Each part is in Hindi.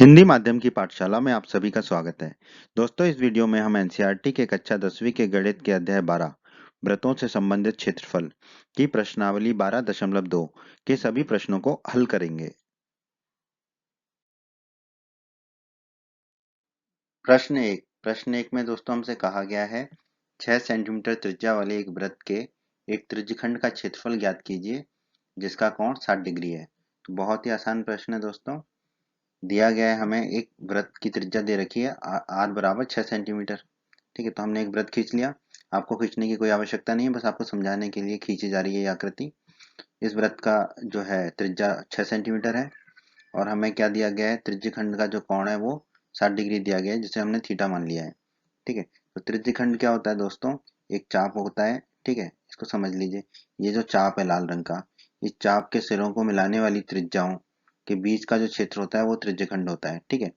हिंदी माध्यम की पाठशाला में आप सभी का स्वागत है। दोस्तों, इस वीडियो में हम एनसीईआरटी के कक्षा 10वीं के गणित के अध्याय 12 व्रतों से संबंधित क्षेत्रफल की प्रश्नावली 12.2 के सभी प्रश्नों को हल करेंगे। प्रश्न एक में दोस्तों हमसे कहा गया है 6 सेंटीमीटर त्रिज्या वाले एक वृत्त के एक त्रिज्यखंड का क्षेत्रफल ज्ञात कीजिए जिसका कोण 60 डिग्री है। तो बहुत ही आसान प्रश्न है दोस्तों। दिया गया है, हमें एक वृत्त की त्रिज्या दे रखी है आर बराबर 6 सेंटीमीटर। ठीक है, तो हमने एक वृत्त खींच लिया। आपको खींचने की कोई आवश्यकता नहीं है, बस आपको समझाने के लिए खींची जा रही है ये आकृति। इस वृत्त का जो है त्रिज्या 6 सेंटीमीटर है और हमें क्या दिया गया है, त्रिज्यखंड का जो कोण है वो 60 डिग्री दिया गया है जिसे हमने थीटा मान लिया है। ठीक है, तो त्रिज्यखंड क्या होता है दोस्तों, एक चाप होता है। ठीक है, इसको समझ लीजिए। ये जो चाप है लाल रंग का, इस चाप के सिरों को मिलाने वाली त्रिज्याओं के बीच का जो क्षेत्र होता है वो त्रिज्यखंड होता है। ठीक है,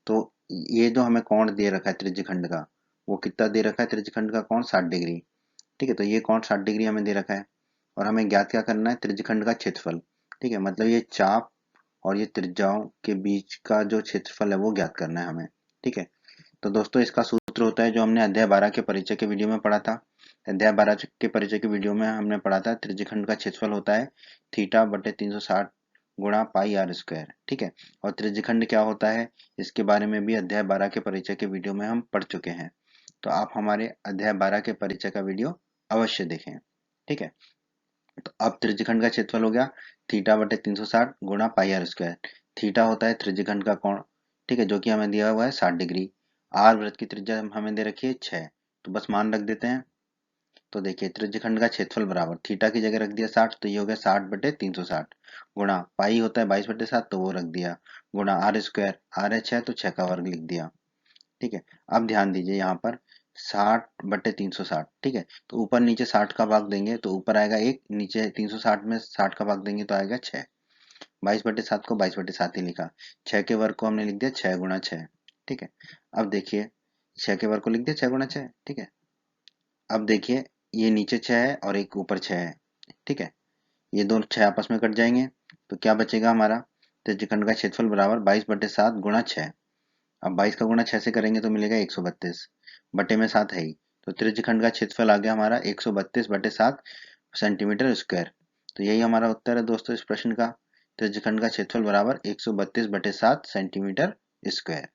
तो ये जो हमें कोण दे रखा है त्रिज्यखंड का, वो कितना दे रखा है, त्रिज्यखंड का कोण 60 डिग्री। ठीक है, तो ये कोण 60 डिग्री हमें दे रखा है और हमें ज्ञात क्या करना है, त्रिज्यखंड का क्षेत्रफल। ठीक है, मतलब ये चाप और ये त्रिज्याओं के बीच का जो क्षेत्रफल है वो ज्ञात करना है हमें। ठीक है, तो दोस्तों इसका सूत्र होता है जो हमने अध्याय 12 के परिचय के वीडियो में पढ़ा था। अध्याय 12 के परिचय के वीडियो में हमने पढ़ा था त्रिज्यखंड का क्षेत्रफल होता है थीटा बटे 360 गुणा पाई आर स्क्वायर। ठीक है, और त्रिज्यखंड क्या होता है इसके बारे में भी अध्याय 12 के परिचय के वीडियो में हम पढ़ चुके हैं। तो आप हमारे अध्याय 12 के परिचय का वीडियो अवश्य देखें। ठीक है, तो अब त्रिज्यखंड का क्षेत्रफल हो गया थीटा बटे 360 गुणा पाई आर स्क्वायर। थीटा होता है त्रिज्यखंड का कोण। ठीक है, जो कि हमें दिया हुआ है 60 डिग्री। आर वृत्त की त्रिज्या हमें दे रखी है 6, तो बस मान रख देते हैं। तो देखिए त्रिज्यखंड का क्षेत्रफल बराबर थीटा की जगह रख दिया 60, तो ये हो गया 60 बटे 360 गुणा पाई होता है 22 बटे 7, तो वो रख दिया गुणा आर स्क्वायर। आर है 6, तो 6 का वर्ग लिख दिया। ठीक है, अब ध्यान दीजिए यहाँ पर 60 बटे 360। ठीक है, तो ऊपर नीचे 60 का भाग देंगे तो ऊपर आएगा 1, नीचे 360 में 60 का भाग देंगे तो आएगा 6। 22/7 को 22/7 ही लिखा। 6 के वर्ग को हमने लिख दिया 6 गुणा 6। ठीक है, अब देखिए 6 के वर्ग को लिख दिया 6 गुणा 6। ठीक है, अब देखिए ये नीचे 6 है और एक ऊपर 6 है। ठीक है, ये दोनों 6 आपस में कट जाएंगे तो क्या बचेगा हमारा, त्रिज्यखंड का क्षेत्रफल बराबर 22/7 गुणा 6। अब 22 का गुणा 6 से करेंगे तो मिलेगा 132, बटे में 7 है ही, तो त्रिज्यखंड का क्षेत्रफल आ गया हमारा 132/7 सेंटीमीटर स्क्वायर। तो यही हमारा उत्तर है दोस्तों इस प्रश्न का। त्रिज्यखंड का क्षेत्रफल बराबर 132/7 सेंटीमीटर स्क्वायर।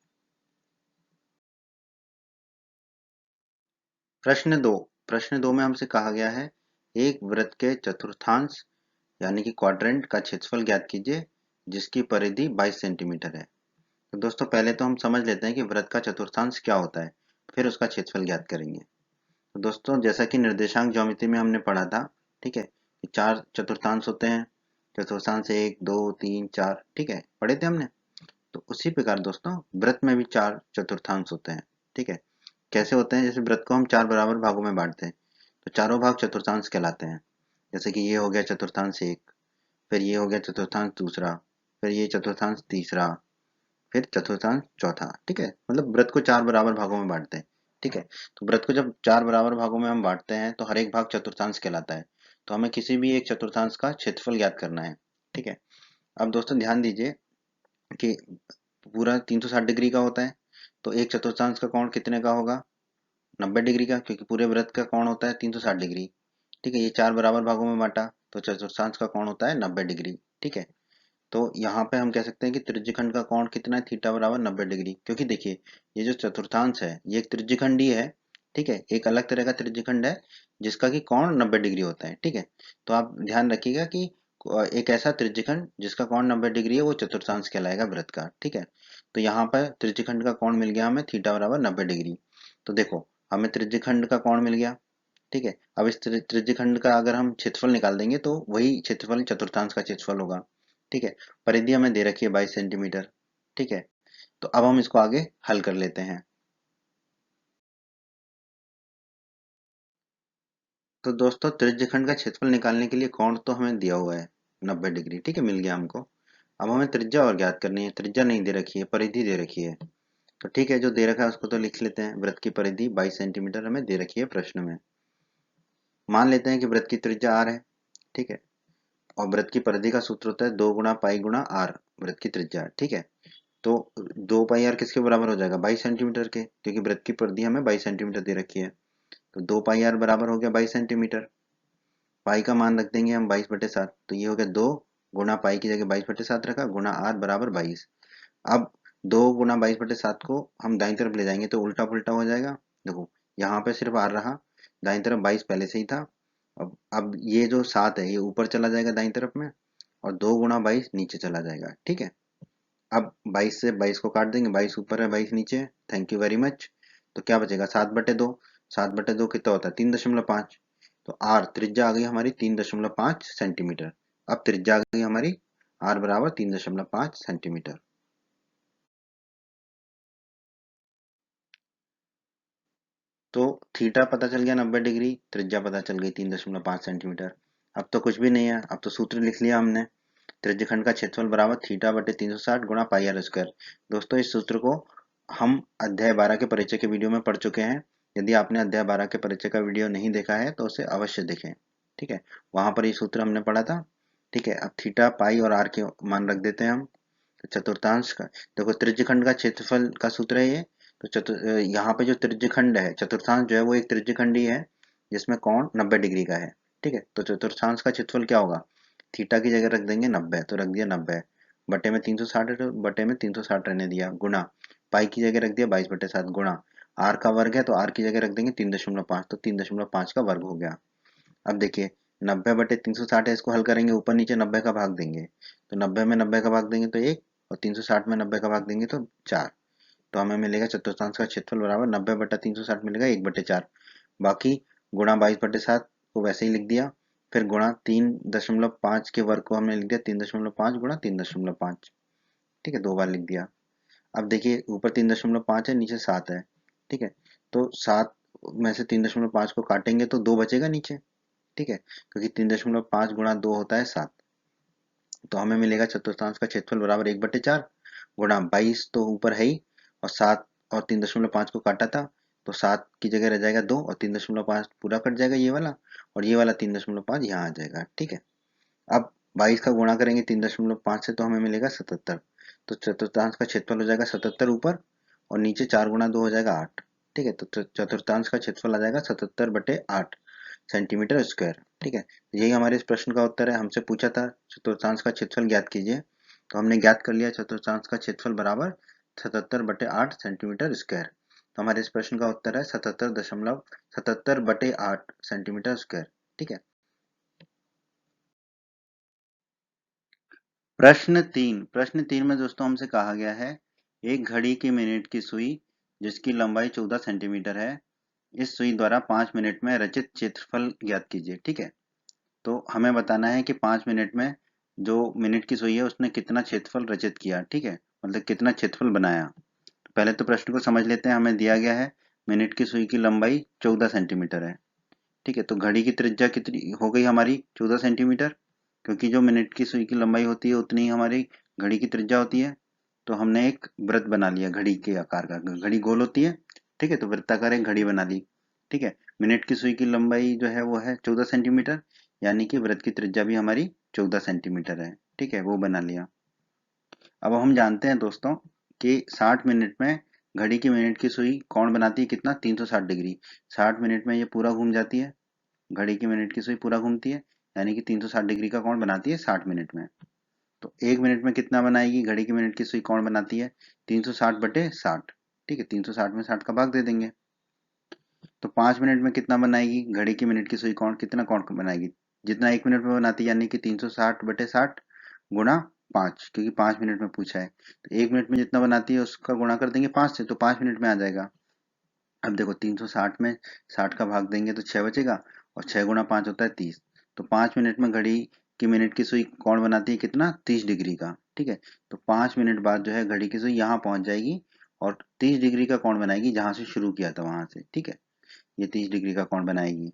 प्रश्न दो में हमसे कहा गया है एक वृत्त के चतुर्थांश यानी कि क्वाड्रेंट का क्षेत्रफल ज्ञात कीजिए जिसकी परिधि 22 सेंटीमीटर है। तो दोस्तों पहले तो हम समझ लेते हैं कि वृत्त का चतुर्थांश क्या होता है, फिर उसका क्षेत्रफल ज्ञात करेंगे। तो दोस्तों जैसा कि निर्देशांक ज्योमेट्री में हमने पढ़ा था, ठीक है, कि 4 चतुर्थांश होते हैं। चतुर्थांश 1 2 3 4, ठीक है, पढ़े थे हमने। तो उसी प्रकार दोस्तों वृत्त में भी 4 चतुर्थांश होते हैं। ठीक है, कैसे होते हैं, जैसे वृत्त को हम 4 बराबर भागों में बांटते हैं तो चारों भाग चतुर्थांश कहलाते हैं। जैसे कि ये हो गया चतुर्थांश 1, फिर ये हो गया चतुर्थांश दूसरा, फिर ये चतुर्थांश तीसरा, फिर चतुर्थांश चौथा। ठीक है, मतलब वृत्त को 4 बराबर भागों में बांटते हैं। ठीक है, तो वृत्त को जब 4 बराबर भागों में हम बांटते हैं तो हर एक भाग चतुर्थांश कहलाता है। तो हमें किसी भी एक चतुर्थांश का क्षेत्रफल ज्ञात करना है। ठीक है, अब दोस्तों ध्यान दीजिए कि पूरा 360 डिग्री का होता है, तो एक चतुर्थांश का कोण कितने का होगा, 90 डिग्री का, क्योंकि पूरे वृत्त का कोण होता है 360 डिग्री। ठीक है, ये 4 बराबर भागों में बांटा तो चतुर्थांश का कोण होता है 90 डिग्री। ठीक है, तो यहाँ पे हम कह सकते हैं कि त्रिज्यखंड का कोण कितना है, थीटा बराबर 90 डिग्री, क्योंकि देखिए ये जो चतुर्थांश है ये एक त्रिज्यखंड ही है। ठीक है, एक अलग तरह का त्रिज्यखंड है जिसका कि कोण 90 डिग्री होता है। ठीक है, तो आप ध्यान रखिएगा कि एक ऐसा त्रिज्यखंड जिसका कोण 90 डिग्री है वो चतुर्थांश कहलाएगा वृत्त का। ठीक है, तो यहाँ पर त्रिज्यखंड का कोण मिल गया हमें थीटा बराबर 90 डिग्री। तो देखो हमें त्रिज्यखंड का कोण मिल गया। ठीक है, अब इस त्रिज्यखंड का अगर हम क्षेत्रफल निकाल देंगे तो वही क्षेत्रफल चतुर्थांश का क्षेत्रफल होगा। ठीक है, परिधि हमें दे रखी है 22 सेंटीमीटर। ठीक है, तो अब हम इसको आगे हल कर लेते हैं। तो दोस्तों त्रिज्यखंड का क्षेत्रफल निकालने के लिए कोण तो हमें दिया हुआ है 90 डिग्री। ठीक है, मिल गया हमको। अब हमें त्रिज्या और ज्ञात करनी है। त्रिज्या नहीं दे रखी है, परिधि दे रखी है। तो ठीक है, जो दे रखा है उसको तो लिख लेते हैं। वृत्त की परिधि 22 सेंटीमीटर हमें दे रखी है प्रश्न में। मान लेते हैं कि वृत्त की त्रिज्या r है। ठीक है, और वृत्त की परिधि का सूत्र होता है 2 गुणा पाई गुणा आर, वृत्त की त्रिज्या। ठीक है, तो 2 पाई आर किसके बराबर हो जाएगा, 22 सेंटीमीटर के, क्योंकि वृत्त की परिधि हमें 22 सेंटीमीटर दे रखी है। तो 2 पाई आर बराबर हो गया 22 सेंटीमीटर। पाई का मान रख देंगे हम 22/7, तो ये हो गया 2 गुना पाई की जगह 22/7 रखा गुना आर बराबर 22। अब 2 गुना 22/7 को हम दाईं तरफ ले जाएंगे तो उल्टा पुल्टा हो जाएगा। देखो यहाँ पे सिर्फ आर रहा, दाईं तरफ 22 पहले से ही था। अब ये जो 7 है ये ऊपर चला जाएगा दाईं तरफ में, और 2 गुना 22 नीचे चला जाएगा, ठीक है। अब 22 से 22 को काट देंगे, 22 ऊपर है 22 नीचे है, थैंक यू वेरी मच। तो क्या बचेगा 7/2, 7/2 कितना होता है 3.5। तो आर त्रिज्या आ गई हमारी 3.5 सेंटीमीटर। अब त्रिज्या आ गई हमारी आर बराबर 3.5 सेंटीमीटर। तो थीटा पता चल गया 90 डिग्री, त्रिज्या पता चल गई 3.5 सेंटीमीटर। अब तो कुछ भी नहीं है, अब तो सूत्र लिख लिया हमने, त्रिज्यखंड का क्षेत्रफल बराबर थीटा बटे 360 गुणा पाई आर स्क्वायर। दोस्तों इस सूत्र को हम अध्याय 12 के परिचय के वीडियो में पढ़ चुके हैं। यदि आपने अध्याय 12 के परिचय का वीडियो नहीं देखा है तो उसे अवश्य देखें, ठीक है। वहां पर ये सूत्र हमने पढ़ा था, ठीक है। अब थीटा पाई और आर के मान रख देते हैं हम। तो चतुर्थांश का, देखो त्रिज्यखंड का क्षेत्रफल का सूत्र है ये। तो यहाँ पे जो त्रिज्यखंड है, चतुर्थांश जो है वो एक त्रिज्यखंड ही है जिसमें कोण 90 डिग्री का है, ठीक है। तो चतुर्थांश का क्षेत्रफल क्या होगा, थीटा की जगह रख देंगे 90, तो रख दिया 90 बटे में 360, बटे में 360 रहने दिया, गुणा पाई की जगह रख दिया 22/7 गुणा आर का वर्ग है तो आर की जगह रख देंगे 3.5, तो 3.5 का वर्ग हो गया। अब देखिए 90/360 है, इसको हल करेंगे ऊपर नीचे 90 का भाग देंगे, तो 90 में 90 का भाग देंगे तो 1, और 360 में 90 का भाग देंगे तो 4। तो हमें मिलेगा चतुर्थांश का क्षेत्रफल बराबर 90/360 मिलेगा 1/4। बाकी गुणा 22/7 को वैसे ही लिख दिया, फिर गुणा 3.5 के वर्ग को हमने लिख दिया 3.5 गुणा 3.5, ठीक है, 2 बार लिख दिया। अब देखिए ऊपर 3.5 है नीचे 7 है, ठीक है। तो 7 में से 3.5 को काटेंगे तो 2 बचेगा नीचे, ठीक है, क्योंकि 3.5 गुणा 2 होता है 7। तो हमें मिलेगा चतुर्थांश का क्षेत्रफल बराबर 1/4 गुणा 22 तो ऊपर है ही, और 7 और 3.5 को काटा था, तो 7 की जगह रह जाएगा 2, और 3.5 पूरा कट जाएगा ये वाला, और ये वाला 3.5 यहाँ आ जाएगा, ठीक है। अब 22 का गुणा करेंगे 3.5 से तो हमें मिलेगा 77। तो चतुर्थांश का क्षेत्रफल हो जाएगा 77 ऊपर, और नीचे 4 गुणा 2 हो जाएगा 8, ठीक है। तो चतुर्थांश का क्षेत्रफल आ जाएगा 77/8 सेंटीमीटर स्क्वायर, ठीक है। यही हमारे इस प्रश्न का उत्तर है। हमसे पूछा था चतुर्थांश का क्षेत्रफल ज्ञात कीजिए, तो हमने ज्ञात कर लिया चतुर्थांश का क्षेत्रफल बराबर 77/8 सेंटीमीटर स्क्वायर। तो हमारे इस प्रश्न का उत्तर है 77/8 सेंटीमीटर स्क्वायर, ठीक है। प्रश्न 3 में दोस्तों हमसे कहा गया है एक घड़ी की मिनट की सुई जिसकी लंबाई 14 सेंटीमीटर है, इस सुई द्वारा 5 मिनट में रचित क्षेत्रफल ज्ञात कीजिए, ठीक है। तो हमें बताना है कि 5 मिनट में जो मिनट की सुई है उसने कितना क्षेत्रफल रचित किया, ठीक है, मतलब कितना क्षेत्रफल बनाया। तो पहले तो प्रश्न को समझ लेते हैं। हमें दिया गया है मिनट की सुई की लंबाई 14 सेंटीमीटर है, ठीक है। तो घड़ी की त्रिज्या कितनी हो गई हमारी 14 सेंटीमीटर, क्योंकि जो मिनट की सुई की लंबाई होती है उतनी ही हमारी घड़ी की त्रिज्या होती है। तो हमने एक वृत्त बना लिया घड़ी के आकार का, घड़ी गोल होती है, ठीक है, तो वृत्ताकार एक घड़ी बना ली, ठीक है। मिनट की सुई की लंबाई जो है वो है 14 सेंटीमीटर, यानी कि वृत्त की त्रिज्या भी हमारी 14 सेंटीमीटर है, ठीक है, वो बना लिया। अब हम जानते हैं दोस्तों कि 60 मिनट में घड़ी की मिनट की सुई कौन बनाती है कितना 360 डिग्री। 60 मिनट में ये पूरा घूम जाती है, घड़ी की मिनट की सुई पूरा घूमती है, यानी कि 360 डिग्री का कोण बनाती है 60 मिनट में। तो 1 मिनट में कितना बनाएगी घड़ी की मिनट की सुई कोण बनाती है 360/60, ठीक है, 360 में 60 का भाग दे देंगे। तो 5 मिनट में कितना बनाएगी घड़ी की मिनट की सुई कोण, कितना कोण बनाएगी जितना 1 मिनट में बनाती है, यानी कि 360/60 गुणा 5, क्योंकि 5 मिनट में पूछा है। तो 1 मिनट में जितना बनाती है उसका गुणा कर देंगे 5 से, तो 5 मिनट में आ जाएगा। अब देखो 360 में 60 का भाग देंगे तो 6 बचेगा, और 6 गुणा 5 होता है 30। तो 5 मिनट में घड़ी की मिनट की सुई कौन बनाती है कितना 30 डिग्री का, ठीक है। तो 5 मिनट बाद जो है घड़ी की सुई यहाँ पहुंच जाएगी और 30 डिग्री का कोण बनाएगी जहां से शुरू किया था वहां से, ठीक है। ये 30 डिग्री का कोण बनाएगी,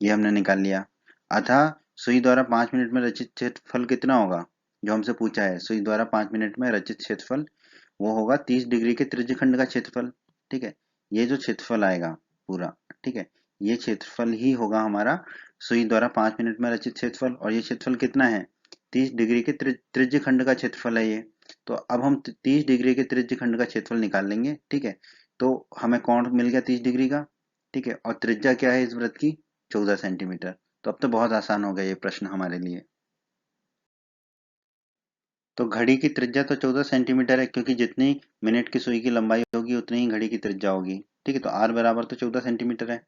ये हमने निकाल लिया। अतः सुई द्वारा 5 मिनट में रचित क्षेत्रफल कितना होगा, जो हमसे पूछा है सुई द्वारा 5 मिनट में रचित क्षेत्रफल, वो होगा 30 डिग्री के त्रिज्यखंड का क्षेत्रफल, ठीक है। ये जो क्षेत्रफल आएगा पूरा, ठीक है, ये क्षेत्रफल ही होगा हमारा सुई द्वारा 5 मिनट में रचित क्षेत्रफल। और ये क्षेत्रफल कितना है 30 डिग्री के त्रिज्यखंड का क्षेत्रफल है ये। तो अब हम 30 डिग्री के त्रिज्य खंड का क्षेत्रफल निकाल लेंगे। ठीक है, तो हमें कोण मिल गया 30 डिग्री का। ठीक है, और त्रिज्या क्या है इस वृत्त की? 14 सेंटीमीटर। तो अब तो बहुत आसान हो गया ये प्रश्न हमारे लिए। तो घड़ी की त्रिज्या तो 14 सेंटीमीटर है, क्योंकि जितनी मिनट की सुई की लंबाई होगी उतनी ही घड़ी की त्रिज्या होगी। ठीक है, तो आर बराबर तो 14 सेंटीमीटर है।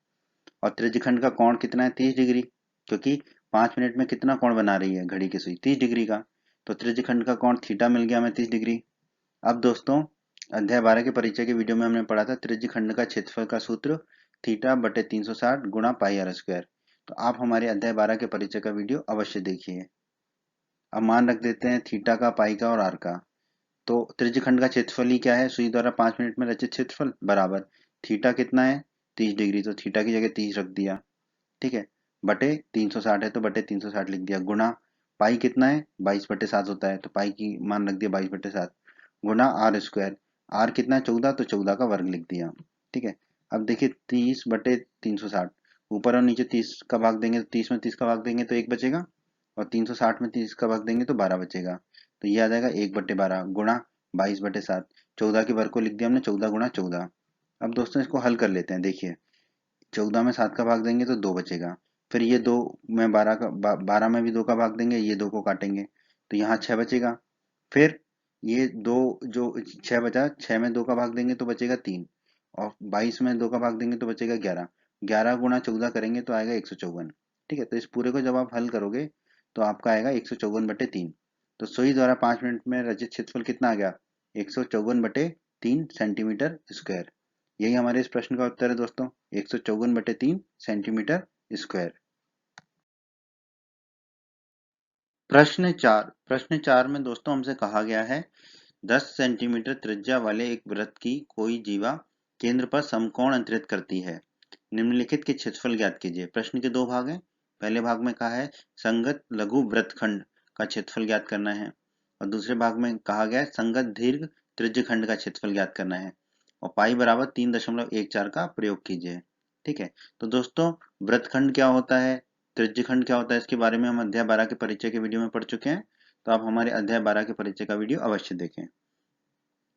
और त्रिज्यखंड का कोण कितना है? 30 डिग्री, क्योंकि 5 मिनट में कितना कोण बना रही है घड़ी की सुई? 30 डिग्री का। तो त्रिज्यखंड का कोण थीटा मिल गया हमें 30 डिग्री। अब दोस्तों, अध्याय 12 के परिचय के वीडियो में हमने पढ़ा था त्रिज्यखंड का क्षेत्रफल का सूत्र थीटा बटे 360 गुणा पाई आर स्क्वायर। तो आप हमारे अध्याय 12 के परिचय का वीडियो अवश्य देखिए। अब मान रख देते हैं थीटा का, पाई का और आर का। तो त्रिज्यखंड का क्षेत्रफल ही क्या है? सुई द्वारा 5 मिनट में रचित क्षेत्रफल बराबर थीटा कितना है? 30 डिग्री। तो थीटा की जगह 30 रख दिया। ठीक है, बटे 360 है तो बटे 360 लिख दिया, गुणा पाई कितना है? 22/7 होता है, तो पाई की मान रख दिया 22/7, गुणा आर स्क्वायर। आर कितना है? 14, तो 14 का वर्ग लिख दिया। ठीक है, अब देखिए 30/360, ऊपर और नीचे 30 का भाग देंगे तो 30 में 30 का भाग देंगे तो 1 बचेगा, और 360 में 30 का भाग देंगे तो 12 बचेगा। तो ये आ जाएगा 1/12 गुणा 22/7। 14 के वर्ग को लिख दिया हमने, 14 गुणा 14। अब दोस्तों इसको हल कर लेते हैं। देखिए 14 में 7 का भाग देंगे तो 2 बचेगा, फिर ये 2 में 12 में भी 2 का भाग देंगे, ये 2 को काटेंगे तो यहाँ 6 बचेगा। फिर ये 2 जो 6 बचा, 6 में 2 का भाग देंगे तो बचेगा 3, और 22 में 2 का भाग देंगे तो बचेगा 11। 11 गुणा 14 करेंगे तो आएगा 154। ठीक है, तो इस पूरे को जब आप हल करोगे तो आपका आएगा 154/3। तो सुई द्वारा 5 मिनट में रचित क्षेत्रफल कितना आ गया? 154/3 सेंटीमीटर स्क्वायर। यही हमारे इस प्रश्न का उत्तर है दोस्तों, 154/3 सेंटीमीटर स्क्वायर। प्रश्न 4 में दोस्तों हमसे कहा गया है 10 सेंटीमीटर त्रिज्या वाले एक वृत्त की कोई जीवा केंद्र पर समकोण अंतरित करती है, निम्नलिखित के क्षेत्रफल ज्ञात कीजिए। प्रश्न के दो भाग हैं। पहले भाग में कहा है संगत लघु वृत्तखंड का क्षेत्रफल ज्ञात करना है, और दूसरे भाग में कहा गया है संगत दीर्घ त्रिज्यखंड का क्षेत्रफल ज्ञात करना है, और पाई बराबर 3.14 का प्रयोग कीजिए। ठीक है, तो दोस्तों वृत्तखंड क्या होता है, त्रिज्यखंड क्या होता है, इसके बारे में हम अध्याय 12 के परिचय के वीडियो में पढ़ चुके हैं। तो आप हमारे अध्याय 12 के परिचय का वीडियो अवश्य देखें।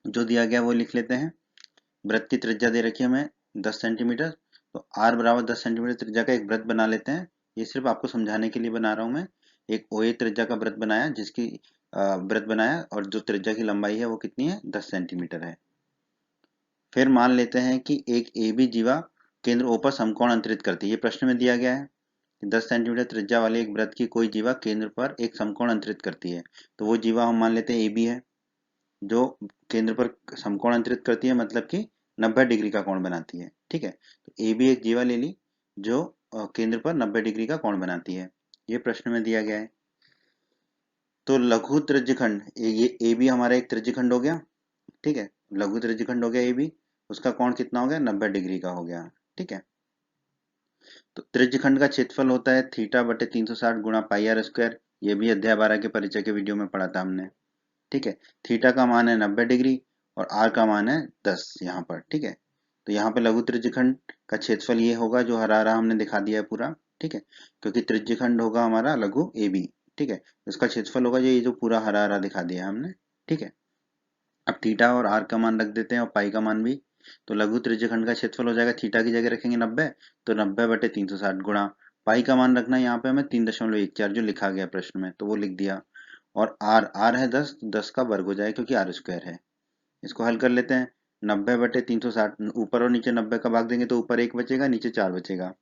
जो दिया गया वो लिख लेते हैं। वृत्त की त्रिज्या दे रखी है हमें 10 सेंटीमीटर, तो आर बराबर 10 सेंटीमीटर त्रिज्या का एक वृत्त बना लेते हैं। ये सिर्फ आपको समझाने के लिए बना रहा हूं मैं। एक ओए त्रिज्या का वृत्त बनाया, जिसकी वृत्त बनाया, और जो त्रिज्या की लंबाई है वो कितनी है? 10 सेंटीमीटर है। फिर मान लेते हैं कि एक ए बी जीवा केंद्र ओ पर समकोण अंतरित करती है। ये प्रश्न में दिया गया है कि 10 सेंटीमीटर त्रिज्या वाले एक वृत्त की कोई जीवा केंद्र पर एक समकोण अंतरित करती है। तो वो जीवा हम मान लेते हैं ए बी है, जो केंद्र पर समकोण अंतरित करती है, मतलब कि 90 डिग्री का कोण बनाती है। ठीक है, तो ए बी एक जीवा ले ली जो केंद्र पर 90 डिग्री का कोण बनाती है। ये प्रश्न में दिया गया है। तो लघु त्रिज्यखंड, ये ए बी हमारा एक त्रिज्यखंड हो गया। ठीक है, लघु त्रिज्यखंड हो गया ए बी, उसका कोण कितना हो गया? 90 डिग्री का हो गया। ठीक है, तो त्रिज्यखंड का क्षेत्रफल होता है थीटा बटे 360 गुणा पाई आर स्क्वायर। ये भी अध्याय 12 के परिचय के वीडियो में पढ़ा था हमने। ठीक है, थीटा का मान है 90 डिग्री और आर का मान है 10 यहाँ पर। ठीक है, तो यहाँ पे लघु त्रिज्यखंड का क्षेत्रफल ये होगा जो हरा हरा हमने दिखा दिया है पूरा। ठीक है, क्योंकि त्रिज्यखंड होगा हमारा लघु ए बी। ठीक है, इसका क्षेत्रफल होगा ये जो पूरा हरा हरा दिखा दिया है हमने। ठीक है, अब थीटा और आर का मान रख देते हैं और पाई का मान भी। तो लघु त्रिज्यखंड का क्षेत्रफल हो जाएगा, थीटा की जगह रखेंगे 90, तो 90/360 गुणा पाई का मान रखना है यहाँ पे हमें 3.14 जो लिखा गया प्रश्न में, तो वो लिख दिया। और आर आर है 10, 10 का वर्ग हो जाएगा क्योंकि आर स्क्वायर है। इसको हल कर लेते हैं। 90/360, ऊपर और नीचे 90 का भाग देंगे तो ऊपर 1 बचेगा, नीचे 4 बचेगा।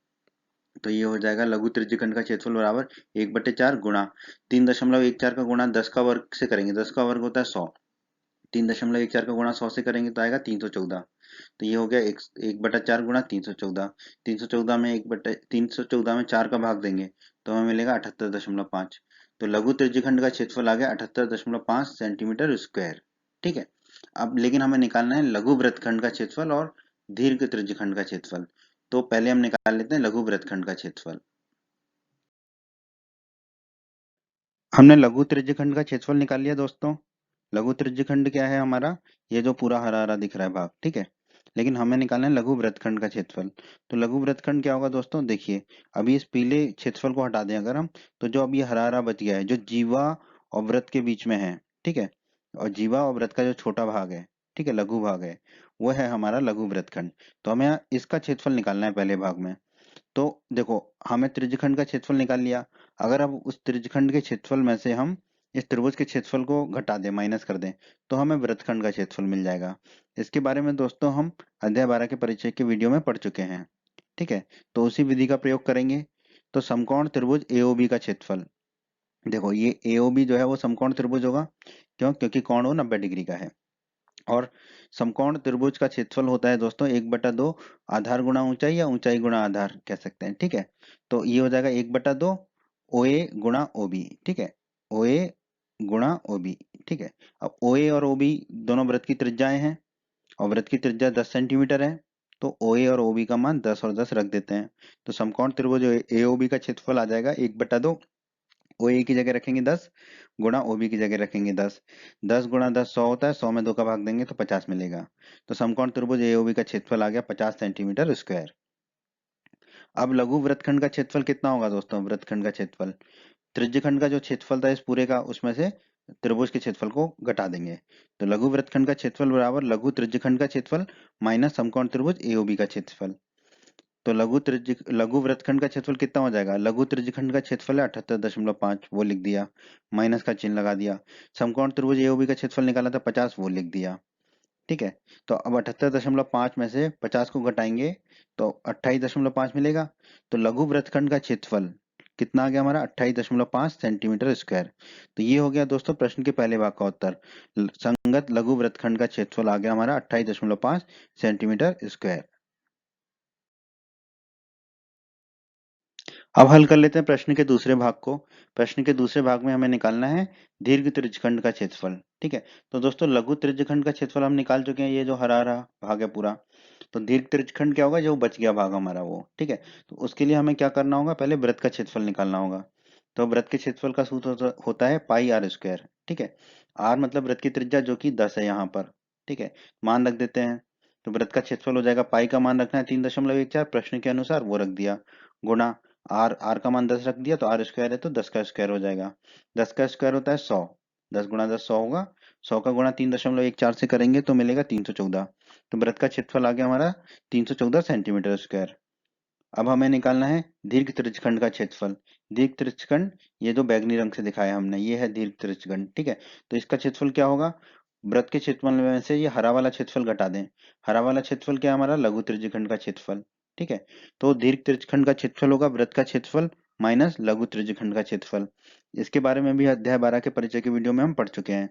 तो ये हो जाएगा लघु त्रिज्यखंड का क्षेत्रफल बराबर 1/4 गुणा 3.14 का गुणा 10 का वर्ग से करेंगे, 10 का वर्ग होता है 100, 3.14 का गुणा 100 से करेंगे तो आएगा 314। तो ये हो गया 1/4 गुणा 314। 314 में 314 में 4 का भाग देंगे तो हमें मिलेगा 78.5। तो लघु त्रिज्यखंड का क्षेत्रफल आ गया 78.5 सेंटीमीटर स्क्वायर। ठीक है, अब लेकिन हमें निकालना है लघु वृत्तखंड का क्षेत्रफल और दीर्घ त्रिज्यखंड का क्षेत्रफल। तो पहले हम निकाल लेते हैं लघु वृत्तखंड का क्षेत्रफल। हमने लघु त्रिज्यखंड का क्षेत्रफल निकाल लिया दोस्तों। लघु त्रिज्यखंड क्या है हमारा? ये जो पूरा हरा हरा दिख रहा है भाग। ठीक है, लेकिन हमें निकालना है लघु वृत्तखंड का क्षेत्रफल। तो लघु वृत्तखंड क्या होगा दोस्तों? देखिए अभी इस पीले क्षेत्रफल को हटा दें अगर हम, तो जो अब ये हरा हरा बच गया है जो जीवा और वृत्त के बीच में है। ठीक है, और जीवा और वृत्त का जो छोटा भाग है, ठीक है, लघु भाग है, वो है हमारा लघु वृत्तखंड। तो हमें यहाँ इसका क्षेत्रफल निकालना है पहले भाग में। तो देखो, हमें त्रिज्यखंड का क्षेत्रफल निकाल लिया। अगर अब उस त्रिज्यखंड के क्षेत्रफल में से हम इस त्रिभुज के क्षेत्रफल को घटा दें, माइनस कर दें, तो हमें वृत्तखंड का क्षेत्रफल मिल जाएगा। इसके बारे में दोस्तों हम अध्याय 12 के परिचय के वीडियो में पढ़ चुके हैं, ठीक है। तो उसी विधि का प्रयोग करेंगे। तो समकोण त्रिभुज एओबी का क्षेत्रफल, देखो ये एओबी जो है वो समकोण त्रिभुज होगा। क्यों? क्योंकि कोण वो 90 डिग्री का है। और समकोण त्रिभुज का क्षेत्रफल होता है दोस्तों 1/2 आधार गुणा ऊंचाई या ऊंचाई गुणा आधार कह सकते हैं, ठीक है। तो ये हो जाएगा 1/2 ओए गुणा ओबी, ठीक है, ओए गुणा ओबी, ठीक है। अब ओए और ओबी दोनों वृत्त की त्रिज्याएं हैं और वृत्त की त्रिज्या 10 सेंटीमीटर है। तो ओए और ओबी का मान 10 और 10 रख देते हैं। तो समकोण त्रिभुज एओबी का क्षेत्रफल आ जाएगा 1/2 ओ ए की जगह रखेंगे 10 गुणा ओ बी की जगह रखेंगे 10। 10 गुणा 10 100 होता है, 100 में 2 का भाग देंगे तो 50 मिलेगा। तो समकोण त्रिभुज ए ओ बी का क्षेत्रफल आ गया 50 सेंटीमीटर स्क्वायर। अब लघु वृत्तखंड का क्षेत्रफल कितना होगा दोस्तों? वृत्तखंड का क्षेत्रफल, त्रिज्यखंड का जो क्षेत्रफल था इस पूरे का, उसमें से त्रिभुज के क्षेत्रफल को घटा देंगे। तो लघु वृत्तखंड का क्षेत्रफल बराबर लघु त्रिज्यखंड का क्षेत्रफल माइनस समकोण त्रिभुज एओबी का क्षेत्रफल। तो लघु वृत्तखंड का क्षेत्रफल कितना हो जाएगा? लघु त्रिज्यखंड का क्षेत्रफल है 78.5, वो लिख दिया, माइनस का चिन्ह लगा दिया। समकोण त्रिभुज एओबी का क्षेत्रफल निकाला था 50, वो लिख दिया, ठीक है। तो अब 78.5 में से 50 को घटाएंगे तो 28.5 मिलेगा। तो लघु वृत्तखंड का क्षेत्रफल कितना आ गया हमारा? 28.5 सेंटीमीटर स्क्वायर। तो ये हो गया दोस्तों प्रश्न के पहले भाग का उत्तर। संगत लघु वृत्तखंड का क्षेत्रफल आ गया हमारा 28.5 सेंटीमीटर स्क्वायर। अब हल कर लेते हैं प्रश्न के दूसरे भाग को। प्रश्न के दूसरे भाग में हमें निकालना है दीर्घ त्रिज्यखंड का क्षेत्रफल, ठीक है। तो दोस्तों लघु त्रिज्यखंड का क्षेत्रफल हम निकाल चुके हैं, ये जो हरा हरा भाग है पूरा। तो दीर्घ त्रिज्यखंड क्या होगा? जो बच गया भाग हमारा वो, ठीक है। तो उसके लिए हमें क्या करना होगा? पहले वृत्त का क्षेत्रफल निकालना होगा। तो वृत्त के क्षेत्रफल का सूत्र होता है पाई आर स्क्वायर, ठीक है। आर मतलब वृत्त की त्रिज्या जो कि 10 है यहाँ पर, ठीक है। मान रख देते हैं। तो वृत्त का क्षेत्रफल हो जाएगा, पाई का मान रखना है 3.14, प्रश्न के अनुसार वो रख दिया, गुणा आर, आर का मान 10 रख दिया, तो आर स्क्वायर है तो 10 का स्क्वायर हो जाएगा। 10 का स्क्वायर होता है 100, 10 गुणा 10 100 होगा। 100 का गुणा 3.14 से करेंगे तो मिलेगा 314। तो वृत्त का क्षेत्रफल आ गया हमारा 314 सेंटीमीटर स्क्वायर। अब हमें निकालना है दीर्घ त्रिज्यखंड का क्षेत्रफल। दीर्घ त्रिज्यखंड, ये जो बैगनी रंग से दिखाया हमने, ये है दीर्घ त्रिज्यखंड, ठीक है। तो इसका क्षेत्रफल क्या होगा? वृत्त के क्षेत्रफल में से ये हरा वाला क्षेत्रफल घटा दें। हरा वाला क्षेत्रफल क्या है हमारा? लघु त्रिज्यखंड का क्षेत्रफल, ठीक है। तो दीर्घ त्रिज्यखंड का क्षेत्रफल होगा वृत्त का क्षेत्रफल माइनस लघु त्रिज्यखंड का क्षेत्रफल। इसके बारे में भी अध्याय 12 के परिचय के वीडियो में हम पढ़ चुके हैं,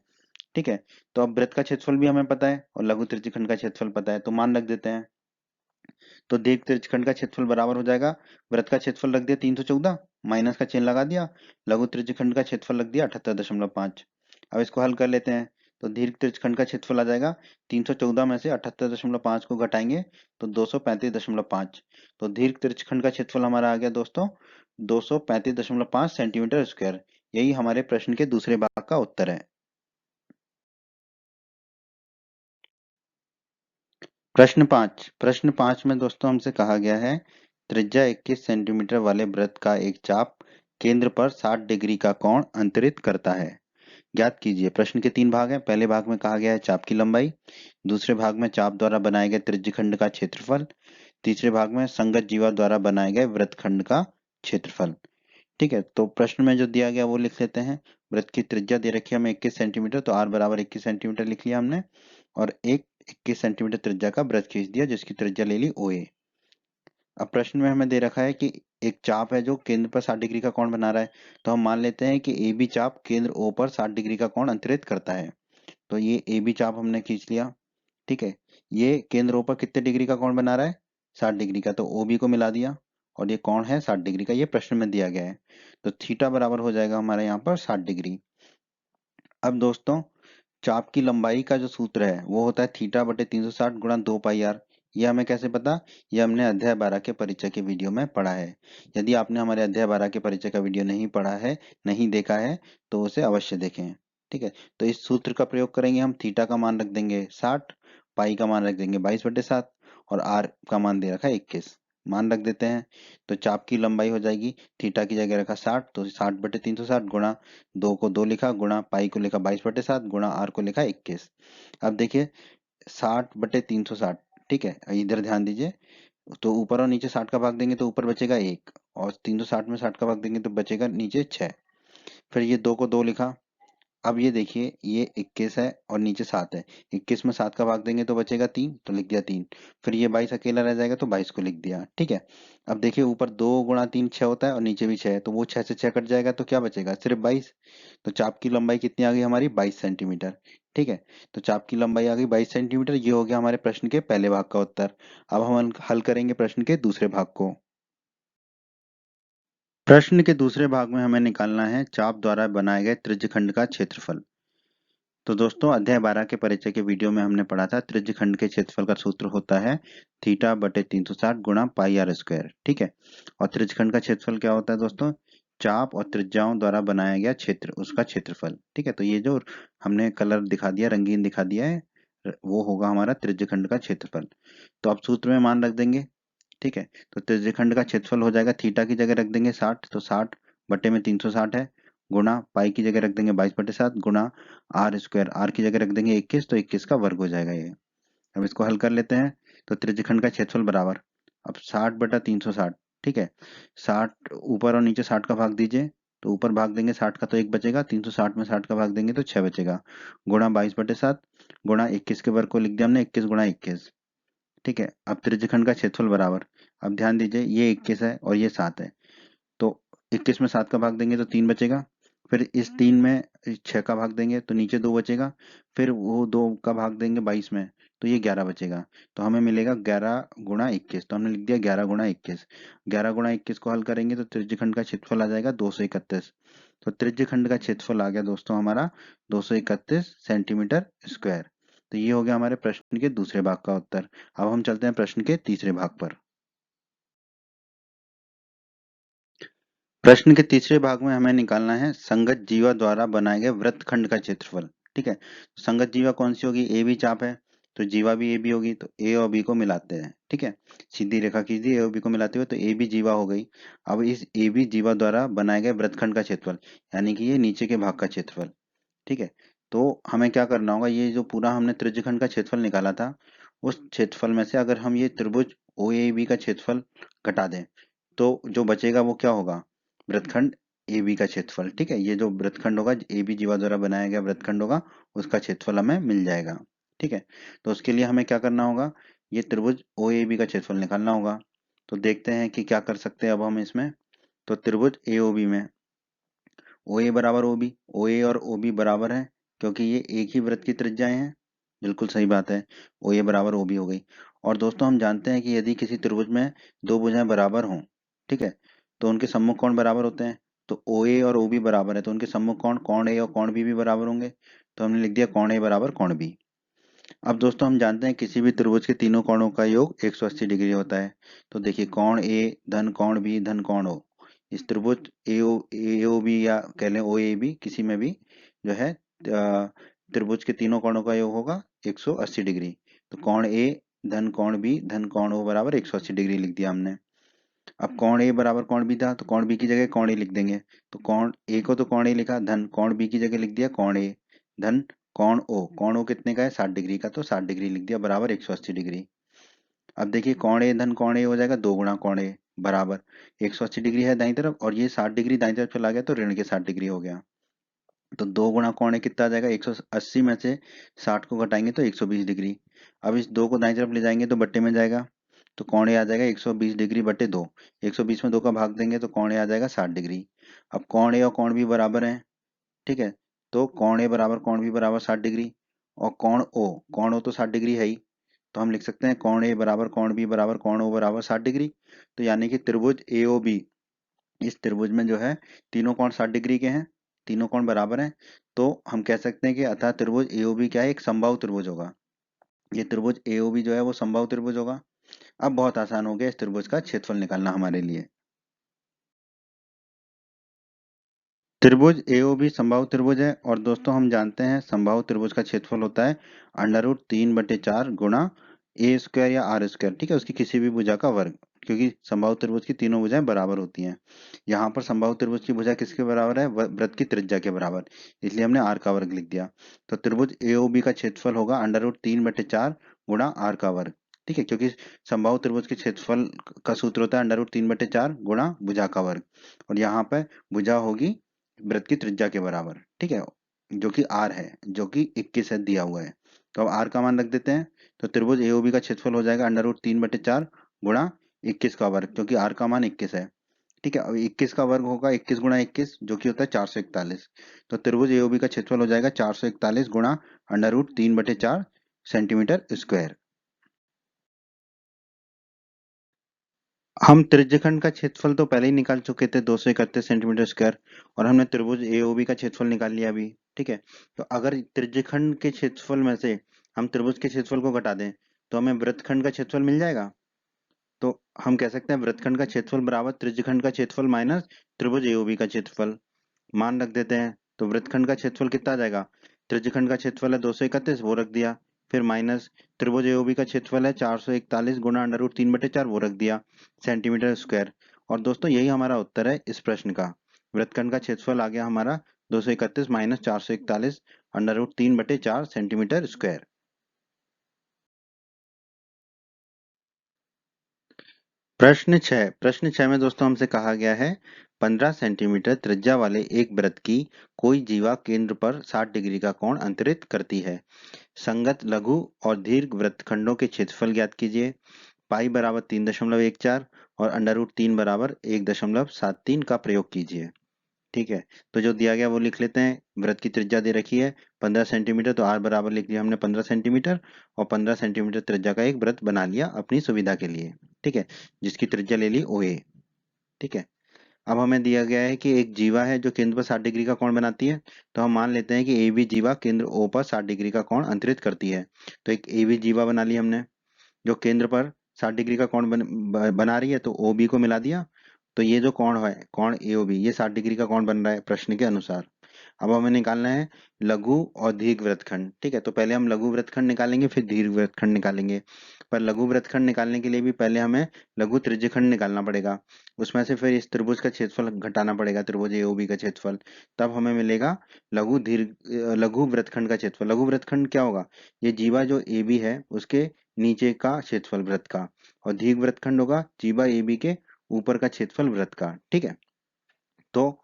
ठीक है। तो अब वृत्त का क्षेत्रफल भी हमें पता है और लघु त्रिज्यखंड का क्षेत्रफल पता है, तो मान रख देते हैं। तो दीर्घ त्रिज्यखंड का क्षेत्रफल बराबर हो जाएगा, वृत्त का क्षेत्रफल रख दिया 314, माइनस का चिन्ह लगा दिया, लघु त्रिज्यखंड का क्षेत्रफल रख दिया 78.5। अब इसको हल कर लेते हैं। तो दीर्घ त्रिज्यखंड का क्षेत्रफल आ जाएगा 314 में से 78.5 को घटाएंगे तो 235.5। तो दीर्घ त्रिज्यखंड का क्षेत्रफल हमारा आ गया दोस्तों 235.5 सेंटीमीटर स्क्वायर। यही हमारे प्रश्न के दूसरे भाग का उत्तर है। प्रश्न 5 में दोस्तों हमसे कहा गया है त्रिज्या 21 सेंटीमीटर वाले वृत्त का एक चाप केंद्र पर 60 डिग्री का कोण अंतरित करता है, ज्ञात कीजिए। प्रश्न के 3 भाग हैं। पहले भाग में कहा गया है चाप की लंबाई, दूसरे भाग में चाप द्वारा बनाए गए त्रिज्यखंड का क्षेत्रफल, तीसरे भाग में संगत जीवा द्वारा बनाए गए वृत्तखंड का क्षेत्रफल, ठीक है। तो प्रश्न में जो दिया गया वो लिख लेते हैं। वृत्त की त्रिज्या दे रखी है हमें 21 सेंटीमीटर, तो आर बराबर 21 सेंटीमीटर लिख लिया हमने, और एक 21 सेंटीमीटर त्रिज्या का वृत्त खींच दिया जिसकी त्रिज्या ले ली ओ ए। अब प्रश्न में हमें दे रखा है कि एक चाप है जो केंद्र पर 60 डिग्री का कोण बना रहा है। तो हम मान लेते हैं कि ए बी चाप केंद्र ओ पर 60 डिग्री का कोण अंतरित करता है। तो ये ए बी चाप हमने खींच लिया, ठीक है। ये केंद्र ओ पर कितने डिग्री का कोण बना रहा है? 60 डिग्री का, तो ओ बी को मिला दिया और ये कोण है 60 डिग्री का, ये प्रश्न में दिया गया है। तो थीटा बराबर हो जाएगा हमारे यहाँ पर 60 डिग्री। अब दोस्तों चाप की लंबाई का जो सूत्र है वो होता है थीटा बटे 360 गुणा 2 पाई आर। ये हमें कैसे पता? ये हमने अध्याय 12 के परिचय के वीडियो में पढ़ा है। यदि आपने हमारे अध्याय 12 के परिचय का वीडियो नहीं पढ़ा है, नहीं देखा है, तो उसे अवश्य देखें, ठीक है। तो इस सूत्र का प्रयोग करेंगे हम। थीटा का मान रख देंगे 60, पाई का मान रख देंगे 22/7 और आर का मान दे रखा है 21। मान रख देते हैं। तो चाप की लंबाई हो जाएगी, थीटा की जगह रखा 60, तो 60/360 गुणा 2 को 2 लिखा, गुणा पाई को लिखा 22/7, गुणा आर को लिखा 21। अब देखिए 60/360, ठीक है, इधर ध्यान दीजिए। तो ऊपर और नीचे 60 का भाग देंगे तो ऊपर बचेगा 1, और 360 में 60 का भाग देंगे तो बचेगा नीचे 6। फिर ये 2 को 2 लिखा। अब ये देखिए ये 21 है और नीचे 7 है। 21 में 7 का भाग देंगे तो बचेगा 3, तो लिख दिया 3। फिर ये 22 अकेला रह जाएगा तो 22 को लिख दिया, ठीक है। अब देखिए ऊपर 2 गुणा 3 6 होता है और नीचे भी 6 है, तो वो 6 से 6 कट जाएगा तो क्या बचेगा, सिर्फ 22। तो चाप की लंबाई कितनी आ गई हमारी, 22 सेंटीमीटर, ठीक है। तो चाप की लंबाई आ गई 22 सेंटीमीटर। ये हो गया हमारे प्रश्न के पहले भाग का उत्तर। अब हम हल करेंगे प्रश्न के दूसरे भाग को। प्रश्न के दूसरे भाग में हमें निकालना है चाप द्वारा बनाए गए त्रिज्यखंड का क्षेत्रफल। तो दोस्तों अध्याय 12 के परिचय के वीडियो में हमने पढ़ा था त्रिज्यखंड के क्षेत्रफल का सूत्र होता है θ/360 गुणा पाई आर स्क्वायर, ठीक है। और त्रिज्यखंड का क्षेत्रफल क्या होता है दोस्तों, चाप और त्रिज्याओं द्वारा बनाया गया क्षेत्र, उसका क्षेत्रफल, ठीक है। तो ये जो हमने कलर दिखा दिया, रंगीन दिखा दिया है, वो होगा हमारा त्रिज्यखंड का क्षेत्रफल। तो आप सूत्र में मान रख देंगे, ठीक है। तो त्रिज्यखंड का क्षेत्रफल हो जाएगा, थीटा की जगह रख देंगे 60, तो 60/360 है, गुणा पाई की जगह रख देंगे 22/7, गुणा आर स्क्वायर, आर की जगह रख देंगे 21, तो 21 का वर्ग हो जाएगा ये। अब इसको हल कर लेते हैं। तो त्रिज्यखंड का क्षेत्रफल बराबर, अब 60/360, ठीक है। 60 ऊपर और नीचे 60 का भाग दीजिए, तो ऊपर भाग देंगे 60 का तो 1 बचेगा, 360 में 60 का भाग देंगे तो 6 बचेगा, गुणा 22/7, गुणा 21 के वर्ग को लिख दिया हमने 21 गुणा 21, ठीक है। अब त्रिज्यखंड का क्षेत्रफल बराबर, अब ध्यान दीजिए ये 21 है और ये 7 है, तो 21 में 7 का भाग देंगे तो 3 बचेगा। फिर इस 3 में 6 का भाग देंगे तो नीचे 2 बचेगा। फिर वो 2 का भाग देंगे 22 में, तो ये 11 बचेगा। तो हमें मिलेगा 11 गुणा 21, तो हमने लिख दिया 11 गुणा 21। 11 गुणा 21 को हल करेंगे तो त्रिज्यखंड का क्षेत्रफल आ जाएगा 231। तो त्रिज्यखंड का क्षेत्रफल आ गया दोस्तों हमारा 231 सेंटीमीटर स्क्वायर। तो ये हो गया हमारे प्रश्न के दूसरे भाग का उत्तर। अब हम चलते हैं प्रश्न के तीसरे भाग पर। प्रश्न के तीसरे भाग में हमें निकालना है संगत जीवा द्वारा बनाए गए वृत्तखंड का क्षेत्रफल, ठीक है। संगत जीवा कौन सी होगी, ए बी चाप है, तो जीवा भी ए बी होगी, तो ए और बी को मिलाते हैं, ठीक है। सीधी रेखा खींच दी, ए और बी को मिलाते हुए, तो ए बी जीवा हो गई। अब इस ए बी जीवा द्वारा बनाए गए वृत्तखंड का क्षेत्रफल, यानी कि ये नीचे के भाग का क्षेत्रफल, ठीक है। तो हमें क्या करना होगा, ये जो पूरा हमने त्रिज्यखंड का क्षेत्रफल निकाला था, उस क्षेत्रफल में से अगर हम ये त्रिभुज ओ ए बी का क्षेत्रफल घटा दें, तो जो बचेगा वो क्या होगा, वृत्तखंड ए बी का क्षेत्रफल, ठीक है। ये जो वृत्तखंड होगा, ए बी जीवा द्वारा बनाया गया वृत्तखंड होगा, उसका क्षेत्रफल हमें मिल जाएगा, ठीक है। तो उसके लिए हमें क्या करना होगा, ये त्रिभुज ओ ए बी का क्षेत्रफल निकालना होगा। तो देखते हैं कि क्या कर सकते हैं अब हम इसमें। तो त्रिभुज ए ओ बी में ओ ए बराबर ओ बी, ओ ए और ओ बी बराबर है, क्योंकि ये एक ही वृत्त की त्रिज्याएं हैं। बिल्कुल सही बात है, ओ ए बराबर ओ बी हो गई। और दोस्तों हम जानते हैं कि यदि किसी त्रिभुज में दो भुजाएं बराबर हों, ठीक है, तो उनके सम्मुख कोण बराबर होते हैं। तो ओ ए और ओ बी बराबर है, तो उनके सम्मुख कोण कोण ए और कोण बी भी बराबर होंगे। तो हमने लिख दिया कोण ए बराबर कोण बी। अब दोस्तों हम जानते हैं किसी भी त्रिभुज के तीनों कोणों का योग 180 डिग्री होता है। तो देखिए कोण ए धन कोण बी धन कोण ओ, इस त्रिभुज ए ओ बी या कह लें ओ ए बी, किसी में भी जो है त्रिभुज के तीनों कोणों का योग होगा 180 डिग्री। तो कोण ए धन कोण बी धन कोण ओ बराबर 180 डिग्री लिख दिया हमने। अब कोण ए बराबर कोण बी था, तो कोण बी की जगह कोण ए लिख देंगे। तो कोण ए को तो कोण ए लिखा, धन कोण बी की जगह लिख दिया कोण ए, धन कोण ओ कितने का है 60 डिग्री का, तो 60 डिग्री लिख दिया बराबर 180 डिग्री। अब देखिए कोण ए धन कोण ए हो जाएगा 2 गुणा कोण ए बराबर 180 डिग्री है दाईं तरफ, और ये 60 डिग्री दाईं तरफ चला गया तो ऋण के 60 डिग्री हो गया। तो 2 गुणा कोण ए कितना आ जाएगा, 180 में से 60 को घटाएंगे तो 120 डिग्री। अब इस 2 को दाईं तरफ ले जाएंगे तो बट्टे में जाएगा, तो कोण ए आ जाएगा 120 डिग्री बटे 2। 120 में 2 का भाग देंगे तो कोण ए आ जाएगा 60 डिग्री। अब कोण ए और कोण बी बराबर हैं, ठीक है। तो कोण ए बराबर कोण बी बराबर 60 डिग्री, और कोण ओ तो 60 डिग्री है ही, तो हम लिख सकते हैं कोण ए बराबर कोण बी बराबर कोण ओ बराबर 60 डिग्री। तो यानी कि त्रिभुज ए ओ बी, इस त्रिभुज में जो है तीनों कोण 60 डिग्री के हैं, तीनों कोण बराबर हैं। तो हम कह सकते हैं कि अतः त्रिभुज ए ओ बी क्या है, एक समबाहु त्रिभुज होगा। ये त्रिभुज ए ओ बी जो है वो समबाहु त्रिभुज होगा। अब बहुत आसान हो गया इस त्रिभुज का क्षेत्रफल निकालना हमारे लिए। त्रिभुज एओबी समबाहु त्रिभुज है, और दोस्तों हम जानते हैं समबाहु त्रिभुज का क्षेत्रफल होता है √3/4 गुणा ए स्क्वायर या आर स्क्वायर, ठीक है, उसकी किसी भी भुजा का वर्ग। क्योंकि समबाहु त्रिभुज की तीनों भुजाएं बराबर होती हैं। यहाँ पर समबाहु त्रिभुज की भुजा किसके बराबर है? वृत्त की त्रिज्या के बराबर, इसलिए हमने आर का वर्ग लिख दिया। तो त्रिभुज एओबी का क्षेत्रफल होगा √3/4 गुणा आर का वर्ग। ठीक है, क्योंकि समबाहु त्रिभुज के क्षेत्रफल का सूत्र होता है √3/4 गुणा भुजा का वर्ग, और यहाँ पे भुजा होगी वृत्त की त्रिज्या के बराबर। ठीक है, जो कि आर है, जो कि 21 है दिया हुआ है। तो अब आर का मान रख देते हैं। तो त्रिभुज एओबी का क्षेत्रफल हो जाएगा √3/4 गुणा 21 का वर्ग, क्योंकि आर का मान 21 है। ठीक है, अब 21 का वर्ग होगा 21 गुणा 21, जो कि होता है 441। तो त्रिभुज एओबी का क्षेत्रफल हो जाएगा 441 गुणा √3/4 सेंटीमीटर स्क्वायर। हम त्रिज्यखंड का क्षेत्रफल तो पहले ही निकाल चुके थे 231 सेंटीमीटर स्क्वायर, और हमने त्रिभुज एओबी का क्षेत्रफल निकाल लिया अभी। ठीक है, तो अगर त्रिज्यखंड के क्षेत्रफल में से हम त्रिभुज के क्षेत्रफल को घटा दें तो हमें वृत्तखंड का क्षेत्रफल मिल जाएगा। तो हम कह सकते हैं वृत्तखंड का क्षेत्रफल बराबर त्रिज्यखंड का क्षेत्रफल माइनस त्रिभुज एओबी का क्षेत्रफल। मान रख देते हैं, तो वृत्तखंड का क्षेत्रफल कितना आ जाएगा? त्रिज्यखंड का क्षेत्रफल है 231, वो रख दिया। फिर माइनस त्रिभुज एओबी का क्षेत्रफल है 441 गुणा √3/4, वो रख दिया सेंटीमीटर स्क्वायर। और दोस्तों यही हमारा उत्तर है इस प्रश्न का। वृत्तखंड का क्षेत्रफल आ गया हमारा 231 माइनस 441 √3/4 सेंटीमीटर स्क्वायर। प्रश्न 6 में दोस्तों हमसे कहा गया है 15 सेंटीमीटर त्रिज्या वाले एक वृत्त की कोई जीवा केंद्र पर 60 डिग्री का कोण अंतरित करती है। संगत लघु और दीर्घ वृत्तखंडों के क्षेत्रफल ज्ञात कीजिए। पाई बराबर 3.14 और √3 बराबर 1.73 का प्रयोग कीजिए। ठीक है, तो जो दिया गया वो लिख लेते हैं। वृत्त की त्रिज्या दे रखी है 15 सेंटीमीटर, तो आर बराबर लिख लिया हमने 15 सेंटीमीटर, और 15 सेंटीमीटर त्रिज्या का एक वृत्त बना लिया अपनी सुविधा के लिए। ठीक है, जिसकी त्रिज्या ले ली OA। ठीक है, अब हमें दिया गया है कि एक जीवा है जो केंद्र पर 60 डिग्री का कोण बनाती है। तो हम मान लेते हैं कि AB जीवा केंद्र O पर 60 डिग्री का कोण अंतरित करती है। तो एक AB जीवा बना ली हमने जो केंद्र पर 60 डिग्री का कोण बना रही है, तो OB को मिला दिया। तो ये जो कोण है, कोण AOB, ये 60 डिग्री का कोण बन रहा है प्रश्न के अनुसार। अब हमें निकालना है लघु और दीर्घ वृत्तखंड। ठीक है, तो पहले हम लघु वृत्तखंड निकालेंगे, फिर दीर्घ वृत्तखंड निकालेंगे। पर लघु वृत्तखंड निकालने के लिए भी पहले हमें लघु त्रिज्यखंड निकालना पड़ेगा। उसमें से फिर इस त्रिभुज का क्षेत्रफल घटाना पड़ेगा, त्रिभुज AOB का क्षेत्रफल। तब हमें मिलेगा लघु वृत्तखंड का क्षेत्रफल। लघु वृत्तखंड क्या होगा? ये जीवा जो AB है उसके नीचे का क्षेत्रफल वृत्त का, और दीर्घ वृत्तखंड होगा जीवा AB के ऊपर का क्षेत्रफल वृत्त का। ठीक है, तो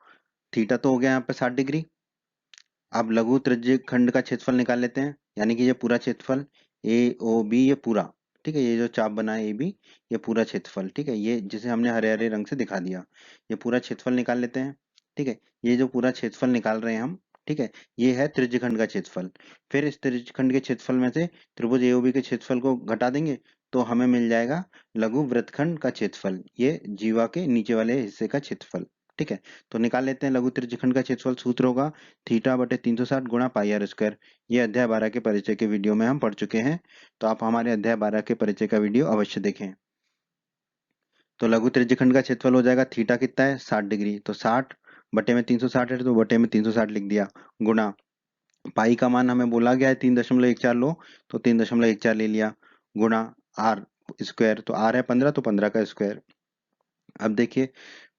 थीटा तो हो गया यहाँ पे 60 डिग्री। अब लघु त्रिज्य खंड का क्षेत्रफल निकाल लेते हैं, यानी कि ये पूरा क्षेत्रफल AOB, ये पूरा। ठीक है, ये जो चाप बना है AB, ये पूरा क्षेत्रफल। ठीक है, ये जिसे हमने हरे हरे रंग से दिखा दिया, ये पूरा क्षेत्रफल निकाल लेते हैं। ठीक है, ये जो पूरा क्षेत्रफल निकाल रहे हैं हम, ठीक है, ये है त्रिज्यखंड का क्षेत्रफल। फिर इस त्रिज्यखंड के क्षेत्रफल में से त्रिभुज AOB के क्षेत्रफल को घटा देंगे, तो हमें मिल जाएगा लघु वृत्तखंड का क्षेत्रफल, ये जीवा के नीचे वाले हिस्से का क्षेत्रफल। ठीक है, तो निकाल लेते हैं लघु त्रिज्यखंड का क्षेत्रफल। सूत्र होगा θ/360 गुणा पाई आर स्क्वायर। ये अध्याय 12 के परिचय के वीडियो में हम पढ़ चुके हैं, तो आप हमारे अध्याय 12 के परिचय का वीडियो अवश्य देखें। तो लघु त्रिज्यखंड का क्षेत्रफल हो जाएगा, थीटा कितना है 60 डिग्री, तो 60 बटे में 360 है, तो बटे में 360 लिख दिया, गुणा पाई का मान हमें बोला गया है 3.14 लो, तो 3.14 ले लिया, गुणा आर स्क्वायर, तो आर है 15, तो 15 का स्क्वायर। अब देखिए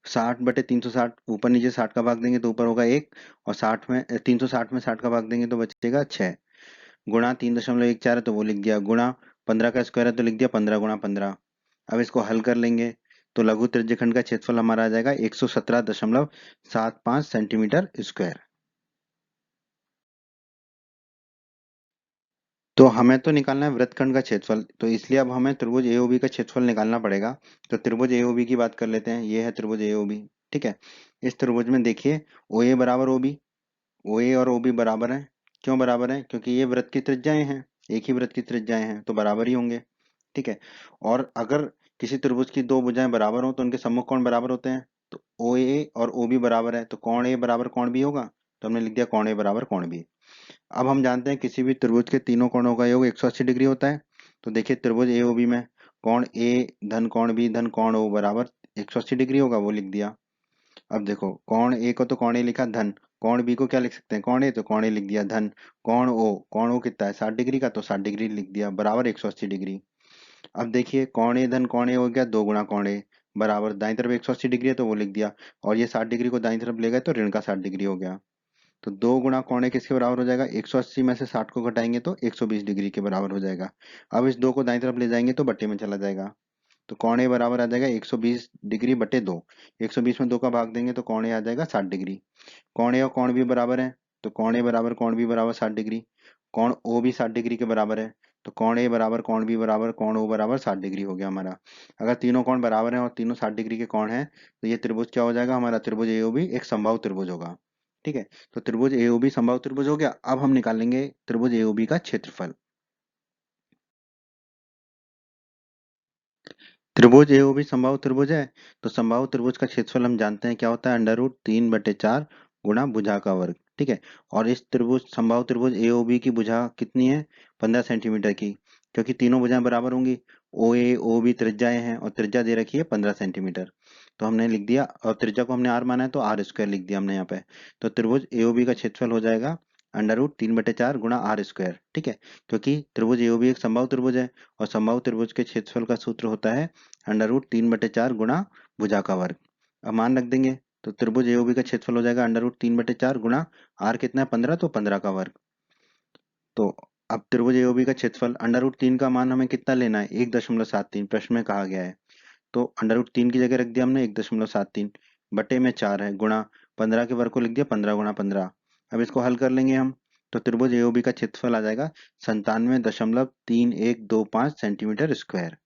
60/360, ऊपर नीचे 60 का भाग देंगे तो ऊपर होगा 1, और 360 में 60 का भाग देंगे तो बचेगा 6, गुणा 3.14 है तो वो लिख दिया, गुणा 15 का स्क्वायर है तो लिख दिया 15 गुणा 15। अब इसको हल कर लेंगे, तो लघु त्रिज्यखंड का क्षेत्रफल हमारा आ जाएगा 117.75 सेंटीमीटर स्क्वायर। तो हमें तो निकालना है वृत्तखंड का क्षेत्रफल, तो इसलिए अब हमें त्रिभुज AOB का क्षेत्रफल निकालना पड़ेगा। तो त्रिभुज AOB की बात कर लेते हैं, ये है त्रिभुज AOB। ठीक है, इस त्रिभुज में देखिए OA बराबर OB, OA और OB बराबर हैं। क्यों बराबर हैं? क्योंकि ये वृत्त की त्रिज्याएं हैं, एक ही वृत्त की त्रिज्याएं हैं, तो बराबर ही होंगे। ठीक है, और अगर किसी त्रिभुज की दो भुजाएं बराबर हो तो उनके सम्मुख कोण बराबर होते हैं। तो OA और OB बराबर है, तो कोण A बराबर कोण B होगा, तो हमने लिख दिया कोण A बराबर कोण B। अब हम जानते हैं किसी भी त्रिभुज के तीनों कोणों का योग 180 डिग्री होता है। तो देखिए त्रिभुज AOB में कोण A धन कोण B धन कोण O बराबर 180 डिग्री होगा, वो लिख दिया। अब देखो कोण A को तो कोण A लिखा धन, कोण B को क्या लिख सकते हैं कोण A, तो कोण A लिख दिया धन, कोण O कितना है 60 डिग्री का, तो 60 डिग्री लिख दिया बराबर 180 डिग्री। अब देखिए कौण ए धन कौण ए हो गया, 2 गुणा कौण ए बराबर दाईं तरफ 180 डिग्री है तो वो लिख दिया, और ये 60 डिग्री को दाईं तरफ ले गए तो ऋण का 60 डिग्री हो गया। तो 2 गुणा कौण ए किसके बराबर हो जाएगा, 180 में से 60 को घटाएंगे तो 120 डिग्री के बराबर हो जाएगा। अब इस 2 को दाईं तरफ ले जाएंगे तो बट्टे में चला जाएगा, तो कौण ए बराबर आ जाएगा 120 डिग्री बटे 2। 120 में 2 का भाग देंगे तो कौण ए आ जाएगा 60 डिग्री। कौण ए और कौण बी बराबर है, तो कौण ए बराबर कौण बी बराबर 60 डिग्री। कौण ओ भी 60 डिग्री के बराबर है, तो कौण ए बराबर कौण बी बराबर कौण ओ बराबर 60 डिग्री हो गया हमारा। अगर तीनों कोण बराबर हैं और तीनों 60 डिग्री के कोण हैं तो ये त्रिभुज क्या हो जाएगा, हमारा त्रिभुज एओबी एक समबाहु त्रिभुज होगा। ठीक है, तो त्रिभुज एओबी समबाहु त्रिभुज हो गया। अब हम निकालेंगे त्रिभुज एओबी का क्षेत्रफल। त्रिभुज एओबी समबाहु त्रिभुज है, तो समबाहु त्रिभुज का क्षेत्रफल हम जानते हैं क्या होता है, अंडर रूट 3/4 गुणा भुजा का वर्ग। ठीक है, और इस त्रिभुज समबाहु त्रिभुज एओबी की भुजा कितनी है, 15 सेंटीमीटर की, क्योंकि तीनों भुजाएं बराबर होंगी। ओ ए ओ बी त्रिज्याएं हैं और त्रिज्या दे रखी है 15 सेंटीमीटर, तो हमने लिख दिया, और त्रिज्या को हमने आर माना है तो आर स्क्वायर लिख दिया हमने यहाँ पे। तो त्रिभुज एओबी का क्षेत्रफल हो जाएगा अंडर रूट 3/4 गुणा आर स्क्वायर। ठीक है, क्योंकि त्रिभुज एओबी एक समबाहु त्रिभुज है और समबाहु त्रिभुज के क्षेत्रफल का सूत्र होता है अंडर रूट 3/4 गुणा भुजा का वर्ग। अब मान रख देंगे तो त्रिभुज एओबी का क्षेत्रफल हो जाएगा अंडर रूट 3/4 गुणा आर कितना है 15, तो 15 का वर्ग। तो अब त्रिभुज एओबी का क्षेत्रफल अंडर रूट 3 का मान हमें कितना लेना है, 1.73 प्रश्न में कहा गया है। तो अंडर रूट 3 की जगह रख दिया हमने 1.73 बटे में 4 है गुणा 15 के वर्ग को लिख दिया 15 गुणा 15। अब इसको हल कर लेंगे हम, तो त्रिभुज एओबी का क्षेत्रफल आ जाएगा 97.3125 सेंटीमीटर स्क्वायर।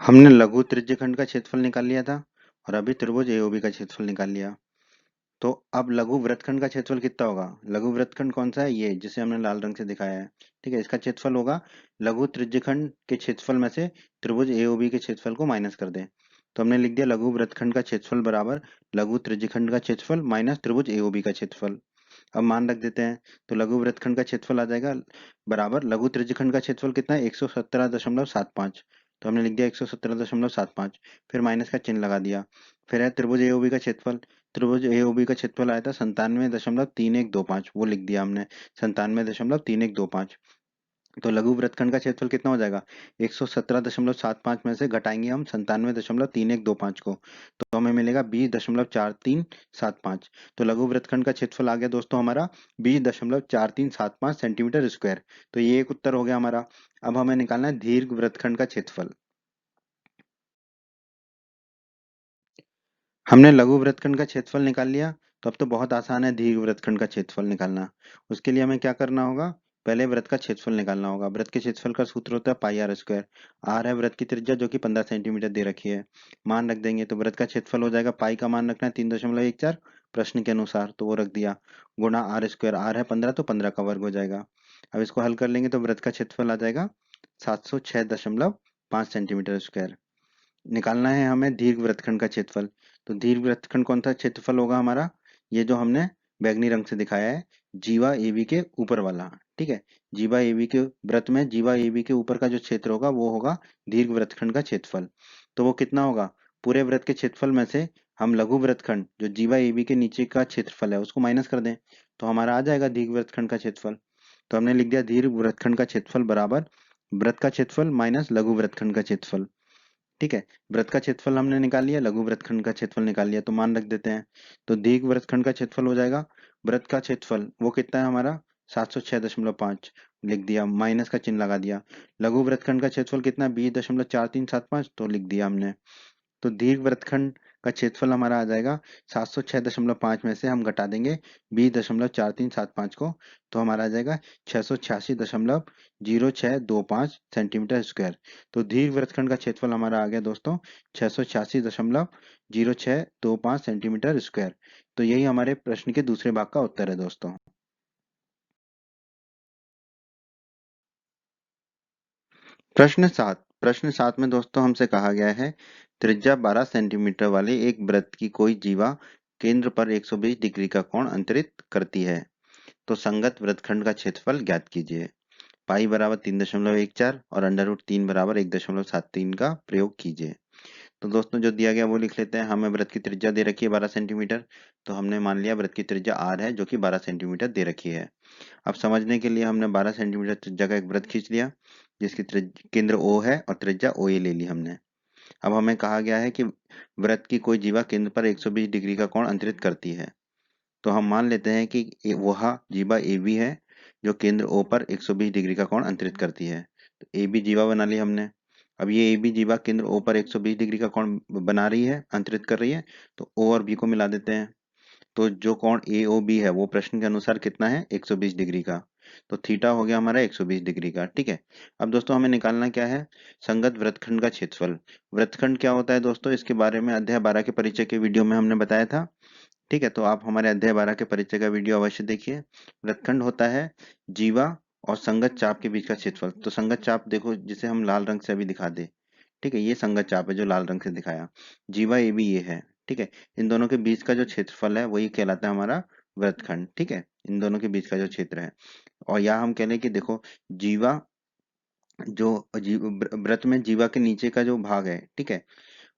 हमने लघु त्रिज्यखंड का क्षेत्रफल निकाल लिया था और अभी त्रिभुज एओबी का क्षेत्रफल निकाल लिया। तो अब लघु वृत्तखंड का क्षेत्रफल कितना होगा, लघु वृत्तखंड कौन सा है, ये जिसे हमने लाल रंग से दिखाया है। ठीक है, इसका क्षेत्रफल होगा लघु त्रिज्यखंड के क्षेत्रफल में से त्रिभुज एओबी के क्षेत्रफल को माइनस कर दें। तो हमने लिख दिया लघु वृत्तखंड का क्षेत्रफल बराबर लघु त्रिज्यखंड का क्षेत्रफल माइनस त्रिभुज एओबी का क्षेत्रफल। अब मान रख देते हैं, तो लघु वृत्तखंड का क्षेत्रफल आ जाएगा बराबर लघु त्रिज्यखंड का क्षेत्रफल कितना है 117.75। तो हमने लिख दिया 117.75, फिर माइनस का चिन्ह लगा दिया। फिर है त्रिभुज एओबी का क्षेत्रफल, त्रिभुज एओबी का क्षेत्रफल आया था 97.3125, वो लिख दिया हमने 97.3125। तो लघु वृत्तखंड का क्षेत्रफल कितना हो जाएगा, 117.75 में से घटाएंगे हम 97.3125 को, तो हमें मिलेगा 20.4375। तो लघु वृत्तखंड का क्षेत्रफल आ गया दोस्तों हमारा 20.4375 सेंटीमीटर स्क्वायर। तो ये एक उत्तर हो गया हमारा। अब हमें निकालना है दीर्घ वृत्तखंड का क्षेत्रफल। हमने लघु वृत्तखंड का क्षेत्रफल निकाल लिया, तो अब तो बहुत आसान है दीर्घ वृत्तखंड का क्षेत्रफल निकालना। उसके लिए हमें क्या करना होगा, पहले वृत्त का क्षेत्रफल निकालना होगा। वृत्त के क्षेत्रफल का सूत्र होता है पाई आर स्क्वायर। आर है वृत्त की त्रिज्या जो कि 15 सेंटीमीटर दे रखी है, मान रख देंगे तो वृत्त का क्षेत्रफल हो जाएगा, पाई का मान रखना है 3.14 प्रश्न के अनुसार, तो वो रख दिया, गुणा आर स्क्वायर, आर है 15 तो 15 का वर्ग हो जाएगा। अब इसको हल कर लेंगे तो वृत्त का क्षेत्रफल आ जाएगा 706.5 सेंटीमीटर स्क्वायर। निकालना है हमें दीर्घ वृत्तखंड का क्षेत्रफल। तो दीर्घ वृत्तखंड कौन सा क्षेत्रफल होगा हमारा, ये जो हमने बैगनी रंग से दिखाया है, जीवा एबी के ऊपर वाला। ठीक है, जीवा एबी के वृत्त में जीवा एबी के ऊपर का जो क्षेत्र होगा वो होगा दीर्घ वृत्तखंड का क्षेत्रफल। तो वो कितना होगा, पूरे वृत्त के क्षेत्रफल में से हम लघु वृत्तखंड जो जीवा एबी के नीचे का क्षेत्रफल है उसको माइनस कर दें, तो हमारा आ जाएगा दीर्घ वृत्तखंड का क्षेत्रफल। तो हमने लिख दिया दीर्घ वृत्तखंड का क्षेत्रफल बराबर वृत्त का क्षेत्रफल माइनस लघु वृत्तखंड का क्षेत्रफल। ठीक है, वृत्त का क्षेत्रफल हमने निकाल लिया, लघु वृत्तखंड का क्षेत्रफल निकाल लिया, तो मान रख देते हैं। तो दीर्घ वृत्तखंड का क्षेत्रफल हो जाएगा, वृत्त का क्षेत्रफल वो कितना है हमारा 706.5 लिख दिया, माइनस का चिन्ह लगा दिया। लघु वृत्तखंड का क्षेत्रफल कितना है 20.4375, तो लिख दिया हमने। तो दीर्घ वृत्तखंड का क्षेत्रफल हमारा आ जाएगा 706.5 में से हम घटा देंगे 20.4375 को, तो हमारा आ जाएगा 686.0625 सेंटीमीटर स्क्वायर। तो दीर्घ वृत्तखंड का क्षेत्रफल हमारा आ गया दोस्तों 686.0625 सेंटीमीटर स्क्वायर। तो यही हमारे प्रश्न के दूसरे भाग का उत्तर है दोस्तों। प्रश्न 7 में दोस्तों हमसे कहा गया है त्रिज्या 12 सेंटीमीटर वाले एक वृत्त की कोई जीवा केंद्र पर 120 डिग्री का कोण अंतरित करती है, तो संगत वृत्तखंड का क्षेत्रफल ज्ञात कीजिए। पाई बराबर 3.14 और अंडर रूट 3 बराबर 1.73 का प्रयोग कीजिए। तो दोस्तों जो दिया गया वो लिख लेते हैं। हमें वृत्त की त्रिज्या दे रखी है 12 सेंटीमीटर, तो हमने मान लिया वृत्त की त्रिज्या r है जो कि 12 सेंटीमीटर दे रखी है। अब समझने के लिए हमने 12 सेंटीमीटर त्रिज्या का एक वृत्त खींच लिया जिसकी केंद्र O है और त्रिज्या OA ले ली हमने। अब हमें कहा गया है कि वृत्त की कोई जीवा केंद्र पर 120 डिग्री का कोण अंतरित करती है। तो हम मान लेते हैं कि वह जीवा AB है जो केंद्र O पर 120 डिग्री का कोण अंतरित करती है। तो AB जीवा बना ली हमने। अब ये AB जीवा केंद्र O पर 120 डिग्री का कोण बना रही है, अंतरित कर रही है, तो O और B को मिला देते हैं। तो जो कोण AOB है वो प्रश्न के अनुसार कितना है, 120 डिग्री का। तो थीटा हो गया हमारा 120 डिग्री का। ठीक है। अब दोस्तों हमें निकालना क्या है, संगत वृत्तखंड का क्षेत्रफल। वृत्तखंड क्या होता है दोस्तों, इसके बारे में अध्याय 12 के परिचय के वीडियो में हमने बताया था। ठीक है, तो आप हमारे अध्याय 12 के परिचय का वीडियो अवश्य देखिए। वृत्तखंड होता है जीवा और संगत चाप के बीच का क्षेत्रफल। तो संगत चाप देखो जिसे हम लाल रंग से अभी दिखा दे। ठीक है, ये संगत चाप है जो लाल रंग से दिखाया। जीवा ए भी ये है। ठीक है, इन दोनों के बीच का जो क्षेत्रफल है वही कहलाता है हमारा वृत्तखंड। ठीक है, इन दोनों के बीच का जो क्षेत्र है। और यहाँ हम कह लें कि देखो जीवा जो वृत्त में जीवा के नीचे का जो भाग है, ठीक है,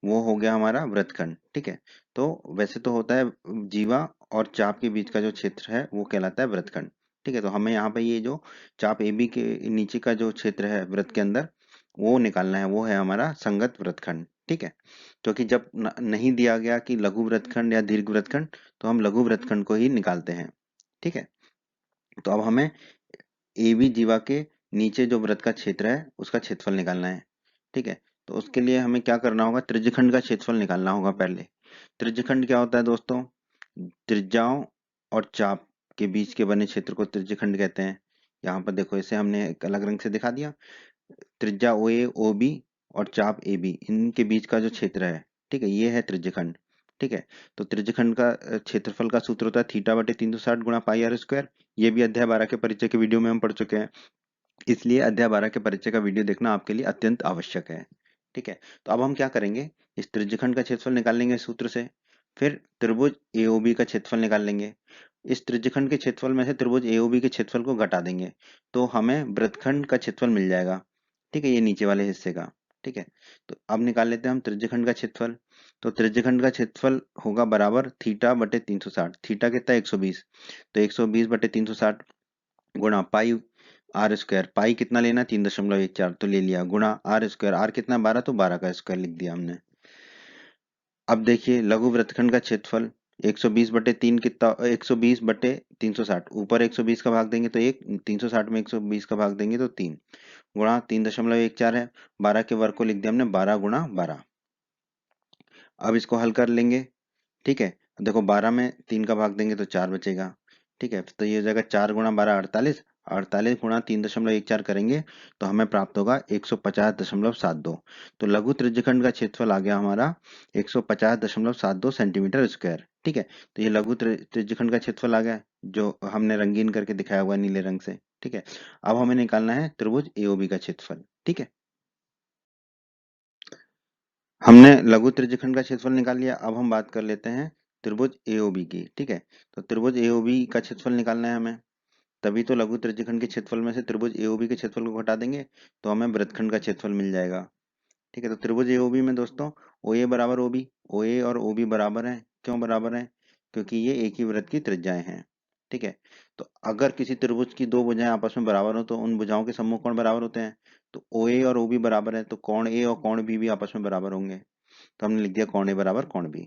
वो हो गया हमारा वृत्तखंड। ठीक है, तो वैसे तो होता है जीवा और चाप के बीच का जो क्षेत्र है वो कहलाता है वृत्तखंड। ठीक है, तो हमें यहाँ पे ये जो चाप AB के नीचे का जो क्षेत्र है वृत्त के अंदर वो निकालना है, वो है हमारा संगत वृत्तखंड। ठीक है, क्योंकि जब नहीं दिया गया कि लघु वृत्तखंड या दीर्घ वृत्तखंड, तो हम लघु वृत्तखंड को ही निकालते हैं। ठीक है, तो अब हमें AB जीवा के नीचे जो वृत्त का क्षेत्र है उसका क्षेत्रफल निकालना है। ठीक है, तो उसके लिए हमें क्या करना होगा, त्रिज्यखंड का क्षेत्रफल निकालना होगा पहले। त्रिज्यखंड क्या होता है दोस्तों, त्रिज्याओं और चाप के बीच के बने क्षेत्र को त्रिज्यखंड कहते हैं। यहाँ पर देखो इसे हमने एक अलग रंग से दिखा दिया। त्रिज्या OA OB और चाप AB इनके बीच का जो क्षेत्र है, ठीक है, ये है त्रिज्यखंड। ठीक है, तो त्रिज्यखंड का क्षेत्रफल का सूत्र होता है थीटा बटे 360 गुणा पाई आर स्क्वायर। ये भी अध्याय 12 के परिचय के वीडियो में हम पढ़ चुके हैं, इसलिए अध्याय 12 के परिचय का वीडियो देखना आपके लिए अत्यंत आवश्यक है। ठीक है, तो अब हम क्या करेंगे, इस त्रिज्यखंड का क्षेत्रफल निकाल लेंगे इस सूत्र से। फिर त्रिभुज AOB का क्षेत्रफल निकाल लेंगे। इस त्रिज्यखंड के क्षेत्रफल में से त्रिभुज AOB के क्षेत्रफल को घटा देंगे तो हमें वृत्तखंड का क्षेत्रफल मिल जाएगा। ठीक है, ये नीचे वाले हिस्से का। ठीक है, तो अब निकाल लेते हैं हम त्रिज्यखंड का क्षेत्रफल। तो त्रिज्यखंड का क्षेत्रफल होगा बराबर थीटा बटे 360। थीटा कितना है 120, तो 120 बटे 360 गुणा पाई आर स्क्वायर। पाई कितना लेना, 3.14 तो ले लिया, गुणा आर स्क्वायर। आर कितना 12, तो 12 का स्क्वायर लिख दिया हमने। अब देखिए लघु वृत्तखंड का क्षेत्रफल 120 बटे 3 कितना, 120 बटे 360। ऊपर 120 का भाग देंगे तो 1, 360 में 120 का भाग देंगे तो 3, गुणा 3.14 है। 12 के वर्ग को लिख दिया हमने 12 गुणा 12। अब इसको हल कर लेंगे। ठीक है, देखो 12 में 3 का भाग देंगे तो 4 बचेगा। ठीक है, तो ये हो जाएगा 4 गुणा 12 48। 48 गुणा 3.14 करेंगे तो हमें प्राप्त होगा 150.72। तो लघु त्रिज्यखंड का क्षेत्रफल आ गया हमारा 150.72 सेंटीमीटर स्क्वायर। ठीक है, तो ये लघु त्रिज्यखंड का क्षेत्रफल आ गया जो हमने रंगीन करके दिखाया हुआ है नीले रंग से। ठीक है, अब हमें निकालना है त्रिभुज AOB का क्षेत्रफल। ठीक है, हमने लघु त्रिज्यखंड का क्षेत्रफल निकाल लिया। अब हम बात कर लेते हैं त्रिभुज AOB की। ठीक है, तो त्रिभुज AOB का क्षेत्रफल निकालना है हमें। तभी तो लघु त्रिज्यखंड के क्षेत्रफल में से त्रिभुज AOB के क्षेत्रफल को घटा देंगे तो हमें वृत्तखंड का क्षेत्रफल मिल जाएगा। ठीक है, तो त्रिभुज AOB में दोस्तों OA बराबर OB, OA और OB बराबर है। क्यों बराबर है, क्योंकि ये एक ही वृत्त की त्रिज्याएं हैं। ठीक है, तो अगर किसी त्रिभुज की दो भुजाएं आपस में बराबर हो तो उन भुजाओं के समूह कोण बराबर होते हैं। तो OA और OB बराबर है तो कोण A और कोण B भी आपस में बराबर होंगे। तो हमने लिख दिया कोण A बराबर कोण B।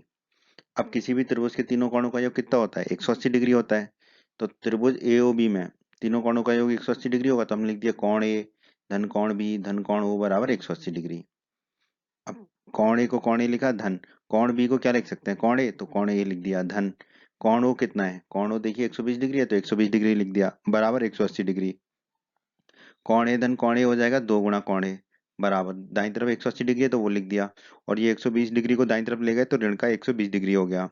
अब किसी भी त्रिभुज के तीनों कोणों का योग कितना होता है, 180 डिग्री होता है। तो त्रिभुज AOB में तीनों कोणों का योग 180 डिग्री होगा, तो हमने लिख दिया कोण A धन कोण B धन कोण O बराबर 180 डिग्री। अब कोण A को कोण A लिखा धन, कोण B को क्या लिख सकते हैं, कोण A, तो कोण A लिख दिया धन। कोण O कितना है, कोण O देखिए 120 डिग्री है तो 120 डिग्री लिख दिया बराबर 180 डिग्री। कोण A धन कोण A हो जाएगा 2 गुणा कोण A बराबर, दाईं तरफ 180 डिग्री है तो वो लिख दिया, और ये 120 डिग्री को दाईं तरफ ले गए तो ऋण का 120 डिग्री हो गया।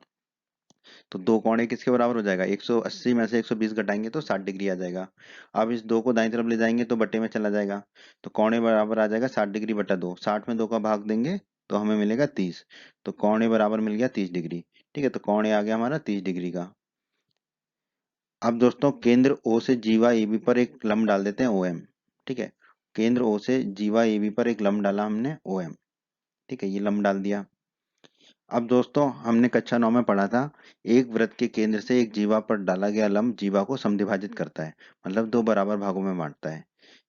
तो दो कोणे किसके बराबर हो जाएगा, 180 में से 120 घटाएंगे तो 60 डिग्री आ जाएगा। अब इस दो को दाईं तरफ ले जाएंगे तो बटे में चला जाएगा, तो कोणे बराबर आ जाएगा 60 डिग्री बटा 2। 60 में 2 का भाग देंगे तो हमें मिलेगा 30, तो कोणे बराबर मिल गया 30 डिग्री। ठीक है, तो कोणे आ गया हमारा 30 डिग्री का। अब दोस्तों केंद्र O से जीवा AB पर एक लंब डाल देते हैं OM। ठीक है, केंद्र O से जीवा AB पर एक लंब डाला हमने OM। ठीक है, ये लंब डाल दिया। अब दोस्तों हमने कक्षा 9 में पढ़ा था, एक वृत्त के केंद्र से एक जीवा पर डाला गया लंब जीवा को समद्विभाजित करता है, मतलब दो बराबर भागों में बांटता है।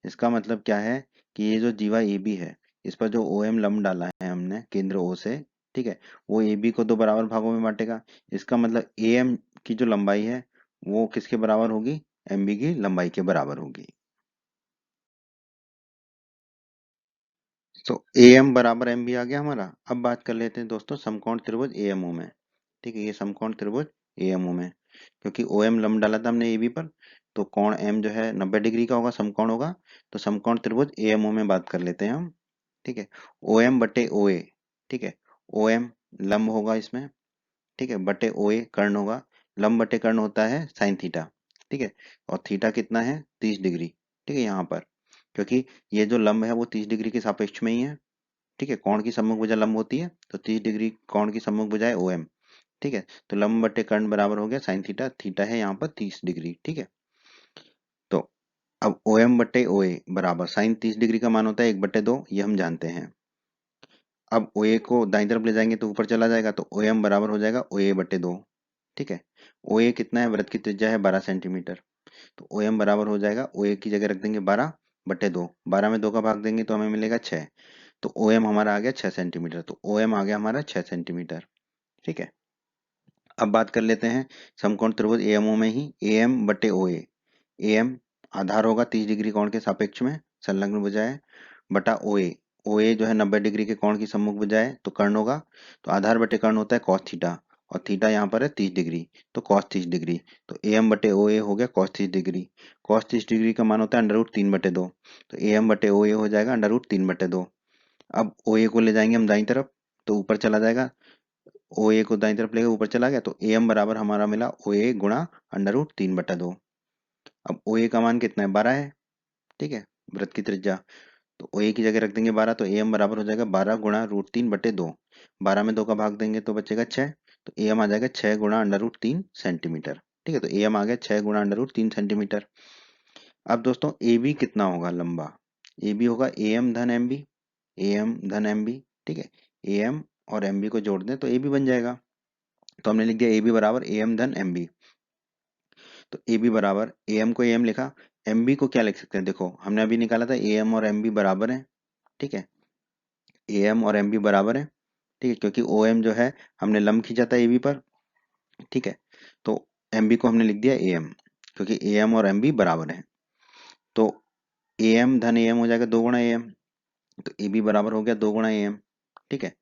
इसका मतलब क्या है कि ये जो जीवा ए बी है, इस पर जो ओ एम लंब डाला है हमने केंद्र ओ से, ठीक है, वो ए बी को दो बराबर भागों में बांटेगा। इसका मतलब ए एम की जो लंबाई है वो किसके बराबर होगी, एम बी की लंबाई के बराबर होगी। तो ए एम बराबर एम बी आ गया हमारा। अब बात कर लेते हैं दोस्तों समकोण त्रिभुज ए एम ओ में। ठीक है, ये समकोण त्रिभुज ए एम ओ में, क्योंकि ओ एम लंब डाला था हमने ए बी पर, तो कोण एम जो है 90 डिग्री का होगा, समकोण होगा। तो समकोण त्रिभुज ए एम ओ में बात कर लेते हैं हम। ठीक है, ओ एम बटे ओ ए, ठीक है, ओ एम लंब होगा इसमें, ठीक है, बटे ओ ए कर्ण होगा। लंब बटे कर्ण होता है साइन थीटा, ठीक है, और थीटा कितना है 30 डिग्री, ठीक है, यहाँ पर क्योंकि ये जो लंब है वो 30 डिग्री के सापेक्ष में ही है। ठीक है, कोण की सम्मुख भुजा लंब होती है, तो 30 डिग्री कोण की सम्मुख भुजा है ओ एम। ठीक है, तो लंब बटे कर्ण बराबर हो गया साइन थीटा, थीटा है यहाँ पर 30 डिग्री। ठीक है, तो अब ओ एम बटे ओ ए बराबर साइन 30 डिग्री का मान होता है 1/2, ये हम जानते हैं। अब ओ ए को दाईं तरफ ले जाएंगे तो ऊपर चला जाएगा, तो ओ एम बराबर हो जाएगा ओ ए बटे 2। ठीक है, ओ ए कितना है, वृत्त की त्रिज्या है 12 सेंटीमीटर, तो ओ एम बराबर हो जाएगा ओ ए की जगह रख देंगे 12/2, 12 में 2 का भाग देंगे तो हमें मिलेगा 6, तो ओ एम हमारा आ गया 6 सेंटीमीटर, तो ओ एम आ गया हमारा 6 सेंटीमीटर। ठीक है, अब बात कर लेते हैं समकोण त्रिभुज एएमओ में ही ए एम बटे ओ ए एम आधार होगा 30 डिग्री कोण के सापेक्ष में संलग्न भुजा है, बटा ओ ए जो है 90 डिग्री के कोण की सम्मुख भुजा है तो कर्ण होगा, तो आधार बटे कर्ण होता है कॉस थीटा, और थीटा यहाँ पर है 30 डिग्री, तो कॉस 30 डिग्री, तो ए एम बटे ओ ए हो गया कॉस 30 डिग्री। कॉस 30 डिग्री का मान होता है √3/2, तो ए एम बटे ओ ए हो जाएगा √3/2। अब ओ ए को ले जाएंगे हम दाईं तरफ, तो ऊपर चला जाएगा, ओ ए को दाईं तरफ लेकर ऊपर चला गया, तो ए एम बराबर हमारा मिला ओ ए गुणा √3/2। अब ओ ए का मान कितना है 12 है, ठीक है, वृत्त की त्रिज्या, तो ओ ए की जगह रख देंगे 12, तो ए एम बराबर हो जाएगा 12 गुणा √3/2। 12 में 2 का भाग देंगे तो बचेगा 6, तो ए एम आ जाएगा 6 गुणा √3 सेंटीमीटर। ठीक है, तो ए एम आ गया 6 गुणा √3 सेंटीमीटर। अब दोस्तों ए बी कितना होगा लंबा, ए बी होगा ए एम धन एम बी, ए एम धन एम बी। ठीक है, ए एम और एम बी को जोड़ दें तो ए बी बन जाएगा, तो हमने लिख दिया ए बी बराबर ए एम धन एम बी। तो ए बी बराबर ए एम को ए एम लिखा, एम बी को क्या लिख सकते हैं, देखो हमने अभी निकाला था ए एम और एम बी बराबर है। ठीक है, ए एम और एम बी बराबर है, ठीक है, क्योंकि ओ एम जो है हमने लंब खींचा था ए बी पर। ठीक है, तो एम बी को हमने लिख दिया ए एम, क्योंकि ए एम और एम बी बराबर है, तो ए एम धन ए एम हो जाएगा 2 गुणा ए एम, तो ए बी बराबर हो गया 2 गुणा ए एम। ठीक है,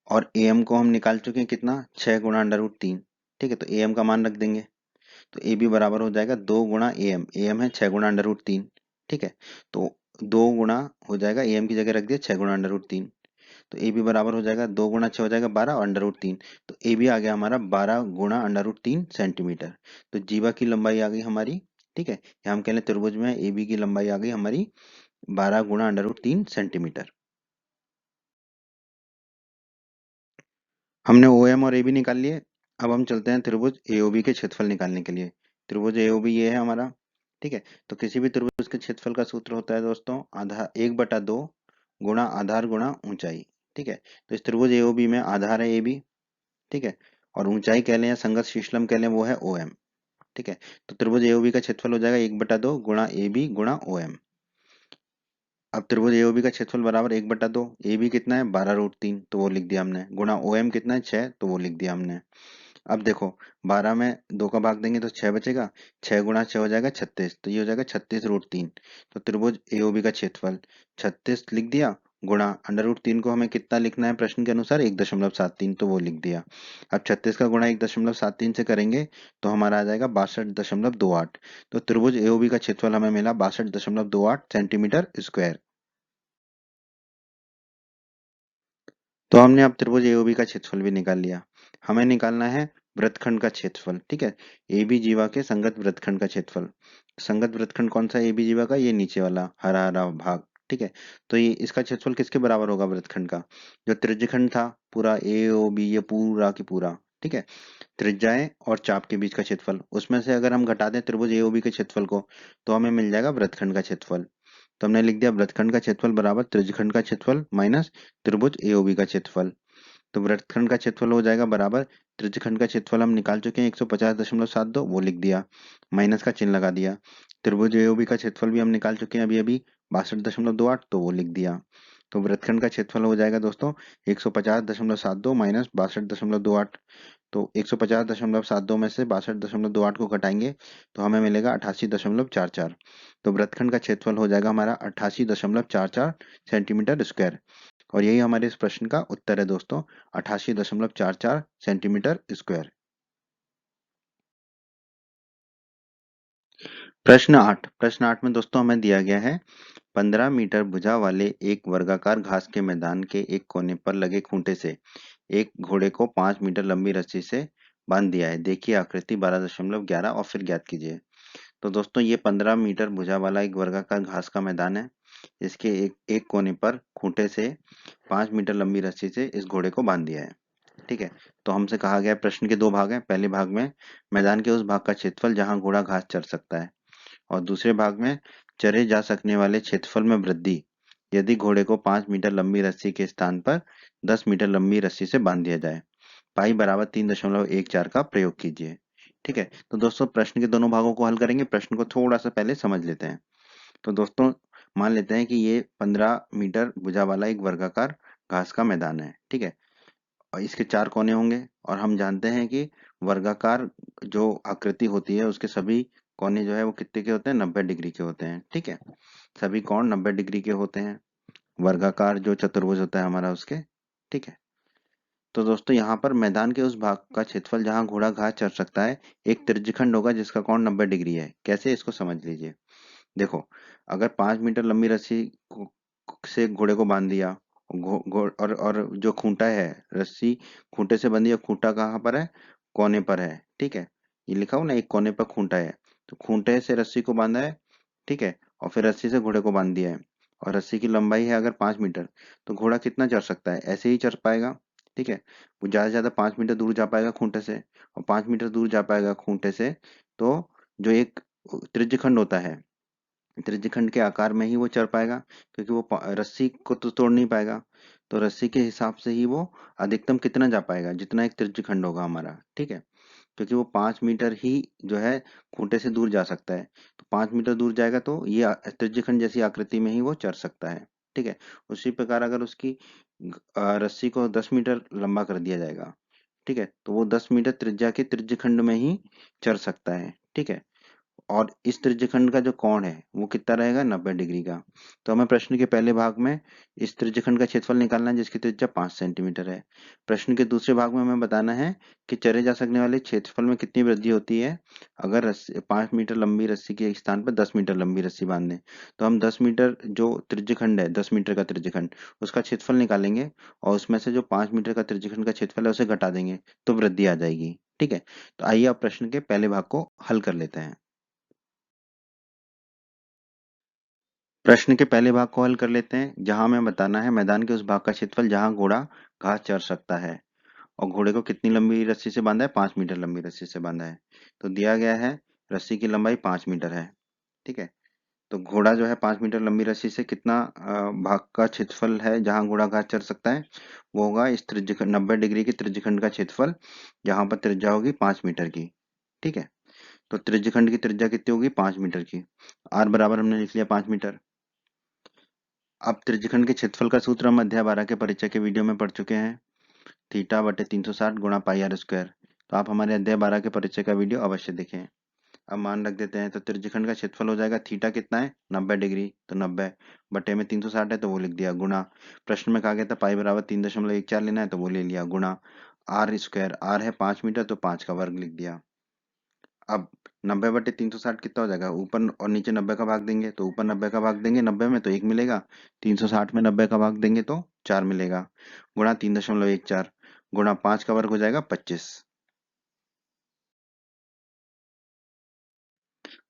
और ए एम को हम निकाल चुके हैं कितना 6 गुणा √3। ठीक है, तो ए एम का मान रख देंगे, तो ए बी बराबर हो जाएगा 2 गुणा ए एम है 6 गुणा √3। ठीक है, तो 2 गुणा हो जाएगा ए एम की जगह रख दिया 6 गुणा √3, तो ए बी बराबर हो जाएगा 2 गुणा 6 हो जाएगा 12 और √3, तो ए बी आ गया हमारा 12 गुणा √3 सेंटीमीटर। तो जीवा की लंबाई आ गई हमारी, ठीक है, यहाँ हम कह लें त्रिभुज में ए बी की लंबाई आ गई हमारी 12 गुणा √3 सेंटीमीटर। हमने ओ एम और ए बी निकाल लिए। अब हम चलते हैं त्रिभुज ए ओ बी के क्षेत्रफल निकालने के लिए। त्रिभुज ए ओ बी ये है हमारा। ठीक है, तो किसी भी त्रिभुज के क्षेत्रफल का सूत्र होता है दोस्तों आधार 1/2 गुणा आधार गुणा ऊंचाई। ठीक है, तो इस त्रिभुज ए ओ बी में आधार है ए बी, ठीक है, और ऊंचाई कह लें या संगत शीर्षलंब कह लें वो है ओ एम। ठीक है, तो त्रिभुज ए ओ बी का क्षेत्रफल हो जाएगा 1/2 गुणा ए बी गुणा ओ एम। अब त्रिभुज एओबी का क्षेत्रफल बराबर 1/2, ए बी कितना है 12√3 तो वो लिख दिया हमने, गुणा ओ एम कितना है 6 तो वो लिख दिया हमने। अब देखो 12 में 2 का भाग देंगे तो 6 बचेगा, 6 गुणा 6 हो जाएगा 36, तो ये हो जाएगा 36√3। तो त्रिभुज एओबी का क्षेत्रफल 36 लिख दिया, गुणा √3 को हमें कितना लिखना है प्रश्न के अनुसार 1.73, तो वो लिख दिया। अब 36 का गुणा 1.73 से करेंगे तो हमारा आ जाएगा 62.28, तो त्रिभुज एओबी का क्षेत्रफल हमें मिला 62.28 सेंटीमीटर स्क्वायर। तो हमने अब त्रिभुज एओबी का क्षेत्रफल भी निकाल लिया। हमें निकालना है वृत्तखंड का क्षेत्रफल। ठीक है, ए बी जीवा के संगत वृत्तखंड का क्षेत्रफल। संगत वृत्तखंड कौन सा ए बी जीवा का, ये नीचे वाला हरा हरा भाग। ठीक है, तो ये इसका क्षेत्रफल किसके बराबर होगा वृत्तखंड का, जो त्रिज्यखंड था पूरा ए ओ बी, ये पूरा की पूरा। ठीक है, त्रिज्याएं और चाप के बीच का क्षेत्रफल, उसमें से अगर हम घटा दें त्रिभुज एओबी के क्षेत्रफल को तो हमें मिल जाएगा वृत्तखंड का क्षेत्रफल। तो हमने लिख दिया वृत्तखंड का क्षेत्रफल बराबर त्रिज्यखंड का क्षेत्रफल माइनस त्रिभुज एओबी का क्षेत्रफल। तो वृत्तखंड का क्षेत्रफल हो जाएगा बराबर त्रिज्यखंड का क्षेत्रफल हम निकाल चुके हैं 150.72, वो लिख दिया, माइनस का चिन्ह लगा दिया। त्रिभुज एओबी का क्षेत्रफल भी हम निकाल चुके हैं अभी अभी 62.28, तो वो लिख दिया। तो वृत्तखंड का क्षेत्रफल हो जाएगा दोस्तों 150.72 माइनस 62.28। तो 150.72 में से 62.28 को घटाएंगे तो हमें मिलेगा 88.44। तो वृत्तखंड का क्षेत्रफल हो जाएगा हमारा 88.44 सेंटीमीटर स्क्वायर। और यही हमारे इस प्रश्न का उत्तर है दोस्तों, 88.44 सेंटीमीटर स्क्वायर। प्रश्न 8 में दोस्तों हमें दिया गया है 15 मीटर भुजा वाले एक वर्गाकार घास के मैदान के एक कोने पर लगे खूंटे से एक घोड़े को 5 मीटर लंबी रस्सी से बांध दिया है। देखिए आकृति 12.11 और फिर ज्ञात कीजिए। तो दोस्तों ये 15 मीटर भुजा वाला एक वर्गाकार घास का मैदान है। इसके एक कोने पर खूंटे से 5 मीटर लंबी रस्सी से इस घोड़े को बांध दिया है। ठीक है। तो हमसे कहा गया है, प्रश्न के दो भाग हैं। पहले भाग में मैदान के उस भाग का क्षेत्रफल जहां घोड़ा घास चर सकता है, और दूसरे भाग में चरे जा सकने वाले क्षेत्रफल में वृद्धि यदि घोड़े को 5 मीटर लंबी रस्सी के स्थान पर 10 मीटर लंबी रस्सी से बांध दिया जाए। पाई बराबर 3.14 का प्रयोग कीजिए। ठीक है। तो दोस्तों प्रश्न के दोनों भागों को हल करेंगे। प्रश्न को थोड़ा सा पहले समझ लेते हैं। तो दोस्तों मान लेते हैं कि ये 15 मीटर भुजा वाला एक वर्गाकार घास का मैदान है। ठीक है। और इसके 4 कोने होंगे, और हम जानते हैं कि वर्गाकार जो आकृति होती है उसके सभी कोने जो है वो कितने के होते हैं, 90 डिग्री के होते हैं। ठीक है। सभी कोण 90 डिग्री के होते हैं वर्गाकार जो चतुर्भुज होता है हमारा उसके। ठीक है। तो दोस्तों यहाँ पर मैदान के उस भाग का क्षेत्रफल जहां घोड़ा घास चर सकता है एक त्रिज्यखंड होगा जिसका कोण 90 डिग्री है। कैसे, इसको समझ लीजिए। देखो, अगर 5 मीटर लंबी रस्सी से घोड़े को बांध दिया, और जो खूंटा है, रस्सी खूंटे से बंधी है, खूंटा कहाँ पर है, कोने पर है। ठीक है। ये लिखा हो ना, एक कोने पर खूंटा है, तो खूंटे से रस्सी को बांधा है। ठीक है। और फिर रस्सी से घोड़े को बांध दिया है, और रस्सी की लंबाई है अगर 5 मीटर, तो घोड़ा कितना चढ़ सकता है, ऐसे ही चढ़ पाएगा। ठीक है। वो ज्यादा से ज्यादा 5 मीटर दूर जा पाएगा खूंटे से, और 5 मीटर दूर जा पाएगा खूंटे से। तो जो एक त्रिज्यखंड होता है, त्रिज्यखंड के आकार में ही वो चढ़ पाएगा, क्योंकि वो रस्सी को तो तोड़ नहीं पाएगा। तो रस्सी के हिसाब से ही वो अधिकतम कितना जा पाएगा, जितना एक त्रिज्यखंड होगा हमारा। ठीक है। क्योंकि वो 5 मीटर ही जो है खूंटे से दूर जा सकता है, तो 5 मीटर दूर जाएगा तो ये त्रिज्यखंड जैसी आकृति में ही वो चढ़ सकता है। ठीक है। उसी प्रकार अगर उसकी रस्सी को 10 मीटर लंबा कर दिया जाएगा, ठीक है, तो वो 10 मीटर त्रिज्या के त्रिज्यखंड में ही चढ़ सकता है। ठीक है। और इस त्रिज्यखंड का जो कोण है वो कितना रहेगा, 90 डिग्री का। तो हमें प्रश्न के पहले भाग में इस त्रिज्यखंड का क्षेत्रफल निकालना है जिसकी त्रिज्या 5 सेंटीमीटर है। प्रश्न के दूसरे भाग में हमें बताना है कि चरे जा सकने वाले क्षेत्रफल में कितनी वृद्धि होती है अगर 5 मीटर लंबी रस्सी के स्थान पर 10 मीटर लंबी रस्सी बांध दें। तो हम 10 मीटर जो त्रिज्यखंड है, 10 मीटर का त्रिज्यखंड, उसका क्षेत्रफल निकालेंगे, और उसमें से जो 5 मीटर का त्रिज्यखंड का क्षेत्रफल है उसे घटा देंगे, तो वृद्धि आ जाएगी। ठीक है। तो आइए आप प्रश्न के पहले भाग को हल कर लेते हैं। प्रश्न के पहले भाग को हल कर लेते हैं, जहां हमें बताना है मैदान के उस भाग का क्षेत्रफल जहां घोड़ा घास चर सकता है, और घोड़े को कितनी लंबी रस्सी से बांधा है, 5 मीटर लंबी रस्सी से बांधा है। तो दिया गया है रस्सी की लंबाई 5 मीटर है। ठीक है। तो घोड़ा जो है 5 मीटर लंबी रस्सी से कितना भाग का क्षेत्रफल है जहां घोड़ा घास चर सकता है, वो होगा इस त्रिज्यखंड 90 डिग्री के त्रिज्यखंड का क्षेत्रफल, जहां पर त्रिज्या होगी 5 मीटर की। ठीक है। तो त्रिज्यखंड की त्रिज्या कितनी होगी, 5 मीटर की। आर बराबर हमने लिख लिया 5 मीटर। अब त्रिज्यखंड के क्षेत्रफल का सूत्र हम अध्याय 12 के परिचय के वीडियो में पढ़ चुके हैं, थीटा बटे 360 गुणा पाई आर स्क्वायर। तो आप हमारे अध्याय 12 के परिचय का वीडियो अवश्य देखें। अब मान रख देते हैं, तो त्रिज्यखंड का क्षेत्रफल हो जाएगा, थीटा कितना है, 90 डिग्री, तो 90 बटे में 360 है तो वो लिख दिया, गुणा प्रश्न में कहा गया था पाई बराबर 3.14 लेना है तो वो ले लिया, गुणा आर स्क्वायर, आर है 5 मीटर तो 5 का वर्ग लिख दिया। अब 90 बटे 360 कितना हो जाएगा, ऊपर और नीचे 90 का भाग देंगे, तो ऊपर 90 का भाग देंगे 90 में तो 1 मिलेगा, 360 में 90 का भाग देंगे तो 4 मिलेगा, गुणा 3.14 गुणा 5 का वर्ग हो जाएगा 25।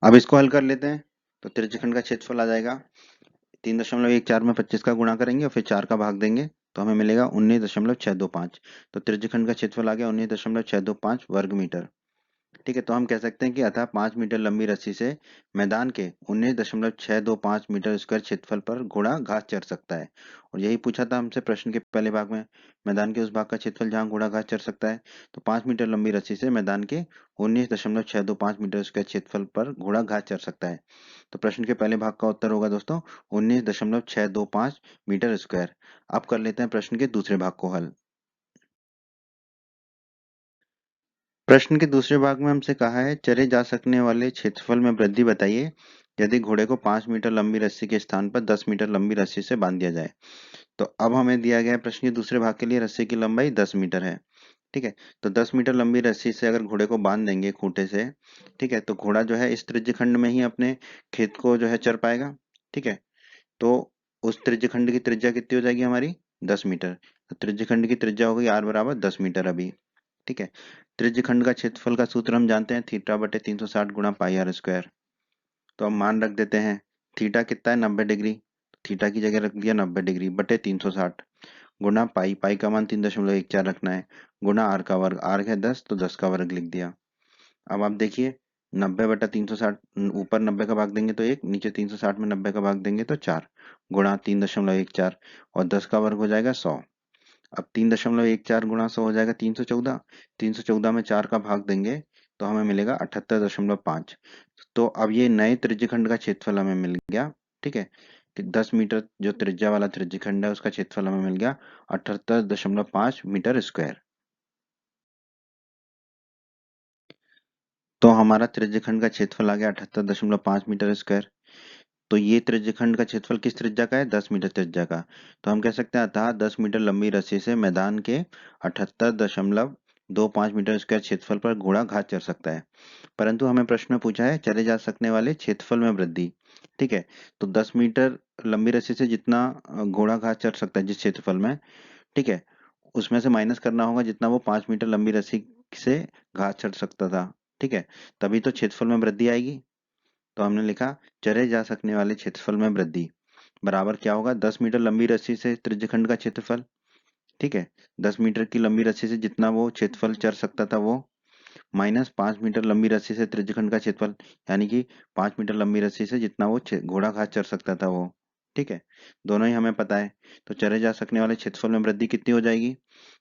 अब इसको हल कर लेते हैं। तो त्रिज्यखंड का क्षेत्रफल आ जाएगा, 3.14 में 25 का गुणा करेंगे और फिर 4 का भाग देंगे, तो हमें मिलेगा 19.625। तो त्रिज्यखंड का क्षेत्रफल आ गया 19.625 वर्ग मीटर। ठीक है, तो हम कह सकते हैं कि अतः 5 मीटर लंबी रस्सी से मैदान के 19.625 मीटर स्क्वायर क्षेत्रफल पर घोड़ा घास चर सकता है। और यही पूछा था हमसे प्रश्न के पहले भाग में, मैदान के उस भाग का क्षेत्रफल जहां घोड़ा घास चर सकता है। तो 5 मीटर लंबी रस्सी से मैदान के 19.625 मीटर स्क्वायर क्षेत्रफल पर घोड़ा घास चर सकता है। तो प्रश्न के पहले भाग का उत्तर होगा दोस्तों 19.625 मीटर स्क्वायर। अब कर लेते हैं प्रश्न के दूसरे भाग को हल। प्रश्न के दूसरे भाग में हमसे कहा है चरे जा सकने वाले क्षेत्रफल में वृद्धि बताइए यदि घोड़े को 5 मीटर लंबी रस्सी के स्थान पर 10 मीटर लंबी रस्सी से बांध दिया जाए। तो अब हमें दिया गया है प्रश्न के दूसरे भाग के लिए रस्सी की लंबाई 10 मीटर है। ठीक है, तो 10 मीटर लंबी रस्सी से अगर घोड़े को बांध देंगे खूंटे से, ठीक है, तो घोड़ा जो है इस त्रिज्य खंड में ही अपने खेत को जो है चर पाएगा। ठीक है, तो उस त्रिज्य खंड की त्रिज्या कितनी हो जाएगी हमारी 10 मीटर। तो त्रिज्य खंड की त्रिज्या हो गई r बराबर 10 मीटर अभी। ठीक है, त्रिज्य खंड का क्षेत्रफल का सूत्र हम जानते हैं थीटा बटे 360 गुणा पाई आर स्क्वायर। तो हम मान रख देते हैं थीटा कितना है 90 डिग्री, थीटा की जगह रख दिया 90 डिग्री बटे 360 गुणा पाई, पाई का मान 3.14 रखना है, गुणा आर का वर्ग, आर है 10 तो 10 का वर्ग लिख दिया। अब आप देखिए 90/360, ऊपर 90 का भाग देंगे तो 1, नीचे 360 में 90 का भाग देंगे तो 4, गुणा 3.14 और 10 का वर्ग हो जाएगा 100। अब 3.14 गुणा 100 हो जाएगा 314, 314 में 4 का भाग देंगे तो हमें मिलेगा 78.5। तो अब ये नए त्रिज्यखंड का क्षेत्रफल हमें मिल गया। ठीक है, कि 10 मीटर जो त्रिज्या वाला त्रिज्यखंड है उसका क्षेत्रफल हमें मिल गया 78.5 मीटर स्क्वायर। तो हमारा त्रिज्यखंड का क्षेत्रफल आ गया 78.5 मीटर स्क्वायर। तो ये त्रिज्यखंड का क्षेत्रफल किस त्रिज्या का है 10 मीटर त्रिज्या का। तो हम कह सकते हैं अतः 10 मीटर लंबी रस्सी से मैदान के 78.25 मीटर स्क्वायर क्षेत्रफल पर घोड़ा घास चर सकता है। परंतु हमें प्रश्न में पूछा है चले जा सकने वाले क्षेत्रफल में वृद्धि। ठीक है, तो 10 मीटर लंबी रस्सी से जितना घोड़ा घास चर सकता है जिस क्षेत्रफल में, ठीक है, उसमें से माइनस करना होगा जितना वो 5 मीटर लंबी रस्सी से घास चर सकता था। ठीक है, तभी तो क्षेत्रफल में वृद्धि आएगी। तो हमने लिखा चरे जा सकने वाले क्षेत्रफल में वृद्धि बराबर क्या होगा 10 मीटर लंबी रस्सी से त्रिज्यखंड का क्षेत्रफल। ठीक है, 10 मीटर की लंबी रस्सी से जितना वो क्षेत्रफल चर सकता था वो, माइनस 5 मीटर लंबी रस्सी से त्रिज्यखंड का क्षेत्रफल, यानी कि 5 मीटर लंबी रस्सी से जितना वो घोड़ा घास चर सकता था वो। ठीक है, दोनों ही हमें पता है। तो चरे जा सकने वाले क्षेत्रफल में वृद्धि कितनी हो जाएगी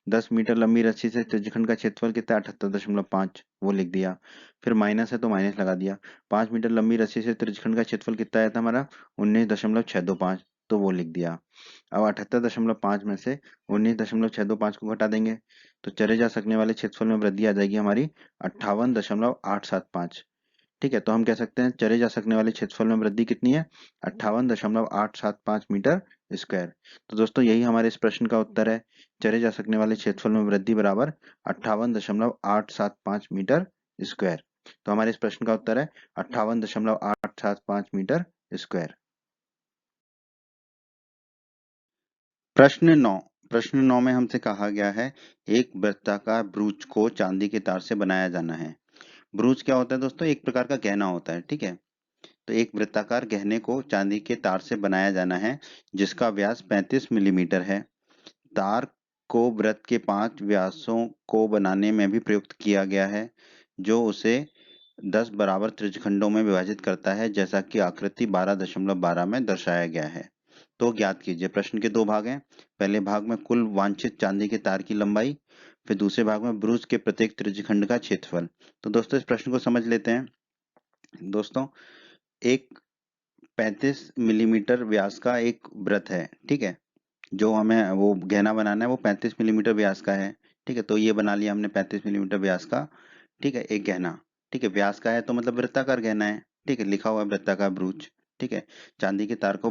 10 मीटर लंबी रस्सी से त्रिज्यखंड का क्षेत्रफल कितना 78.5 वो लिख दिया। फिर माइनस है तो माइनस लगा दिया। 5 मीटर लंबी रस्सी से त्रिज्यखंड का क्षेत्रफल कितना आया था हमारा 19.625 तो वो लिख दिया। अब 78.5 में से 19.625 को घटा देंगे तो चरे जा सकने वाले क्षेत्रफल में वृद्धि आ जाएगी हमारी 58.875। ठीक है, तो हम कह सकते हैं चरे जा सकने वाले क्षेत्रफल में वृद्धि कितनी है 58.875 मीटर स्क्वायर। तो दोस्तों यही हमारे इस प्रश्न का उत्तर है, चरे जा सकने वाले क्षेत्रफल में वृद्धि बराबर 58.875 मीटर स्क्वायर। तो हमारे इस प्रश्न का उत्तर है 58.875 मीटर स्क्वायर। प्रश्न 9, प्रश्न 9 में हमसे कहा गया है एक वृत्ताकार ब्रूच को चांदी के तार से बनाया जाना है। ब्रूच क्या होता है दोस्तों एक प्रकार का गहना होता है। ठीक है, तो एक वृत्ताकार गहने को चांदी के तार से बनाया जाना है जिसका व्यास 35 मिलीमीटर है। तार को वृत्त के 5 व्यासों को बनाने में भी प्रयुक्त किया गया है जो उसे 10 बराबर त्रिज्यखंडों में विभाजित करता है जैसा कि आकृति 12.12 में दर्शाया गया है। तो ज्ञात कीजिए। प्रश्न के दो भाग हैं, पहले भाग में कुल वांछित चांदी के तार की लंबाई, फिर दूसरे भाग में ब्रूच के प्रत्येक त्रिज्यखंड का क्षेत्रफल। तो दोस्तों इस प्रश्न को समझ लेते हैं। दोस्तों एक 35 मिलीमीटर व्यास का एक वृत्त है। ठीक है, जो हमें वो गहना बनाना है वो 35 मिलीमीटर व्यास का है। ठीक है, तो ये बना लिया हमने 35 मिलीमीटर व्यास का। ठीक है, एक गहना। ठीक है, व्यास का है तो मतलब वृत्ताकार गहना है। ठीक है, लिखा हुआ है वृत्ताकार ब्रूच। ठीक है, चांदी के तार को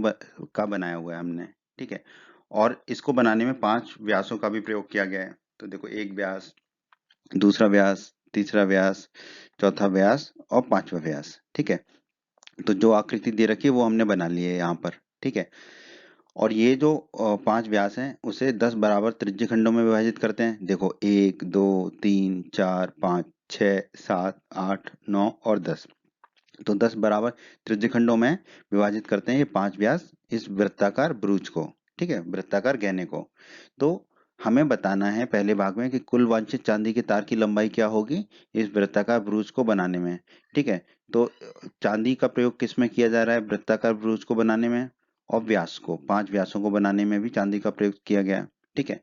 का बनाया हुआ है हमने। ठीक है, और इसको बनाने में 5 व्यासों का भी प्रयोग किया गया है। तो देखो एक व्यास, दूसरा व्यास, तीसरा व्यास, चौथा व्यास और पांचवा व्यास। ठीक है, तो जो आकृति दे रखी है वो हमने बना ली है यहाँ पर। ठीक है, और ये जो 5 व्यास हैं उसे 10 बराबर त्रिज्यखंडों में विभाजित करते हैं। देखो 1 2 3 4 5 6 7 8 9 और 10। तो 10 बराबर त्रिज्यखंडों में विभाजित करते हैं ये 5 व्यास इस वृत्ताकार ब्रूच को। ठीक है, वृत्ताकार गहने को। तो हमें बताना है पहले भाग में कि कुल वांछित चांदी के तार की लंबाई क्या होगी इस वृत्ताकार ब्रूज को बनाने में। ठीक है, तो चांदी का प्रयोग किस में किया जा रहा है वृत्ताकार ब्रूज को बनाने में, और व्यास को 5 व्यासों को बनाने में भी चांदी का प्रयोग किया गया। ठीक है,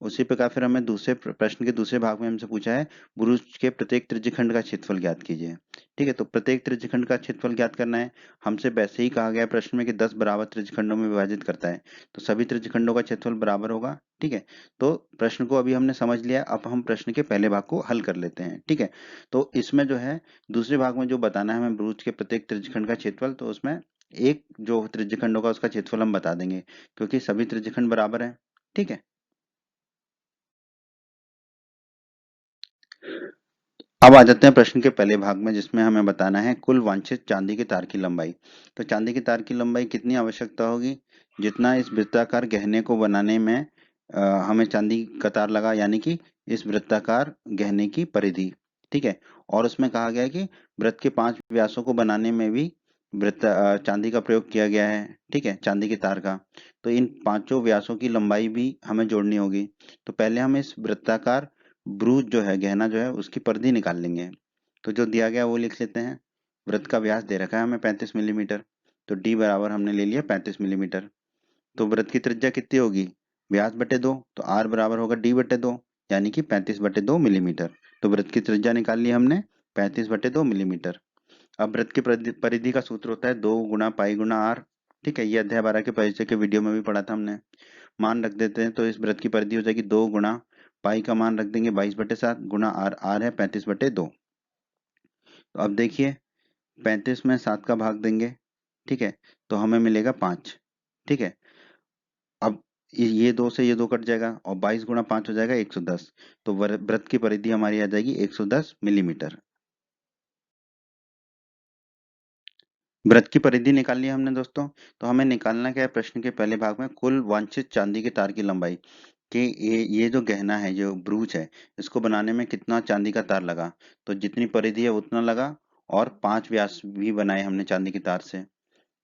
उसी प्रकार फिर हमें दूसरे प्रश्न के दूसरे भाग में हमसे पूछा है बुरुज के प्रत्येक त्रिज्यखंड का क्षेत्रफल ज्ञात कीजिए। ठीक है, तो प्रत्येक त्रिज्यखंड का क्षेत्रफल ज्ञात करना है। हमसे वैसे ही कहा गया है प्रश्न में कि 10 बराबर त्रिज्यखंडों में विभाजित करता है, तो सभी त्रिज्यखंडों का क्षेत्रफल बराबर होगा। ठीक है, तो प्रश्न को अभी हमने समझ लिया, अब हम प्रश्न के पहले भाग को हल कर लेते हैं। ठीक है, तो इसमें जो है दूसरे भाग में जो बताना है हमें बुरुज के प्रत्येक त्रिज्यखंड का क्षेत्रफल, तो उसमें एक जो त्रिज्यखंड होगा उसका क्षेत्रफल हम बता देंगे क्योंकि सभी त्रिज्यखंड बराबर है। ठीक है, अब आ जाते हैं प्रश्न के पहले भाग में जिसमें हमें बताना है कुल वांछित चांदी के तार की लंबाई। तो चांदी के तार की लंबाई कितनी आवश्यकता होगी, जितना इस वृत्ताकार गहने को बनाने में हमें चांदी का तार लगा, यानी कि इस वृत्ताकार गहने की परिधि। ठीक है, और उसमें कहा गया है कि वृत्त के 5 व्यासों को बनाने में भी चांदी का प्रयोग किया गया है। ठीक है, चांदी के तार का, तो इन पांचों व्यासों की लंबाई भी हमें जोड़नी होगी। तो पहले हम इस वृत्ताकार ब्रूज जो है गहना जो है उसकी परिधि निकाल लेंगे। तो जो दिया गया वो लिख लेते हैं। वृत्त का व्यास दे रखा है हमें 35 मिलीमीटर, तो डी बराबर हमने ले लिया 35 मिलीमीटर। तो वृत्त की त्रिज्या कितनी होगी, व्यास बटे 2, तो आर बराबर होगा डी बटे 2, यानी कि 35/2 मिलीमीटर। तो वृत्त की त्रिज्या निकाल ली हमने 35/2 मिलीमीटर। अब वृत्त की परिधि का सूत्र होता है 2 गुणा पाई गुणा आर। ठीक है, ये अध्याय 12 के परिचय के वीडियो में भी पढ़ा था हमने। मान रख देते हैं, तो इस वृत्त की परिधि हो जाएगी 2 गुणा पाई का मान रख देंगे 22/7 गुणा आर, आर है 35/2। तो अब देखिए 35 में 7 का भाग देंगे। ठीक है, तो हमें मिलेगा 5। ठीक है, अब ये 2 से ये 2 कट जाएगा और 22 गुणा 5 हो जाएगा 110। तो वृत्त की परिधि हमारी आ जाएगी 110 मिलीमीटर। वृत्त की परिधि निकाल लिया हमने दोस्तों। तो हमें निकालना क्या है प्रश्न के पहले भाग में कुल वांछित चांदी के तार की लंबाई, कि ये जो गहना है जो ब्रूच है इसको बनाने में कितना चांदी का तार लगा। तो जितनी परिधि है उतना लगा, और 5 व्यास भी बनाए हमने चांदी के तार से।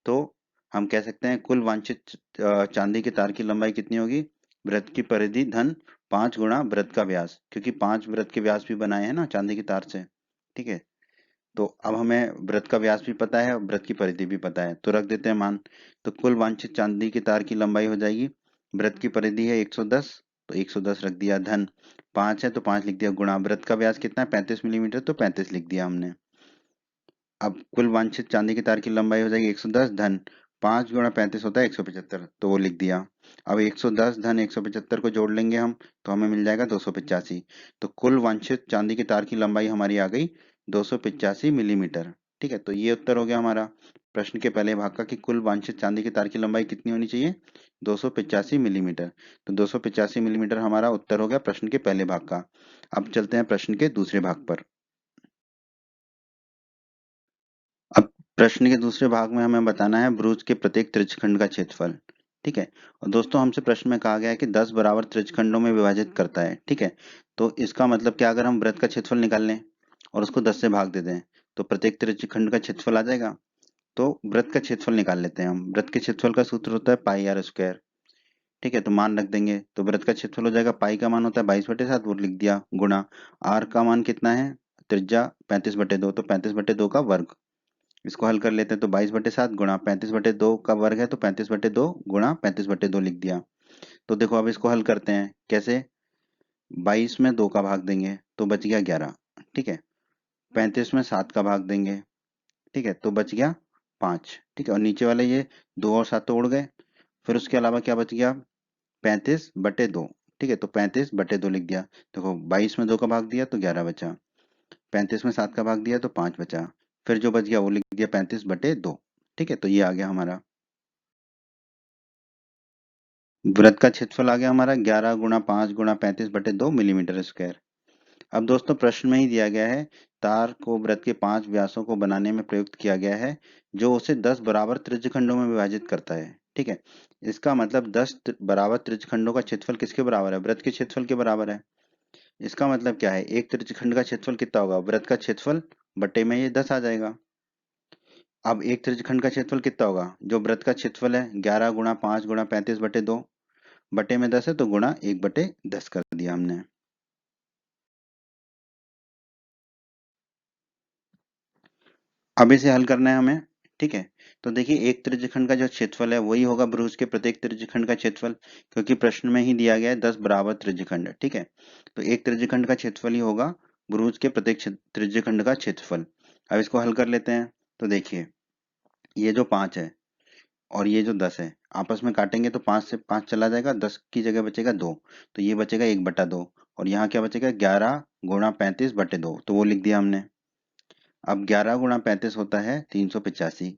तो हम कह सकते हैं कुल वांछित चांदी के तार की लंबाई कितनी होगी, वृत्त की परिधि धन 5 गुणा वृत्त का व्यास, क्योंकि 5 वृत्त के व्यास भी बनाए हैं ना चांदी के तार से। ठीक है, तो अब हमें वृत्त का व्यास भी पता है और वृत्त की परिधि भी पता है, तो रख देते हैं मान। तो कुल वांछित चांदी के तार की लंबाई हो जाएगी, वृत्त की परिधि है 110, तो 110 रख दिया, धन 5 है तो 5 लिख दिया, गुणा वृत्त का व्यास कितना है 35 मिलीमीटर, तो 35 लिख दिया हमने। अब कुल वांछित चांदी के तार की लंबाई हो जाएगी 110 धन 5 गुणा 35 होता है 175, तो वो लिख दिया। अब 110 धन 175 को जोड़ लेंगे हम, तो हमें मिल जाएगा 285। तो कुल वांछित चांदी के तार की लंबाई हमारी आ गई 285 मिलीमीटर। ठीक है, तो ये उत्तर हो गया हमारा प्रश्न के पहले भाग का कि कुल वांछित चांदी के तार की लंबाई कितनी होनी चाहिए, 285 मिलीमीटर। तो 285 मिलीमीटर हमारा उत्तर हो गया प्रश्न के पहले भाग का। अब चलते हैं प्रश्न के दूसरे भाग पर। अब प्रश्न के दूसरे भाग में हमें बताना है ब्रूज के प्रत्येक त्रिज्यखंड का क्षेत्रफल। ठीक है, और दोस्तों हमसे प्रश्न में कहा गया है कि 10 बराबर त्रिज्यखंडों में विभाजित करता है। ठीक है, तो इसका मतलब क्या, अगर हम वृत्त का क्षेत्रफल निकाल लें और उसको 10 से भाग दे दें तो प्रत्येक त्रिज्यखंड का क्षेत्रफल आ जाएगा। तो वृत्त का क्षेत्रफल निकाल लेते हैं हम। वृत्त के क्षेत्रफल का सूत्र होता है पाई आर स्क्वायर। ठीक है, तो मान रख देंगे, तो वृत्त का क्षेत्रफल हो जाएगा, पाई का मान होता है 22/7, वो लिख दिया, गुणा आर का मान कितना है, त्रिज्या 35/2, तो 35/2 का वर्ग। इसको हल कर लेते हैं, तो 22/7 गुणा 35/2 का वर्ग है, तो 35/2 गुणा 35/2 लिख दिया। तो देखो अब इसको हल करते हैं कैसे, 22 में 2 का भाग देंगे तो बच गया 11। ठीक है, 35 में 7 का भाग देंगे, ठीक है, तो बच गया 5। ठीक है, और नीचे वाले ये 2 और 7 तो उड़ गए। फिर उसके अलावा क्या बच गया, 35/2। ठीक है, तो 35/2 लिख दिया। देखो 22 में 2 का भाग दिया तो 11 बचा, 35 में 7 का भाग दिया तो 5 बचा, फिर जो बच गया वो लिख दिया 35/2। ठीक है, तो ये आ गया हमारा वृत्त का क्षेत्रफल, आ गया हमारा 11 गुणा 5 गुणा 35/2 मिलीमीटर स्क्वायर। अब दोस्तों प्रश्न में ही दिया गया है तार को वृत्त के 5 व्यासों को बनाने में प्रयुक्त किया गया है जो उसे 10 बराबर त्रिज्यखंडों में विभाजित करता है। ठीक है, इसका मतलब 10 बराबर त्रिज्यखंडों का क्षेत्रफल किसके बराबर है, वृत्त के क्षेत्रफल के बराबर है। इसका मतलब क्या है, एक त्रिज्यखंड का क्षेत्रफल कितना होगा, वृत्त का क्षेत्रफल बटे में ये 10 आ जाएगा। अब एक त्रिज्यखंड का क्षेत्रफल कितना होगा, जो वृत्त का क्षेत्रफल है 11 गुणा 5 गुणा 35/2, बटे में 10 है तो गुणा 1/10 कर दिया हमने। अब इसे हल करना है हमें, ठीक है। तो देखिए एक त्रिज्यखंड का जो क्षेत्रफल है वही होगा भुज के प्रत्येक त्रिज्यखंड का क्षेत्रफल, क्योंकि प्रश्न में ही दिया गया है 10 बराबर त्रिज्यखंड, ठीक है। तो एक त्रिज्यखंड का क्षेत्रफल ही होगा भुज के प्रत्येक त्रिज्यखंड का क्षेत्रफल। अब इसको हल कर लेते हैं। तो देखिए ये जो 5 है और ये जो 10 है आपस में काटेंगे तो 5 से 5 चला जाएगा, 10 की जगह बचेगा 2, तो ये बचेगा 1/2, और यहाँ क्या बचेगा 11 गुणा 35/2, तो वो लिख दिया हमने। अब 11 गुणा 35 होता है 385,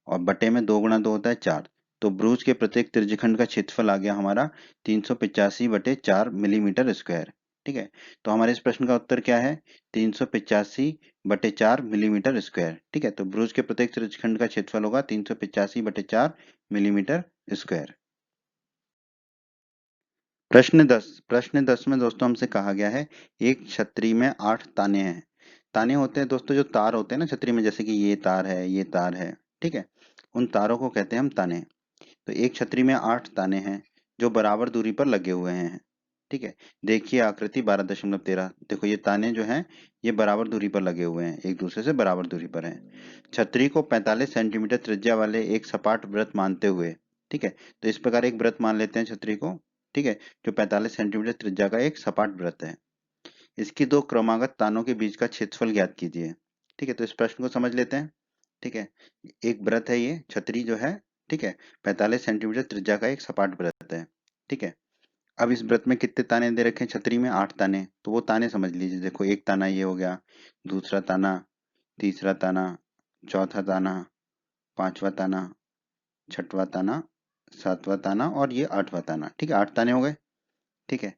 और बटे में 2 गुणा 2 होता है 4, तो भुज के प्रत्येक त्रिज्यखंड का क्षेत्रफल आ गया हमारा 385/4 मिलीमीटर स्क्वायर, ठीक है। तो हमारे इस प्रश्न का उत्तर क्या है, 385/4 मिलीमीटर स्क्वायर, ठीक है। तो भुज के प्रत्येक त्रिज्यखंड का क्षेत्रफल होगा 385/4 मिलीमीटर स्क्वायर। प्रश्न 10 में दोस्तों हमसे कहा गया है एक छतरी में 8 ताने हैं। ताने होते हैं दोस्तों जो तार होते हैं ना छतरी में, जैसे कि ये तार है, ये तार है, ठीक है। उन तारों को कहते हैं हम ताने। तो एक छतरी में 8 ताने हैं जो बराबर दूरी पर लगे हुए हैं, ठीक है। देखिए आकृति 12.13, देखो ये ताने जो हैं ये बराबर दूरी पर लगे हुए हैं, एक दूसरे से बराबर दूरी पर हैं। छतरी को 45 सेंटीमीटर त्रिज्या वाले एक सपाट वृत्त मानते हुए, ठीक है। तो इस प्रकार एक वृत्त मान लेते हैं छतरी को, ठीक है, जो 45 सेंटीमीटर त्रिज्या का एक सपाट वृत्त है। इसकी दो क्रमागत तानों के बीच का क्षेत्रफल ज्ञात कीजिए, ठीक है। तो इस प्रश्न को समझ लेते हैं, ठीक है। एक वृत्त है ये छतरी जो है, ठीक है, 45 सेंटीमीटर त्रिज्या का एक सपाट वृत्त है, ठीक है। अब इस वृत्त में कितने ताने दे रखे हैं छतरी में, 8 ताने, तो वो ताने समझ लीजिए। देखो एक ताना ये हो गया, दूसरा ताना, तीसरा ताना, चौथा ताना, पांचवा ताना, छठवां ताना, सातवां ताना और ये 8वां ताना, ठीक है। 8 ताने हो गए, ठीक है।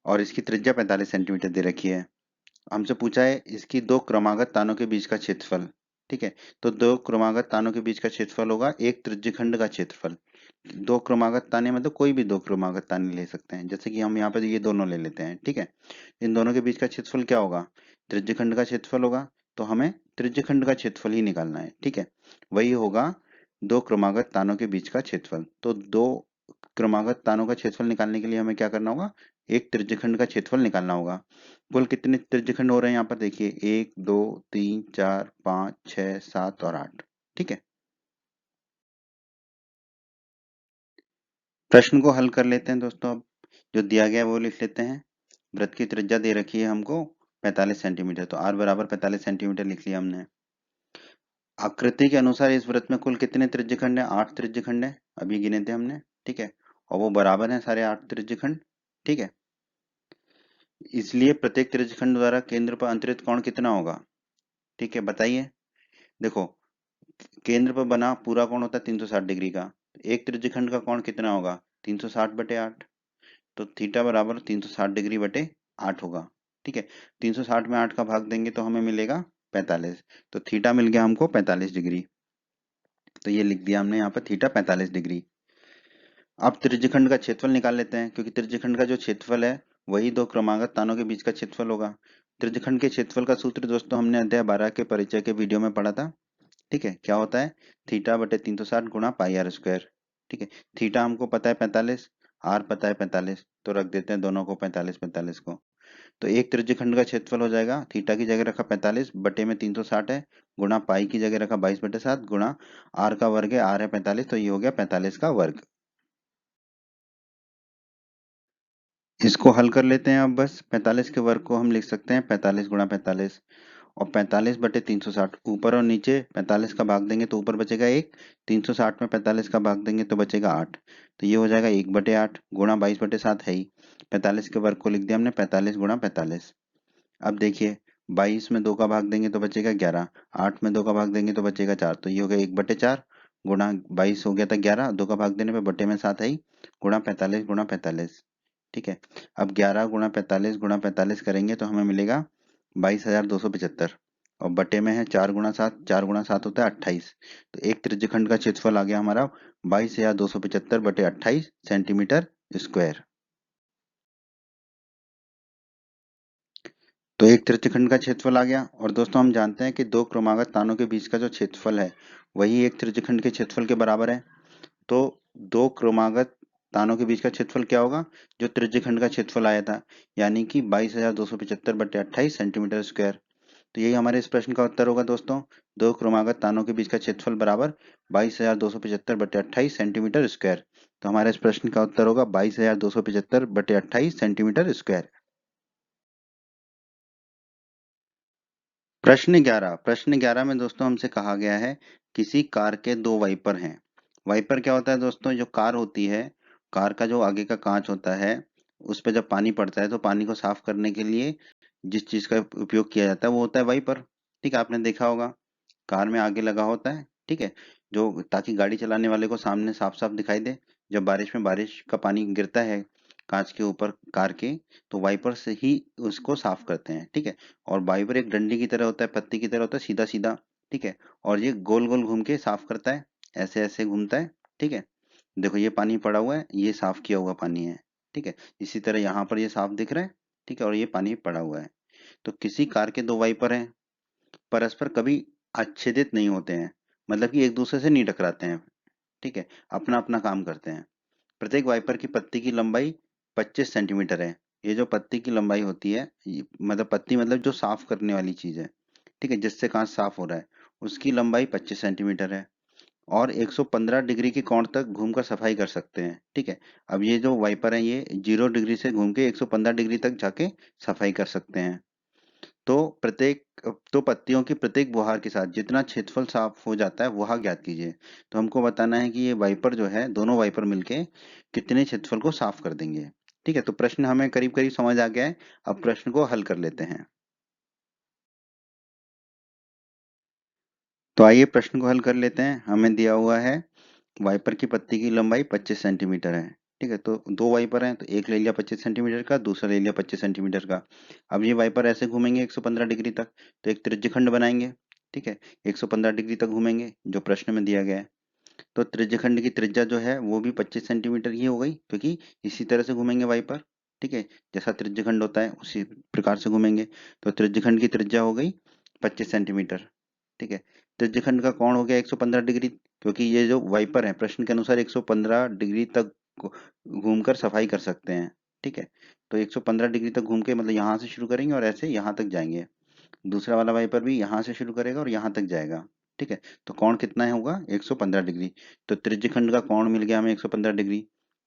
और इसकी त्रिज्या 45 सेंटीमीटर दे रखी है। हमसे पूछा है इसकी दो क्रमागत तानों के बीच का क्षेत्रफल, ठीक है। तो दो क्रमागत तानों के बीच का क्षेत्रफल होगा एक त्रिज्यखंड का क्षेत्रफल। दो क्रमागत ताने मतलब कोई भी दो क्रमागत ताने ले सकते हैं, जैसे कि हम यहाँ पर ये दोनों ले लेते हैं, ठीक है। इन दोनों के बीच का क्षेत्रफल क्या होगा, त्रिज्यखंड का क्षेत्रफल होगा। तो हमें त्रिज्यखंड का क्षेत्रफल ही निकालना है, ठीक है। वही होगा दो क्रमागत तानों के बीच का क्षेत्रफल। तो दो क्रमागत तानों का क्षेत्रफल निकालने के लिए हमें क्या करना होगा, एक त्रिज्यखंड का क्षेत्रफल निकालना होगा। कुल कितने त्रिज्यखंड हो रहे हैं यहाँ पर देखिए, 1 2 3 4 5 6 7 और 8, ठीक है। प्रश्न को हल कर लेते हैं दोस्तों। अब जो दिया गया है वो लिख लेते हैं। वृत्त की त्रिज्या दे रखी है हमको 45 सेंटीमीटर, तो r बराबर 45 सेंटीमीटर लिख लिया हमने। आकृति के अनुसार इस वृत्त में कुल कितने त्रिज्यखंड है, 8 त्रिज्यखंड है, अभी गिने थे हमने, ठीक है। और वो बराबर है सारे 8 त्रिज्यखंड, ठीक है। इसलिए प्रत्येक त्रिज्यखंड द्वारा केंद्र पर अंतरित कोण कितना होगा, ठीक है, बताइए। देखो केंद्र पर बना पूरा कोण होता है 360 डिग्री का, एक त्रिज्यखंड का कोण कितना होगा 360/8, तो थीटा बराबर 360 डिग्री बटे 8 होगा, ठीक है। 360 में 8 का भाग देंगे तो हमें मिलेगा 45, तो थीटा मिल गया हमको 45 डिग्री। तो ये लिख दिया हमने यहाँ पर थीटा 45 डिग्री। अब त्रिज्यखंड का क्षेत्रफल निकाल लेते हैं, क्योंकि त्रिज्यखंड का जो क्षेत्रफल है वही दो क्रमागत तानों के बीच का क्षेत्रफल होगा। त्रिज्यखंड के क्षेत्रफल का सूत्र दोस्तों हमने अध्याय 12 के परिचय के वीडियो में पढ़ा था, ठीक है। क्या होता है, थीटा बटे 360 गुणा पाई आर स्क्वायर, ठीक है। थीटा हमको पता है 45, आर पता है 45, तो रख देते हैं दोनों को 45 45 को। तो एक त्रिज्यखंड का क्षेत्रफल हो जाएगा, थीटा की जगह रखा 45 बटे में 360 है, गुणा पाई की जगह रखा 22/7 गुणा आर का वर्ग है, आर है 45, तो ये हो गया 45 का वर्ग। इसको हल कर लेते हैं। अब बस 45 के वर्ग को हम लिख सकते हैं 45 गुणा 45, और 45 बटे 360, ऊपर और नीचे 45 का भाग देंगे तो ऊपर बचेगा 1, 360 में 45 का भाग देंगे तो बचेगा 8, तो ये हो जाएगा 1/8 गुणा 22/7 है ही। 45 के वर्ग को लिख दिया हमने 45 गुणा 45। अब देखिए 22 में 2 का भाग देंगे तो बचेगा 11, 8 में 2 का भाग देंगे तो बचेगा 4, तो ये हो गया 1/4 गुणा 22 हो गया था 11, 2 का भाग देने पे बटे में 7 है ही, गुणा 45 गुणा 45, ठीक है। अब 11 गुणा 45 गुणा 45 करेंगे तो हमें मिलेगा 22,275, और बटे में है 4 गुणा 7, 4 गुणा 7 होता है 28, तो एक त्रिज्यखंड का क्षेत्रफल आ गया हमारा 22,275/28 सेंटीमीटर स्क्वायर। तो एक त्रिज्यखंड का क्षेत्रफल आ गया, और दोस्तों हम जानते हैं कि दो क्रमागत तानों के बीच का जो क्षेत्रफल है वही एक त्रिज्यखंड के क्षेत्रफल के बराबर है। तो दो क्रमागत तानों के बीच का क्षेत्रफल क्या होगा, जो त्रिज्यखंड का क्षेत्रफल आया था, यानी कि 22,275/28 सेंटीमीटर स्क्वायर। तो यही हमारे इस प्रश्न का उत्तर होगा दोस्तों। दो क्रमागत तानों के बीच का क्षेत्रफल बराबर 22,275/28 सेंटीमीटर स्क्वायर। तो हमारे इस प्रश्न का उत्तर होगा 22,275/28 सेंटीमीटर स्क्वायर। प्रश्न 11 में दोस्तों हमसे कहा गया है किसी कार के दो वाइपर हैं। वाइपर क्या होता है दोस्तों, जो कार होती है, कार का जो आगे का कांच होता है, उस पर जब पानी पड़ता है तो पानी को साफ करने के लिए जिस चीज का उपयोग किया जाता है वो होता है वाइपर। ठीक है, आपने देखा होगा कार में आगे लगा होता है, ठीक है, जो ताकि गाड़ी चलाने वाले को सामने साफ साफ दिखाई दे। जब बारिश में बारिश का पानी गिरता है कांच के ऊपर कार के, तो वाइपर से ही उसको साफ करते हैं। ठीक है, और वाइपर एक डंडी की तरह होता है, पत्ती की तरह होता है, सीधा सीधा। ठीक है, और ये गोल गोल घूम के साफ करता है, ऐसे ऐसे घूमता है। ठीक है, देखो ये पानी पड़ा हुआ है, ये साफ किया हुआ पानी है। ठीक है, इसी तरह यहाँ पर ये साफ दिख रहा है। ठीक है, और ये पानी पड़ा हुआ है। तो किसी कार के दो वाइपर हैं, परस्पर कभी आच्छेदित नहीं होते हैं, मतलब कि एक दूसरे से नहीं टकराते हैं। ठीक है, अपना अपना काम करते हैं। प्रत्येक वाइपर की पत्ती की लंबाई 25 सेंटीमीटर है। ये जो पत्ती की लंबाई होती है, मतलब पत्ती मतलब जो साफ करने वाली चीज है, ठीक है, जिससे कांच साफ हो रहा है, उसकी लंबाई 25 सेंटीमीटर है और 115 डिग्री के कोण तक घूमकर सफाई कर सकते हैं। ठीक है, अब ये जो वाइपर है ये 0 डिग्री से घूम के 115 डिग्री तक जाके सफाई कर सकते हैं। तो प्रत्येक तो पत्तियों की प्रत्येक बुहार के साथ जितना क्षेत्रफल साफ हो जाता है वह ज्ञात कीजिए। तो हमको बताना है कि ये वाइपर जो है, दोनों वाइपर मिलके कितने क्षेत्रफल को साफ कर देंगे। ठीक है, तो प्रश्न हमें करीब करीब समझ आ गया है। अब प्रश्न को हल कर लेते हैं। तो आइए प्रश्न को हल कर लेते हैं। हमें दिया हुआ है वाइपर की पत्ती की लंबाई 25 सेंटीमीटर है। ठीक है, तो दो वाइपर हैं, तो एक ले लिया 25 सेंटीमीटर का, दूसरा ले लिया 25 सेंटीमीटर का। अब ये वाइपर ऐसे घूमेंगे 115 डिग्री तक, तो एक त्रिज्यखंड बनाएंगे। ठीक है, 115 डिग्री तक घूमेंगे जो प्रश्न में दिया गया है। तो त्रिज्यखंड की त्रिज्या जो है वो भी 25 सेंटीमीटर ही हो गई, क्योंकि इसी तरह से घूमेंगे वाइपर। ठीक है, जैसा त्रिज्यखंड होता है उसी प्रकार से घूमेंगे। तो त्रिज्यखंड की त्रिज्या हो गई 25 सेंटीमीटर। ठीक है, त्रिज्यखंड का कोण हो गया 115 डिग्री, क्योंकि ये जो वाइपर है प्रश्न के अनुसार 115 डिग्री तक घूमकर सफाई कर सकते हैं। ठीक है, तो 115 डिग्री तक घूम के मतलब यहाँ से शुरू करेंगे और ऐसे यहाँ तक जाएंगे। दूसरा वाला वाइपर भी यहाँ से शुरू करेगा और यहाँ तक जाएगा। ठीक है, तो कोण कितना होगा 115 डिग्री। तो त्रिज्यखंड का कोण मिल गया हमें 115 डिग्री।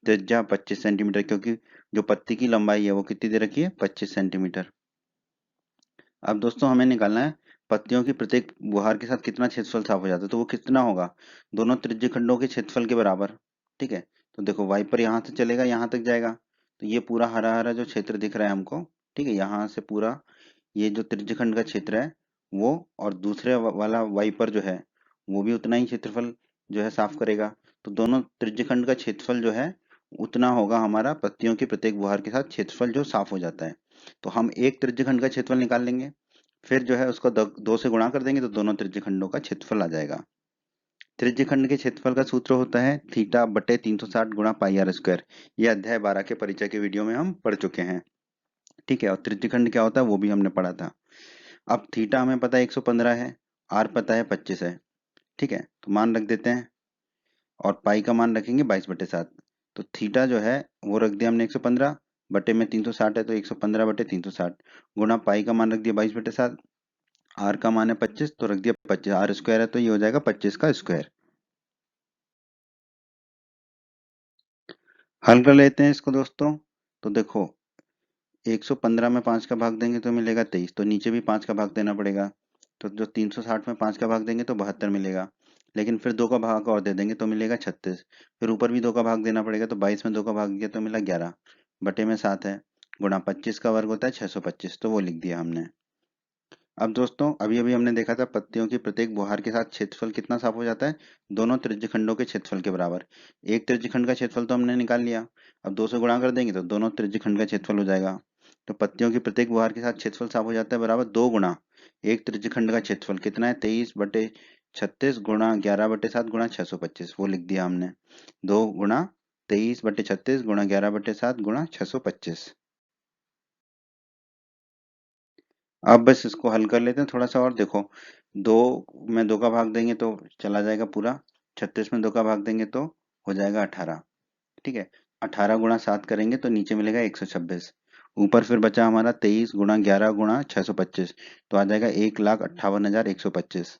त्रिज्या 25 सेंटीमीटर, क्योंकि जो पत्ती की लंबाई है वो कितनी दे रखी है, 25 सेंटीमीटर। अब दोस्तों हमें निकालना है पत्तियों की प्रत्येक बुहार के साथ कितना क्षेत्रफल साफ हो जाता है। तो वो कितना होगा, दोनों त्रिज्यखंडों के क्षेत्रफल के बराबर। ठीक है, तो देखो वाइपर यहाँ से चलेगा यहाँ तक जाएगा, तो ये पूरा हरा हरा जो क्षेत्र दिख रहा है हमको, ठीक है, यहाँ से पूरा ये जो त्रिज्यखंड का क्षेत्र है वो, और दूसरे वाला वाइपर जो है वो भी उतना ही क्षेत्रफल जो है साफ करेगा। तो दोनों त्रिज्यखंड का क्षेत्रफल जो है उतना होगा हमारा पत्तियों की प्रत्येक बुहार के साथ क्षेत्रफल जो साफ हो जाता है। तो हम एक त्रिज्यखंड का क्षेत्रफल निकाल लेंगे, फिर जो है उसको दो से गुणा कर देंगे तो दोनों त्रिज्यखंडों का क्षेत्रफल आ जाएगा। त्रिज्यखंड के क्षेत्रफल का सूत्र होता है थीटा बटे 360 गुणा पाई आर स्क्वायर। ये अध्याय 12 के परिचय के वीडियो में हम पढ़ चुके हैं। ठीक है, और त्रिज्यखंड क्या होता है वो भी हमने पढ़ा था। अब थीटा हमें पता है 115 है, आर पता है 25 है। ठीक है, तो मान रख देते हैं और पाई का मान रखेंगे 22/7। तो थीटा जो है वो रख दिया हमने 115, बटे में 360 है तो 115/360, गुणा पाई का मान रख दिया 22/7, आर का मान है 25 तो रख दिया 25, आर स्क्वायर है तो ये हो जाएगा 25 का स्क्वायर। हल कर लेते हैं इसको दोस्तों। तो देखो 115 में 5 का भाग देंगे तो मिलेगा 23, तो नीचे भी 5 का भाग देना पड़ेगा। तो जो 360 में 5 का भाग देंगे तो 72 मिलेगा, लेकिन फिर 2 का भाग और दे देंगे तो मिलेगा 36। फिर ऊपर भी 2 का भाग देना पड़ेगा, तो 22 में 2 का भाग दिया तो मिला 11, बटे में 7 है, गुणा 25 का वर्ग होता है 625, तो वो लिख दिया हमने। अब दोस्तों अभी अभी हमने देखा था पत्तियों की प्रत्येक बुहार के साथ क्षेत्रफल कितना साफ हो जाता है, दोनों त्रिज्यखंडों के क्षेत्रफल के बराबर। एक त्रिज्यखंड का क्षेत्रफल तो हमने निकाल लिया, अब 2 से गुणा कर देंगे तो दोनों त्रिज्यखंड का क्षेत्रफल हो जाएगा। तो पत्तियों की प्रत्येक बुहार के साथ क्षेत्रफल साफ हो जाता है बराबर 2 गुणा एक त्रिज्यखंड का क्षेत्रफल कितना है 23/36 गुणा 11/7 गुणा 625, वो लिख दिया हमने। 2 गुणा 23/36 गुणा 11/7 गुणा 625। अब बस इसको हल कर लेते हैं थोड़ा सा और। देखो 2 में 2 का भाग देंगे तो चला जाएगा पूरा, 36 में 2 का भाग देंगे तो हो जाएगा 18। ठीक है, 18 गुणा 7 करेंगे तो नीचे मिलेगा 126। ऊपर फिर बचा हमारा 23 गुणा 11 गुणा 625, तो आ जाएगा 1,58,125।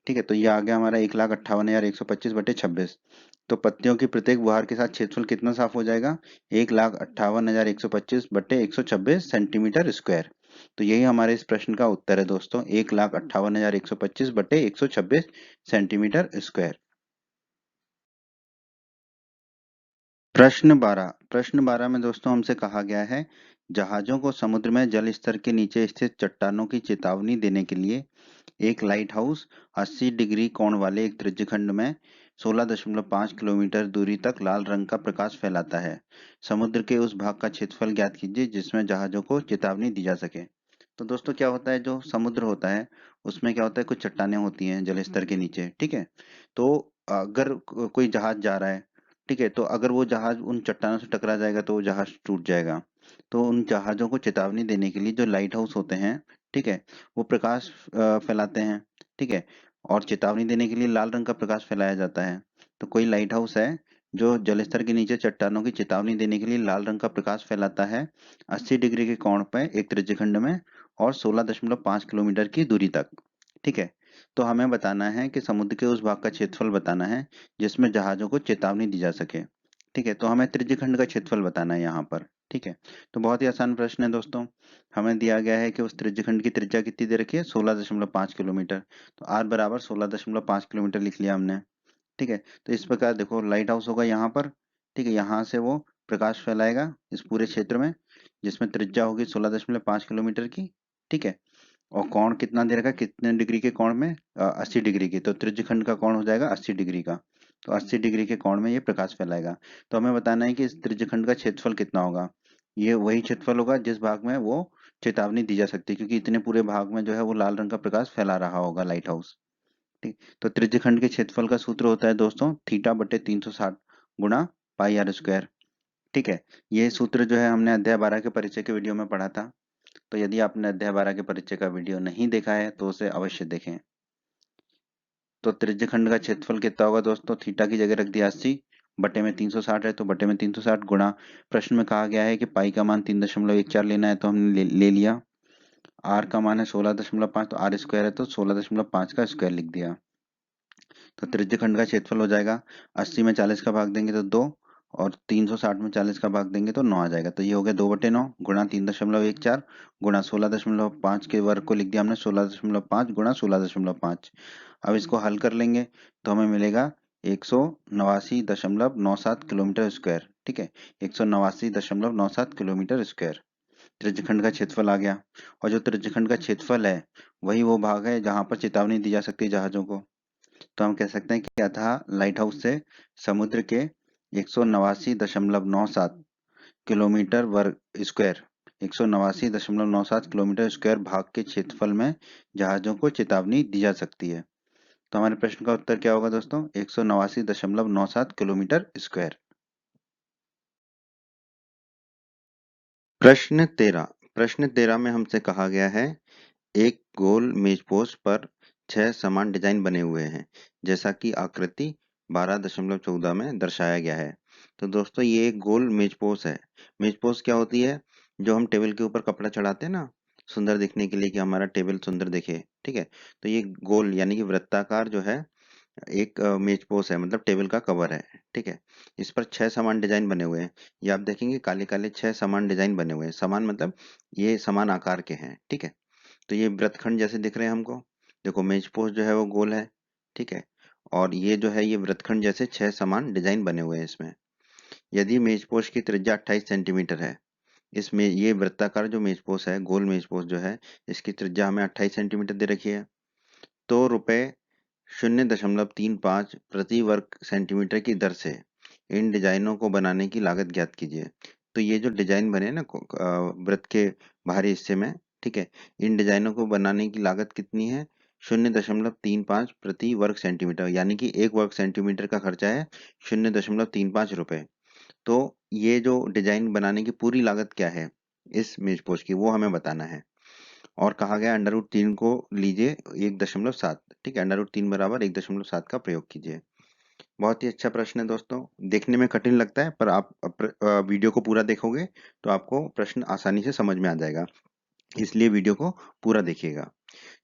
ठीक है, तो ये आ गया हमारा 1,58,125/26। तो पत्तियों की प्रत्येक बुहार के साथ क्षेत्रफल कितना साफ हो जाएगा? 1,58,125/126 सेंटीमीटर स्क्वायर। तो यही हमारे इस प्रश्न का उत्तर है दोस्तों, 1,58,125/126 सेंटीमीटर स्क्वायर। प्रश्न 12 में दोस्तों हमसे कहा गया है, जहाजों को समुद्र में जल स्तर के नीचे स्थित चट्टानों की चेतावनी देने के लिए एक लाइट हाउस 80 डिग्री कोण वाले एक त्रिज्यखंड में 16.5 किलोमीटर दूरी तक लाल रंग का प्रकाश फैलाता है। समुद्र के उस भाग का क्षेत्रफल ज्ञात कीजिए जिसमें जहाजों को चेतावनी दी जा सके। तो दोस्तों क्या होता है, जो समुद्र होता है उसमें क्या होता है, कुछ चट्टानें होती हैं जल स्तर के नीचे। ठीक है, तो अगर कोई जहाज जा रहा है, ठीक है, तो अगर वो जहाज उन चट्टानों से टकरा जाएगा तो वो जहाज टूट जाएगा। तो उन जहाजों को चेतावनी देने के लिए जो लाइट हाउस होते हैं, ठीक है, वो प्रकाश फैलाते हैं। ठीक है, और चेतावनी देने के लिए लाल रंग का प्रकाश फैलाया जाता है। तो कोई लाइट हाउस है जो जलस्तर के नीचे चट्टानों की चेतावनी देने के लिए लाल रंग का प्रकाश फैलाता है 80 डिग्री के कोण पर एक त्रिज्यखंड में और 16.5 किलोमीटर की दूरी तक। ठीक है, तो हमें बताना है कि समुद्र के उस भाग का क्षेत्रफल बताना है जिसमें जहाजों को चेतावनी दी जा सके। ठीक है, तो हमें त्रिज्यखंड का क्षेत्रफल बताना है यहाँ पर। ठीक है, तो बहुत ही आसान प्रश्न है दोस्तों। हमें दिया गया है कि उस त्रिज्यखंड की त्रिज्या कितनी दे रखी है, 16.5 किलोमीटर। तो आर बराबर 16.5 किलोमीटर लिख लिया हमने। ठीक है, तो इस प्रकार देखो लाइट हाउस होगा यहाँ पर। ठीक है, यहाँ से वो प्रकाश फैलाएगा इस पूरे क्षेत्र में जिसमें त्रिज्या होगी 16.5 किलोमीटर की। ठीक है, और कोण कितना दे रखा है, कितने डिग्री के कोण में, 80 डिग्री की। तो त्रिज्यखंड का कोण हो जाएगा 80 डिग्री का। तो 80 डिग्री के कोण में ये प्रकाश फैलाएगा। तो हमें बताना है कि इस त्रिज्यखंड का क्षेत्रफल कितना होगा। ये वही क्षेत्रफल होगा जिस भाग में वो चेतावनी दी जा सकती है, क्योंकि इतने पूरे भाग में जो है वो लाल रंग का प्रकाश फैला रहा होगा लाइट हाउस। ठीक, तो त्रिज्यखंड के क्षेत्रफल का सूत्र होता है दोस्तों θ/360 गुणा पाई आर स्क्वायर। ठीक है, ये सूत्र जो है हमने अध्याय 12 के परिचय के वीडियो में पढ़ा था। तो यदि आपने अध्याय 12 के परिचय का वीडियो नहीं देखा है तो उसे अवश्य देखें। तो त्रिज्यखंड का क्षेत्रफल कितना होगा दोस्तों, थीटा की जगह रख दिया 80, बटे में 360 है तो बटे में 360 गुणा, प्रश्न में कहा गया है कि पाई का मान 3.14 लेना है तो हमने ले लिया। आर का मान है 16.5, तो आर स्क्वायर है तो 16.5 का स्क्वायर लिख दिया। तो त्रिज्यखंड का क्षेत्रफल हो जाएगा, 80 में 40 का भाग देंगे तो 2, और 360 में 40 का भाग देंगे तो 9 आ जाएगा। तो ये हो गया 2/9 गुणा 3.14 गुणा 16.5 के वर्ग को लिख दिया हमने 16.5 गुणा 16.5। अब इसको हल कर लेंगे तो हमें मिलेगा 189.97 किलोमीटर स्क्वायर। ठीक है, 189.97 किलोमीटर स्क्वायर त्रिज्यखंड का क्षेत्रफल आ गया। और जो त्रिज्यखंड का क्षेत्रफल है वही वो भाग है जहां पर चेतावनी दी जा सकती है जहाजों को। तो हम कह सकते हैं कि अतः लाइट हाउस से समुद्र के 189.97 किलोमीटर वर्ग स्क्वायर 189.97 किलोमीटर स्क्वायर भाग के क्षेत्रफल में जहाजों को चेतावनी दी जा सकती है। तो हमारे प्रश्न का उत्तर क्या होगा दोस्तों, 189.97 किलोमीटर स्क्वायर। प्रश्न 13 में हमसे कहा गया है, एक गोल मेजपोस्ट पर 6 समान डिजाइन बने हुए हैं जैसा कि आकृति 12.14 में दर्शाया गया है। तो दोस्तों ये एक गोल मेजपोस्ट है। मेजपोस्ट क्या होती है, जो हम टेबल के ऊपर कपड़ा चढ़ाते हैं ना, सुंदर दिखने के लिए कि हमारा टेबल सुंदर दिखे। ठीक है, तो ये गोल यानी कि वृत्ताकार जो है एक मेजपोस्ट है, मतलब टेबल का कवर है। ठीक है, इस पर 6 समान डिजाइन बने हुए हैं। ये आप देखेंगे काले काले 6 समान डिजाइन बने हुए हैं। समान मतलब ये समान आकार के हैं। ठीक है, तो ये वृत्तखंड जैसे दिख रहे हैं हमको। देखो मेज पोस्ट जो है वो गोल है। ठीक है, और ये जो है ये वृत्तखंड जैसे 6 समान डिजाइन बने हुए हैं इसमें। यदि मेज पोस्ट की त्रिज्या 28 सेंटीमीटर है, इसमें ये वृत्ताकार जो मेज पोस्ट है, गोल मेज पोस्ट जो है, इसकी त्रिज्या हमें 28 सेंटीमीटर दे रखी है, तो रुपए 0.35 प्रति वर्ग सेंटीमीटर की दर से इन डिजाइनों को बनाने की लागत ज्ञात कीजिए। तो ये जो डिजाइन बने ना वृत्त के बाहरी हिस्से में, ठीक है, इन डिजाइनों को बनाने की लागत कितनी है, 0.35 प्रति वर्ग सेंटीमीटर, यानी कि 1 वर्ग सेंटीमीटर का खर्चा है 0.35 रुपए। तो ये जो डिजाइन बनाने की पूरी लागत क्या है इस मेजपोश की, वो हमें बताना है। और कहा गया √3 को लीजिए 1.7। ठीक है, √3 बराबर 1.7 का प्रयोग कीजिए। बहुत ही अच्छा प्रश्न है दोस्तों। देखने में कठिन लगता है पर आप वीडियो को पूरा देखोगे तो आपको प्रश्न आसानी से समझ में आ जाएगा, इसलिए वीडियो को पूरा देखिएगा।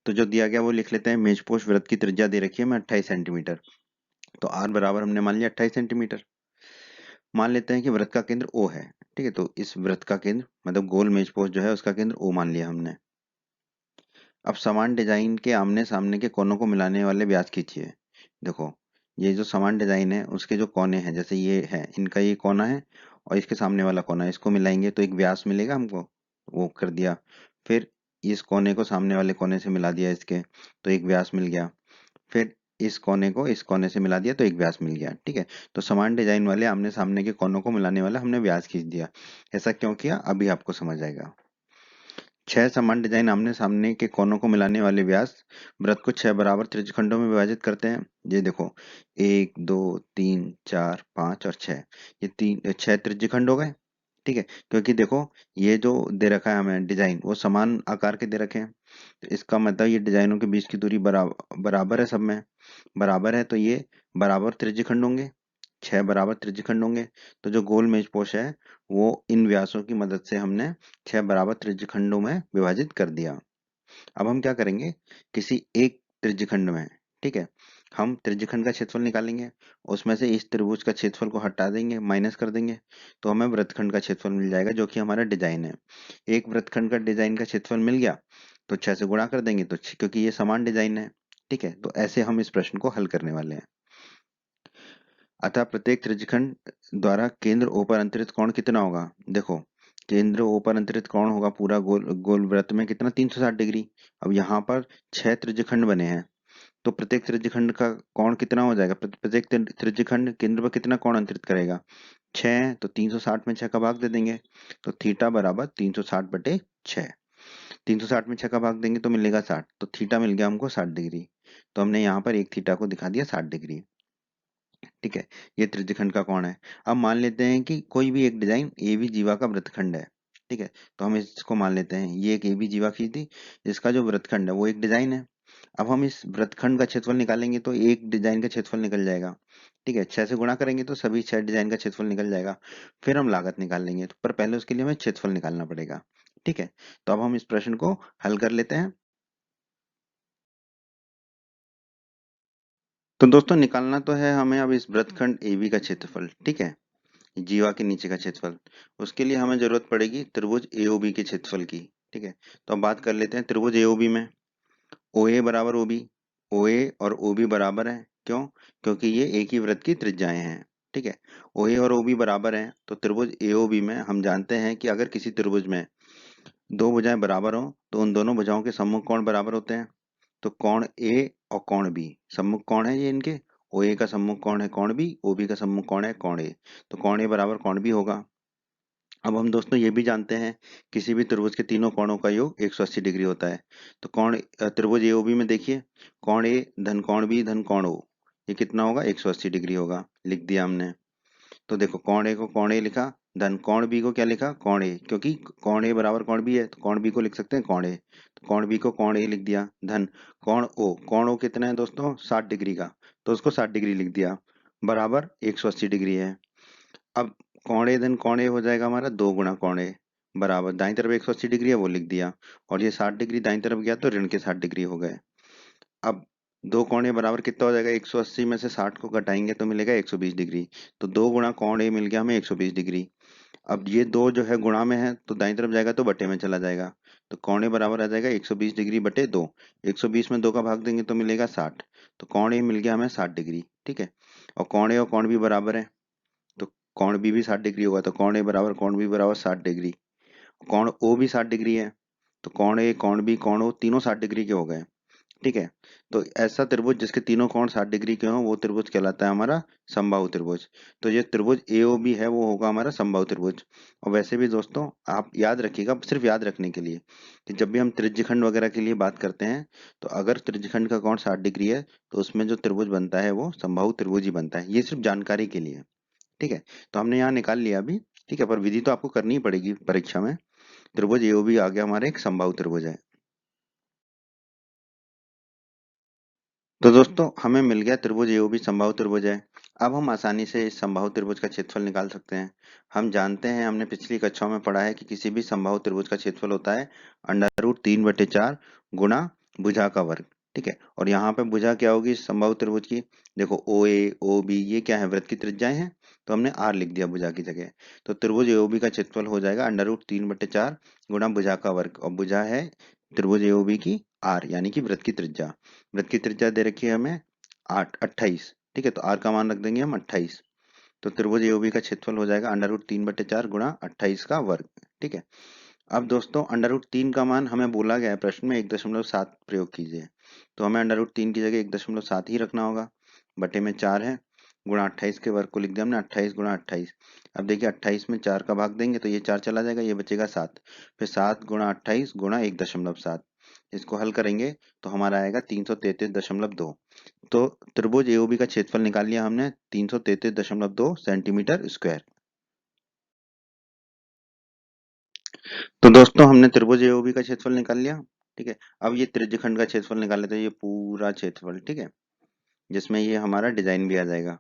तो जो दिया गया वो लिख लेते हैं। मेजपोश वृत्त की त्रिज्या दे रखी है हमें 28 सेंटीमीटर। तो आर बराबर हमने मान लिया 28 सेंटीमीटर। मान लेते हैं कि वृत्त का केंद्र ओ है। ठीक है, तो इस वृत्त का केंद्र मतलब गोल मेजपोश जो है उसका केंद्र ओ मान लिया हमने। अब समान डिजाइन के आमने सामने के कोनों को मिलाने वाले व्यास खींचिए। देखो, ये जो समान डिजाइन है उसके जो कोने हैं, जैसे ये है, इनका ये कोना है और इसके सामने वाला कोना है, इसको मिलाएंगे तो एक व्यास मिलेगा हमको, वो कर दिया। फिर इस कोने को सामने वाले कोने से मिला दिया इसके, तो एक व्यास मिल गया। फिर इस कोने को इस कोने से मिला दिया तो एक व्यास मिल गया। ठीक है, तो समान डिजाइन वाले आमने सामने के कोनों को मिलाने वाला हमने व्यास खींच दिया। ऐसा क्यों किया अभी आपको समझ आएगा। 6 समान डिजाइन आमने सामने के कोनों को मिलाने वाले व्यास वृत्त को 6 बराबर त्रिज्यखंडों में विभाजित करते हैं। ये देखो, 1 2 3 4 5 और 6, ये 6 त्रिज्यखंड हो गए। ठीक है, क्योंकि देखो ये जो दे रखा है हमें डिजाइन वो समान आकार के दे रखे हैं, तो इसका मतलब ये डिजाइनों के बीच की दूरी बराबर है, सब में बराबर है, तो ये बराबर त्रिज्यखंड होंगे, 6 बराबर त्रिज्यखंड होंगे। तो जो गोल मेजपोश है वो इन व्यासों की मदद से हमने 6 बराबर त्रिज्यखंडों में विभाजित कर दिया। अब हम क्या करेंगे, किसी एक त्रिज्यखंड में, ठीक है, हम त्रिज्यखंड का क्षेत्रफल निकालेंगे। उसमें से इस त्रिभुज का क्षेत्रफल को हटा देंगे, माइनस कर देंगे, तो हमें वृत्तखंड का क्षेत्रफल मिल जाएगा जो कि हमारा डिजाइन है। एक वृत्तखंड का डिजाइन का क्षेत्रफल मिल गया तो 6 से गुणा कर देंगे, तो क्योंकि ये समान डिजाइन है। ठीक है, तो ऐसे हम इस प्रश्न को हल करने वाले हैं। अतः प्रत्येक त्रिज्यखंड द्वारा केंद्र O पर अंतरित कोण कितना होगा। देखो, केंद्र O पर अंतरित कोण होगा पूरा गोल गोल वृत्त में कितना, 360 डिग्री। अब यहाँ पर 6 त्रिज्यखंड बने हैं, तो प्रत्येक त्रिज्यखंड का कोण कितना हो जाएगा, प्रत्येक त्रिज्यखंड केंद्र पर कितना कोण अंतरित करेगा, 6, तो 360 में 6 का भाग दे देंगे, तो थीटा बराबर 360 बटे 6। 360 में 6 का भाग देंगे तो मिलेगा 60, तो थीटा मिल गया हमको 60 डिग्री। तो हमने यहाँ पर एक थीटा को दिखा दिया 60 डिग्री। ठीक है, ये त्रिज्यखंड का कोण है। अब मान लेते हैं कि कोई भी एक डिजाइन ए बी जीवा का वृत्तखंड है। ठीक है, तो हम इसको मान लेते हैं ये एक ए बी जीवा खींच दी, जिसका जो वृत्तखंड है वो एक डिजाइन है। अब हम इस वृत्तखंड का क्षेत्रफल निकालेंगे तो एक डिजाइन का क्षेत्रफल निकल जाएगा। ठीक है, 6 से गुणा करेंगे तो सभी 6 डिजाइन का क्षेत्रफल निकल जाएगा। फिर हम लागत निकाल लेंगे, तो पर पहले उसके लिए हमें क्षेत्रफल निकालना पड़ेगा। ठीक है, तो अब हम इस प्रश्न को हल कर लेते हैं। तो दोस्तों निकालना तो है हमें अब इस वृत्तखंड AB का क्षेत्रफल। ठीक है, जीवा के नीचे का क्षेत्रफल। उसके लिए हमें जरूरत पड़ेगी त्रिभुज AOB के क्षेत्रफल की। ठीक है, तो अब बात कर लेते हैं त्रिभुज AOB में। OA बराबर OB, OA और OB बराबर है, क्यों, क्योंकि ये एक ही वृत्त की त्रिज्याएं हैं। ठीक है, OA और OB बराबर हैं, तो त्रिभुज AOB में हम जानते हैं कि अगर किसी त्रिभुज में दो भुजाएं बराबर हों तो उन दोनों भुजाओं के सम्मुख कोण बराबर होते हैं। तो कोण ए और कोण बी सम्मुख कोण है ये इनके। ओ ए का सम्मुख कोण है कोण बी, ओ बी का सम्मुख कोण है कोण ए, तो कोण ए बराबर कोण बी होगा। अब हम दोस्तों ये भी जानते हैं किसी भी त्रिभुज के तीनों कोणों का योग 180 डिग्री होता है। तो कोण त्रिभुज एओबी में देखिए, कोण ए धन कोण बी धन कोण ओ, ये कितना होगा, 180 डिग्री होगा, लिख दिया हमने। तो देखो कोण ए को कोण ए लिखा, धन कोण बी को क्या लिखा, कोण ए, क्योंकि कोण ए बराबर कोण बी है तो कोण बी को लिख सकते हैं कोण ए, तो कोण बी को कोण ए लिख दिया। धन कोण ओ कितना है दोस्तों, 60 डिग्री का, तो उसको 60 डिग्री लिख दिया, बराबर 180 डिग्री है। अब कोण ए धन कोण ए हो जाएगा हमारा 2 गुणा कोण ए, बराबर दाईं तरफ 180 डिग्री है वो लिख दिया, और ये 60 डिग्री दाईं तरफ गया तो ऋण के 60 डिग्री हो गए। अब दो कोण ए बराबर कितना हो जाएगा, 180 में से 60 को घटाएंगे तो मिलेगा 120 डिग्री, तो 2 गुणा कोण ए मिल गया हमें 120 डिग्री। अब ये दो जो है गुणा में है तो दाईं तरफ जाएगा तो बटे में चला जाएगा, तो कोण ए बराबर आ जाएगा 120 डिग्री बटे 2। 120 में 2 का भाग देंगे तो मिलेगा 60, तो कोण ए मिल गया हमें 60 डिग्री। ठीक है, और कोण ए और कोण बी बराबर है, तो कोण बी भी 60 डिग्री होगा, तो कोण ए बराबर कोण बी बराबर 60 डिग्री। कोण ओ भी 60 डिग्री है, तो कोण ए कोण बी कोण ओ तीनों 60 डिग्री के हो गए। ठीक है, तो ऐसा त्रिभुज जिसके तीनों कोण 60 डिग्री के हों वो त्रिभुज कहलाता है हमारा समबाहु त्रिभुज। तो ये त्रिभुज एओबी है वो होगा हमारा समबाहु त्रिभुज। और वैसे भी दोस्तों आप याद रखिएगा, सिर्फ याद रखने के लिए, कि जब भी हम त्रिज्यखंड वगैरह के लिए बात करते हैं तो अगर त्रिज्यखंड का कोण 60 डिग्री है तो उसमें जो त्रिभुज बनता है वो समबाहु त्रिभुज ही बनता है। ये सिर्फ जानकारी के लिए। ठीक है, तो हमने यहाँ निकाल लिया अभी। ठीक है, पर विधि तो आपको करनी ही पड़ेगी परीक्षा में। त्रिभुज एओबी आ गया हमारा एक समबाहु त्रिभुज है। तो दोस्तों हमें मिल गया त्रिभुज एओबी समबाहु त्रिभुज है। अब हम आसानी से इस समबाहु त्रिभुज का क्षेत्रफल निकाल सकते हैं। हम जानते हैं, हमने पिछली कक्षाओं में पढ़ा है कि किसी भी समबाहु त्रिभुज का क्षेत्रफल होता है √3/4 गुणा भुजा का वर्ग। ठीक है, और यहाँ पे भुजा क्या होगी इस समबाहु त्रिभुज की? देखो ओ ए ओ बी ये क्या है, वृत्त की त्रिज्याएं हैं, तो हमने आर लिख दिया भुजा की जगह। तो त्रिभुज एओबी का क्षेत्रफल हो जाएगा √3/4 गुणा भुजा का वर्ग, और भुजा है त्रिभुज एओबी की आर यानी कि वृत्त की त्रिज्या। वृत्त की त्रिज्या दे रखी है हमें 28। ठीक है, तो आर का मान रख देंगे हम 28। तो त्रिभुज एओबी का क्षेत्रफल हो जाएगा √3/4 गुणा 28 का वर्ग। ठीक है, अब दोस्तों √3 का मान हमें बोला गया है प्रश्न में 1.7 प्रयोग कीजिए, तो हमें √3 की जगह 1.7 ही रखना होगा। बटे में 4 है, गुणा 28 के वर्ग को लिख दिया हमने 28 गुणा 28। अब देखिए 28 में 4 का भाग देंगे तो ये 4 चला जाएगा, ये बचेगा 7। फिर 7 गुणा 28 गुणा 1.7, इसको हल करेंगे तो हमारा आएगा 333.2। तो त्रिभुज एओबी का क्षेत्रफल निकाल लिया हमने 333.2 सेंटीमीटर स्क्वायर। तो दोस्तों हमने त्रिभुज एओबी का क्षेत्रफल निकाल लिया। ठीक है, अब ये त्रिज्यखंड का क्षेत्रफल निकाल लेते हैं, ये पूरा क्षेत्रफल। ठीक है, जिसमें ये हमारा डिजाइन भी आ जाएगा।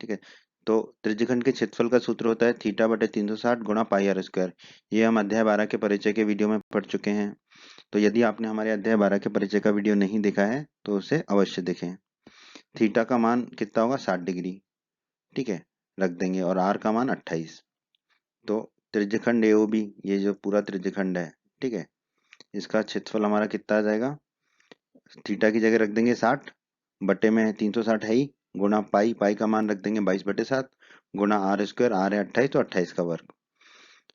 ठीक है, तो त्रिज्यखंड के क्षेत्रफल का सूत्र होता है θ/360 गुणा पाई आर स्क्वायर। ये हम अध्याय 12 के परिचय के वीडियो में पढ़ चुके हैं। तो यदि आपने हमारे अध्याय 12 के परिचय का वीडियो नहीं देखा है तो उसे अवश्य देखें। थीटा का मान कितना होगा 60 डिग्री। ठीक है, रख देंगे, और आर का मान 28। तो त्रिज्यखंड एओबी ये जो पूरा त्रिज्यखंड है, ठीक है, इसका क्षेत्रफल हमारा कितना आ जाएगा? थीटा की जगह रख देंगे 60, बटे में 360 है ही, गुणा पाई, पाई का मान रख देंगे 22/7, गुणा आर स्क्वायर, आर है 28 तो 28 का वर्ग।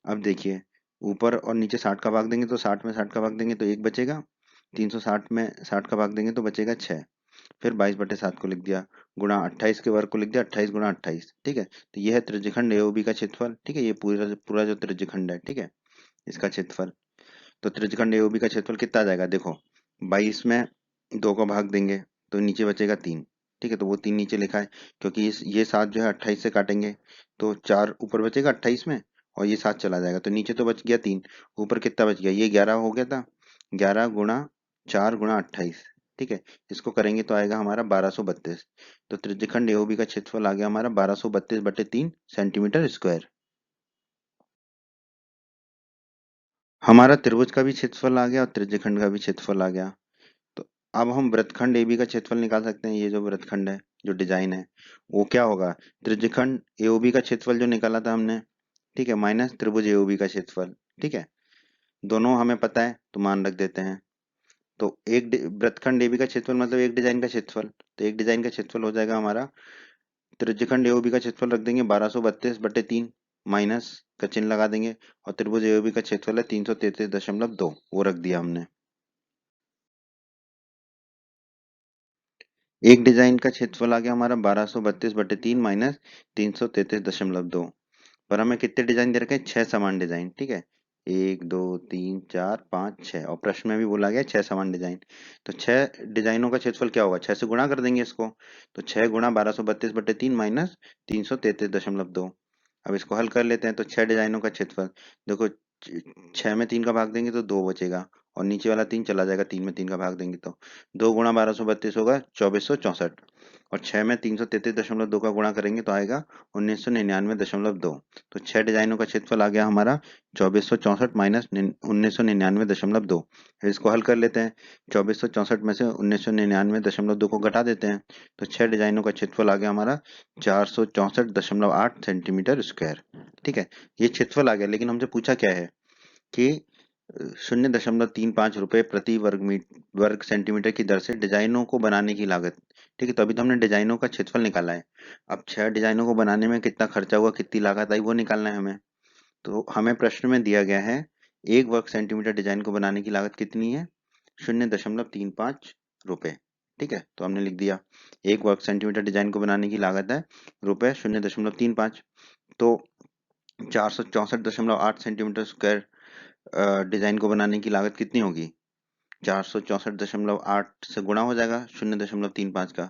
अब देखिए ऊपर और नीचे 60 का भाग देंगे तो 60 में 60 का भाग देंगे तो 1 बचेगा, 360 में 60 का भाग देंगे तो बचेगा 6। फिर 22/7 को लिख दिया, गुणा 28 के वर्ग को लिख दिया 28 गुणा 28। ठीक है, तो ये है त्रिज्यखंड एओबी का क्षेत्रफल। ठीक है, ये पूरा पूरा जो त्रिज्यखंड है, ठीक है, इसका क्षेत्रफल। तो त्रिज्यखंड एओबी का क्षेत्रफल कितना आ जाएगा? देखो 22 में 2 का भाग देंगे तो नीचे बचेगा 3। ठीक है, तो वो 3 नीचे लिखा है, क्योंकि ये 7 जो है 28 से काटेंगे तो 4 ऊपर बचेगा 28 में, और ये 7 चला जाएगा तो नीचे तो बच गया 3, ऊपर कितना बच गया? ये 11 हो गया था, 11 गुणा 4 गुणा 28। ठीक है, इसको करेंगे तो आएगा हमारा 1232। तो त्रिज्यखंड एओबी का क्षेत्रफल आ गया हमारा 1232/3 सेंटीमीटर स्क्वायर। हमारा त्रिभुज का भी क्षेत्रफल आ गया और त्रिज्यखंड का भी क्षेत्रफल आ गया। तो अब हम वृत्तखंड एबी का क्षेत्रफल निकाल सकते हैं। ये जो वृत्तखंड है, जो डिजाइन है, वो क्या होगा? त्रिज्यखंड एओबी का क्षेत्रफल जो निकाला था हमने, ठीक है, माइनस त्रिभुज एओबी का क्षेत्रफल। ठीक है, दोनों हमें पता है तो मान रख देते हैं। तो वृत्तखंड एबी का क्षेत्रफल मतलब एक डिजाइन का क्षेत्रफल, तो एक डिजाइन का क्षेत्रफल हो जाएगा हमारा, त्रिज्यखंड एओबी का क्षेत्रफल रख देंगे 1232/3, माइनस का चिन्ह लगा देंगे, और त्रिभुज एओबी का क्षेत्रफल है 333.2, वो रख दिया हमने। एक डिजाइन का क्षेत्रफल आ गया हमारा 1232/3 माइनस 333.2। पर हमें कितने डिजाइन दे रखे हैं? 6 समान डिजाइन। ठीक है, 1 2 3 4 5 6, और प्रश्न में भी बोला गया 6 समान डिजाइन। तो 6 डिजाइनों का क्षेत्रफल क्या होगा? 6 से गुणा कर देंगे इसको, तो 6 गुणा 1232/3 माइनस 333.2। अब इसको हल कर लेते हैं, तो 6 डिजाइनों का क्षेत्रफल देखो, 6 में 3 का भाग देंगे तो 2 बचेगा, और नीचे वाला 3 चला जाएगा, 3 में 3 का भाग देंगे तो 2 गुणा 1232 होगा 2464, और 6 में 333.2 का गुणा करेंगे तो आएगा 1999.2। तो 6 डिजाइनों का क्षेत्रफल आ गया हमारा 2464 माइनस 1999.2। फिर इसको हल कर लेते हैं, 2464 में से 1999.2 को घटा देते हैं, तो 6 डिजाइनों का क्षेत्रफल आ गया हमारा 464.8 सेंटीमीटर स्क्वायर। ठीक है, ये क्षेत्रफल आ गया, लेकिन हमसे पूछा क्या है कि 0.35 रुपए प्रति वर्ग सेंटीमीटर की दर से डिजाइनों को बनाने की लागत। ठीक है, तो अभी तो हमने डिजाइनों का क्षेत्रफल निकाला है, अब 6 डिजाइनों को बनाने में कितना खर्चा हुआ, कितनी लागत आई, वो निकालना है हमें। तो हमें प्रश्न में दिया गया है 1 वर्ग सेंटीमीटर डिजाइन को बनाने की लागत कितनी है? 0.35 रुपए। ठीक है, तो हमने लिख दिया 1 वर्ग सेंटीमीटर डिजाइन को बनाने की लागत है रुपए 0.35। तो 464.8 सेंटीमीटर स्क्वायर डिजाइन को बनाने की लागत कितनी होगी? 464.8 से गुणा हो जाएगा 0.35 का,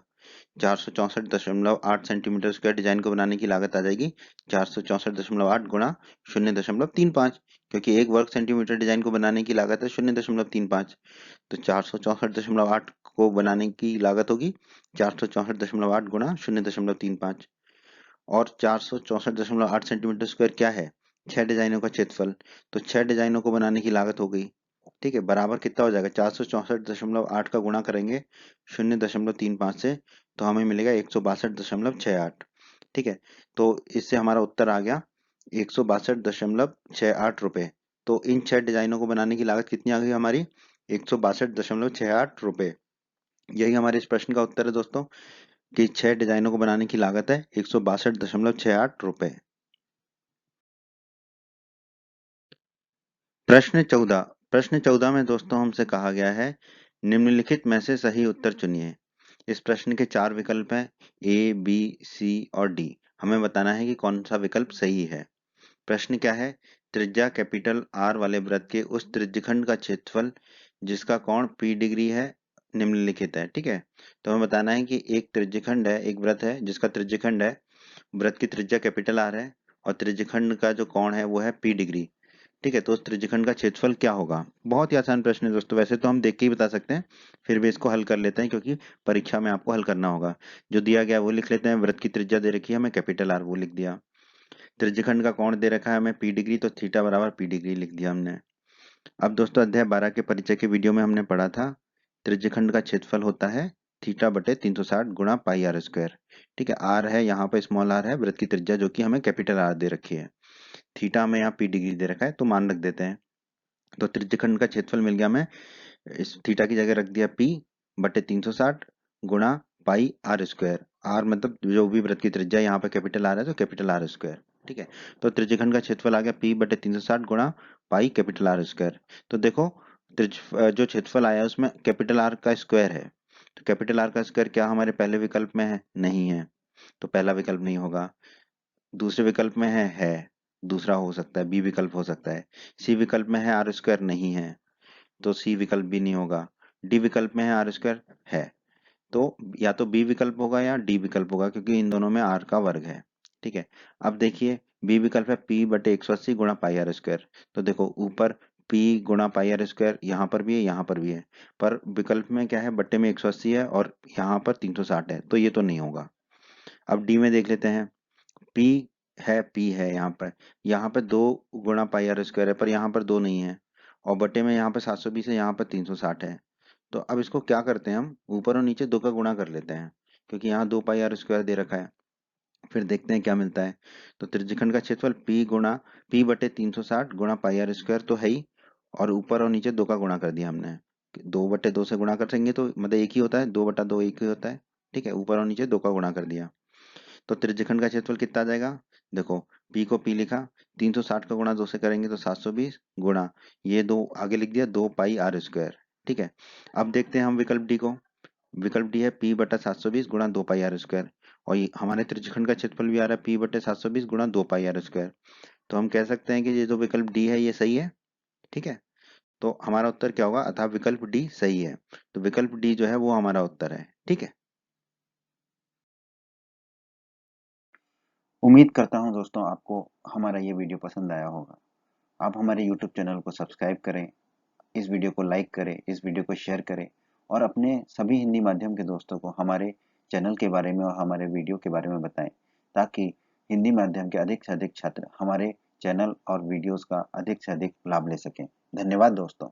464.8 सेंटीमीटर स्क्वायर डिजाइन को बनाने की लागत आ जाएगी 464.8 गुणा 0.35, क्योंकि 1 वर्ग सेंटीमीटर डिजाइन को बनाने की लागत है 0.35। तो 464.8 को बनाने की लागत होगी 464.8 गुणा 0.35। और 464.8 सेंटीमीटर स्क्वायर क्या है? 6 डिजाइनों का क्षेत्रफल। तो 6 डिजाइनों को बनाने की लागत हो गई। ठीक है, बराबर कितना हो जाएगा? 464.8 का गुणा करेंगे 0.35 से, तो हमें मिलेगा 162.68। ठीक है, तो इससे हमारा उत्तर आ गया 162.68 रुपए। तो इन 6 डिजाइनों को बनाने की लागत कितनी आ गई हमारी? 162.68 रुपए। यही हमारे इस प्रश्न का उत्तर है दोस्तों, कि 6 डिजाइनों को बनाने की लागत है 162.68 रुपए। प्रश्न 14 में दोस्तों हमसे कहा गया है निम्नलिखित में से सही उत्तर चुनिए। इस प्रश्न के 4 विकल्प हैं, ए, बी, सी और डी। हमें बताना है कि कौन सा विकल्प सही है। प्रश्न क्या है? त्रिज्या कैपिटल आर वाले वृत्त के उस त्रिज्यखंड का क्षेत्रफल जिसका कोण P डिग्री है निम्नलिखित है। ठीक है, तो हमें बताना है कि एक त्रिज्यखंड है, एक वृत्त है जिसका त्रिज्यखंड है, वृत्त की त्रिज्या कैपिटल आर है और त्रिज्यखंड का जो कोण है वो है P डिग्री। ठीक है, तो उस त्रिज्यखंड का क्षेत्रफल क्या होगा? बहुत ही आसान प्रश्न है दोस्तों, वैसे तो हम देख के ही बता सकते हैं, फिर भी इसको हल कर लेते हैं क्योंकि परीक्षा में आपको हल करना होगा। जो दिया गया वो लिख लेते हैं, वृत्त की त्रिज्या दे रखी है हमें कैपिटल आर, वो लिख दिया। त्रिज्यखंड का कोण दे रखा है हमें P डिग्री, तो थीटा बराबर P डिग्री लिख दिया हमने। अब दोस्तों अध्याय 12 के परिचय के वीडियो में हमने पढ़ा था त्रिज्यखंड का क्षेत्रफल होता है थीटा बटे 360 गुणा पाई आर स्क्वायर। ठीक है, आर है यहाँ पे, स्मॉल आर है वृत्त की त्रिज्या जो कि हमें कैपिटल आर दे रखी है, थीटा हमें यहाँ P डिग्री दे रखा है तो मान रख देते हैं। तो त्रिज्यखंड का क्षेत्रफल मिल गया हमें, इस थीटा की जगह रख दिया P बटे 360 गुणा पाई आर स्क्वायर। आर मतलब जो भी वृत्त की त्रिज्या, यहाँ पे कैपिटल आर है तो कैपिटल आर स्क्वायर। ठीक है, तो त्रिज्यखंड का क्षेत्रफल आ गया P बटे 360 गुणा पाई कैपिटल आर स्क्वायर। तो देखो जो क्षेत्रफल आया उसमें कैपिटल आर का स्क्वायर है, तो कैपिटल आर का स्क्वायर क्या हमारे पहले विकल्प में है? नहीं है, तो पहला विकल्प नहीं होगा। दूसरे विकल्प में है, दूसरा हो सकता है, बी विकल्प हो सकता है। सी विकल्प में है आर स्क्वायर, नहीं है, तो सी विकल्प भी नहीं होगा। डी विकल्प में है आर स्क्वायर, है, तो या तो बी विकल्प होगा या डी विकल्प होगा, क्योंकि इन दोनों में आर का वर्ग है। ठीक है, अब देखिए बी विकल्प है P बटे 180 गुणा पाई आर स्क्वायर। तो देखो ऊपर P गुणा पाई आर स्क्वायर यहाँ पर भी है, यहाँ पर भी है, पर विकल्प में क्या है? बट्टे में 180 है और यहाँ पर 360 है, तो ये तो नहीं होगा। अब डी में देख लेते हैं, P है यहाँ पे 2 गुणा पाई आर स्क्वायर है, पर यहाँ पर 2 नहीं है, और बटे में यहाँ पे 720 है, यहाँ पर 360 है। तो अब इसको क्या करते हैं, हम ऊपर और नीचे 2 का गुणा कर लेते हैं, क्योंकि यहाँ 2 पाई आर स्क्वायर दे रखा है। फिर देखते हैं क्या मिलता है। तो त्रिज्यखंड का क्षेत्रफल P बटे 360 गुणा पाई आर स्क्वायर तो है ही, और ऊपर और नीचे 2 का गुणा कर दिया हमने। 2 बटे 2 से गुणा करेंगे तो मतलब एक ही होता है, 2 बटा 2 एक ही होता है। ठीक है, ऊपर और नीचे 2 का गुणा कर दिया, तो त्रिज्यखंड का क्षेत्रफल कितना आ जाएगा? देखो P को P लिखा, 360 का गुणा 2 से करेंगे तो 720 गुणा ये 2 आगे लिख दिया 2 पाई आर स्क्वायर। ठीक है, अब देखते हैं हम विकल्प डी को। विकल्प डी है P बटा 720 गुणा 2 पाई आर स्क्वायर, और ये हमारे त्रिज्यखंड का क्षेत्रफल भी आ रहा है P बटे 720 गुणा 2 पाई आर स्क्वायर। तो हम कह सकते हैं कि ये जो विकल्प डी है ये सही है। ठीक है, तो हमारा उत्तर क्या होगा? अतः विकल्प डी सही है। तो विकल्प डी जो है वो हमारा उत्तर है। ठीक है, उम्मीद करता हूँ दोस्तों आपको हमारा ये वीडियो पसंद आया होगा। आप हमारे YouTube चैनल को सब्सक्राइब करें, इस वीडियो को लाइक करें, इस वीडियो को शेयर करें और अपने सभी हिंदी माध्यम के दोस्तों को हमारे चैनल के बारे में और हमारे वीडियो के बारे में बताएं, ताकि हिंदी माध्यम के अधिक से अधिक छात्र हमारे चैनल और वीडियोस का अधिक से अधिक लाभ ले सकें। धन्यवाद दोस्तों।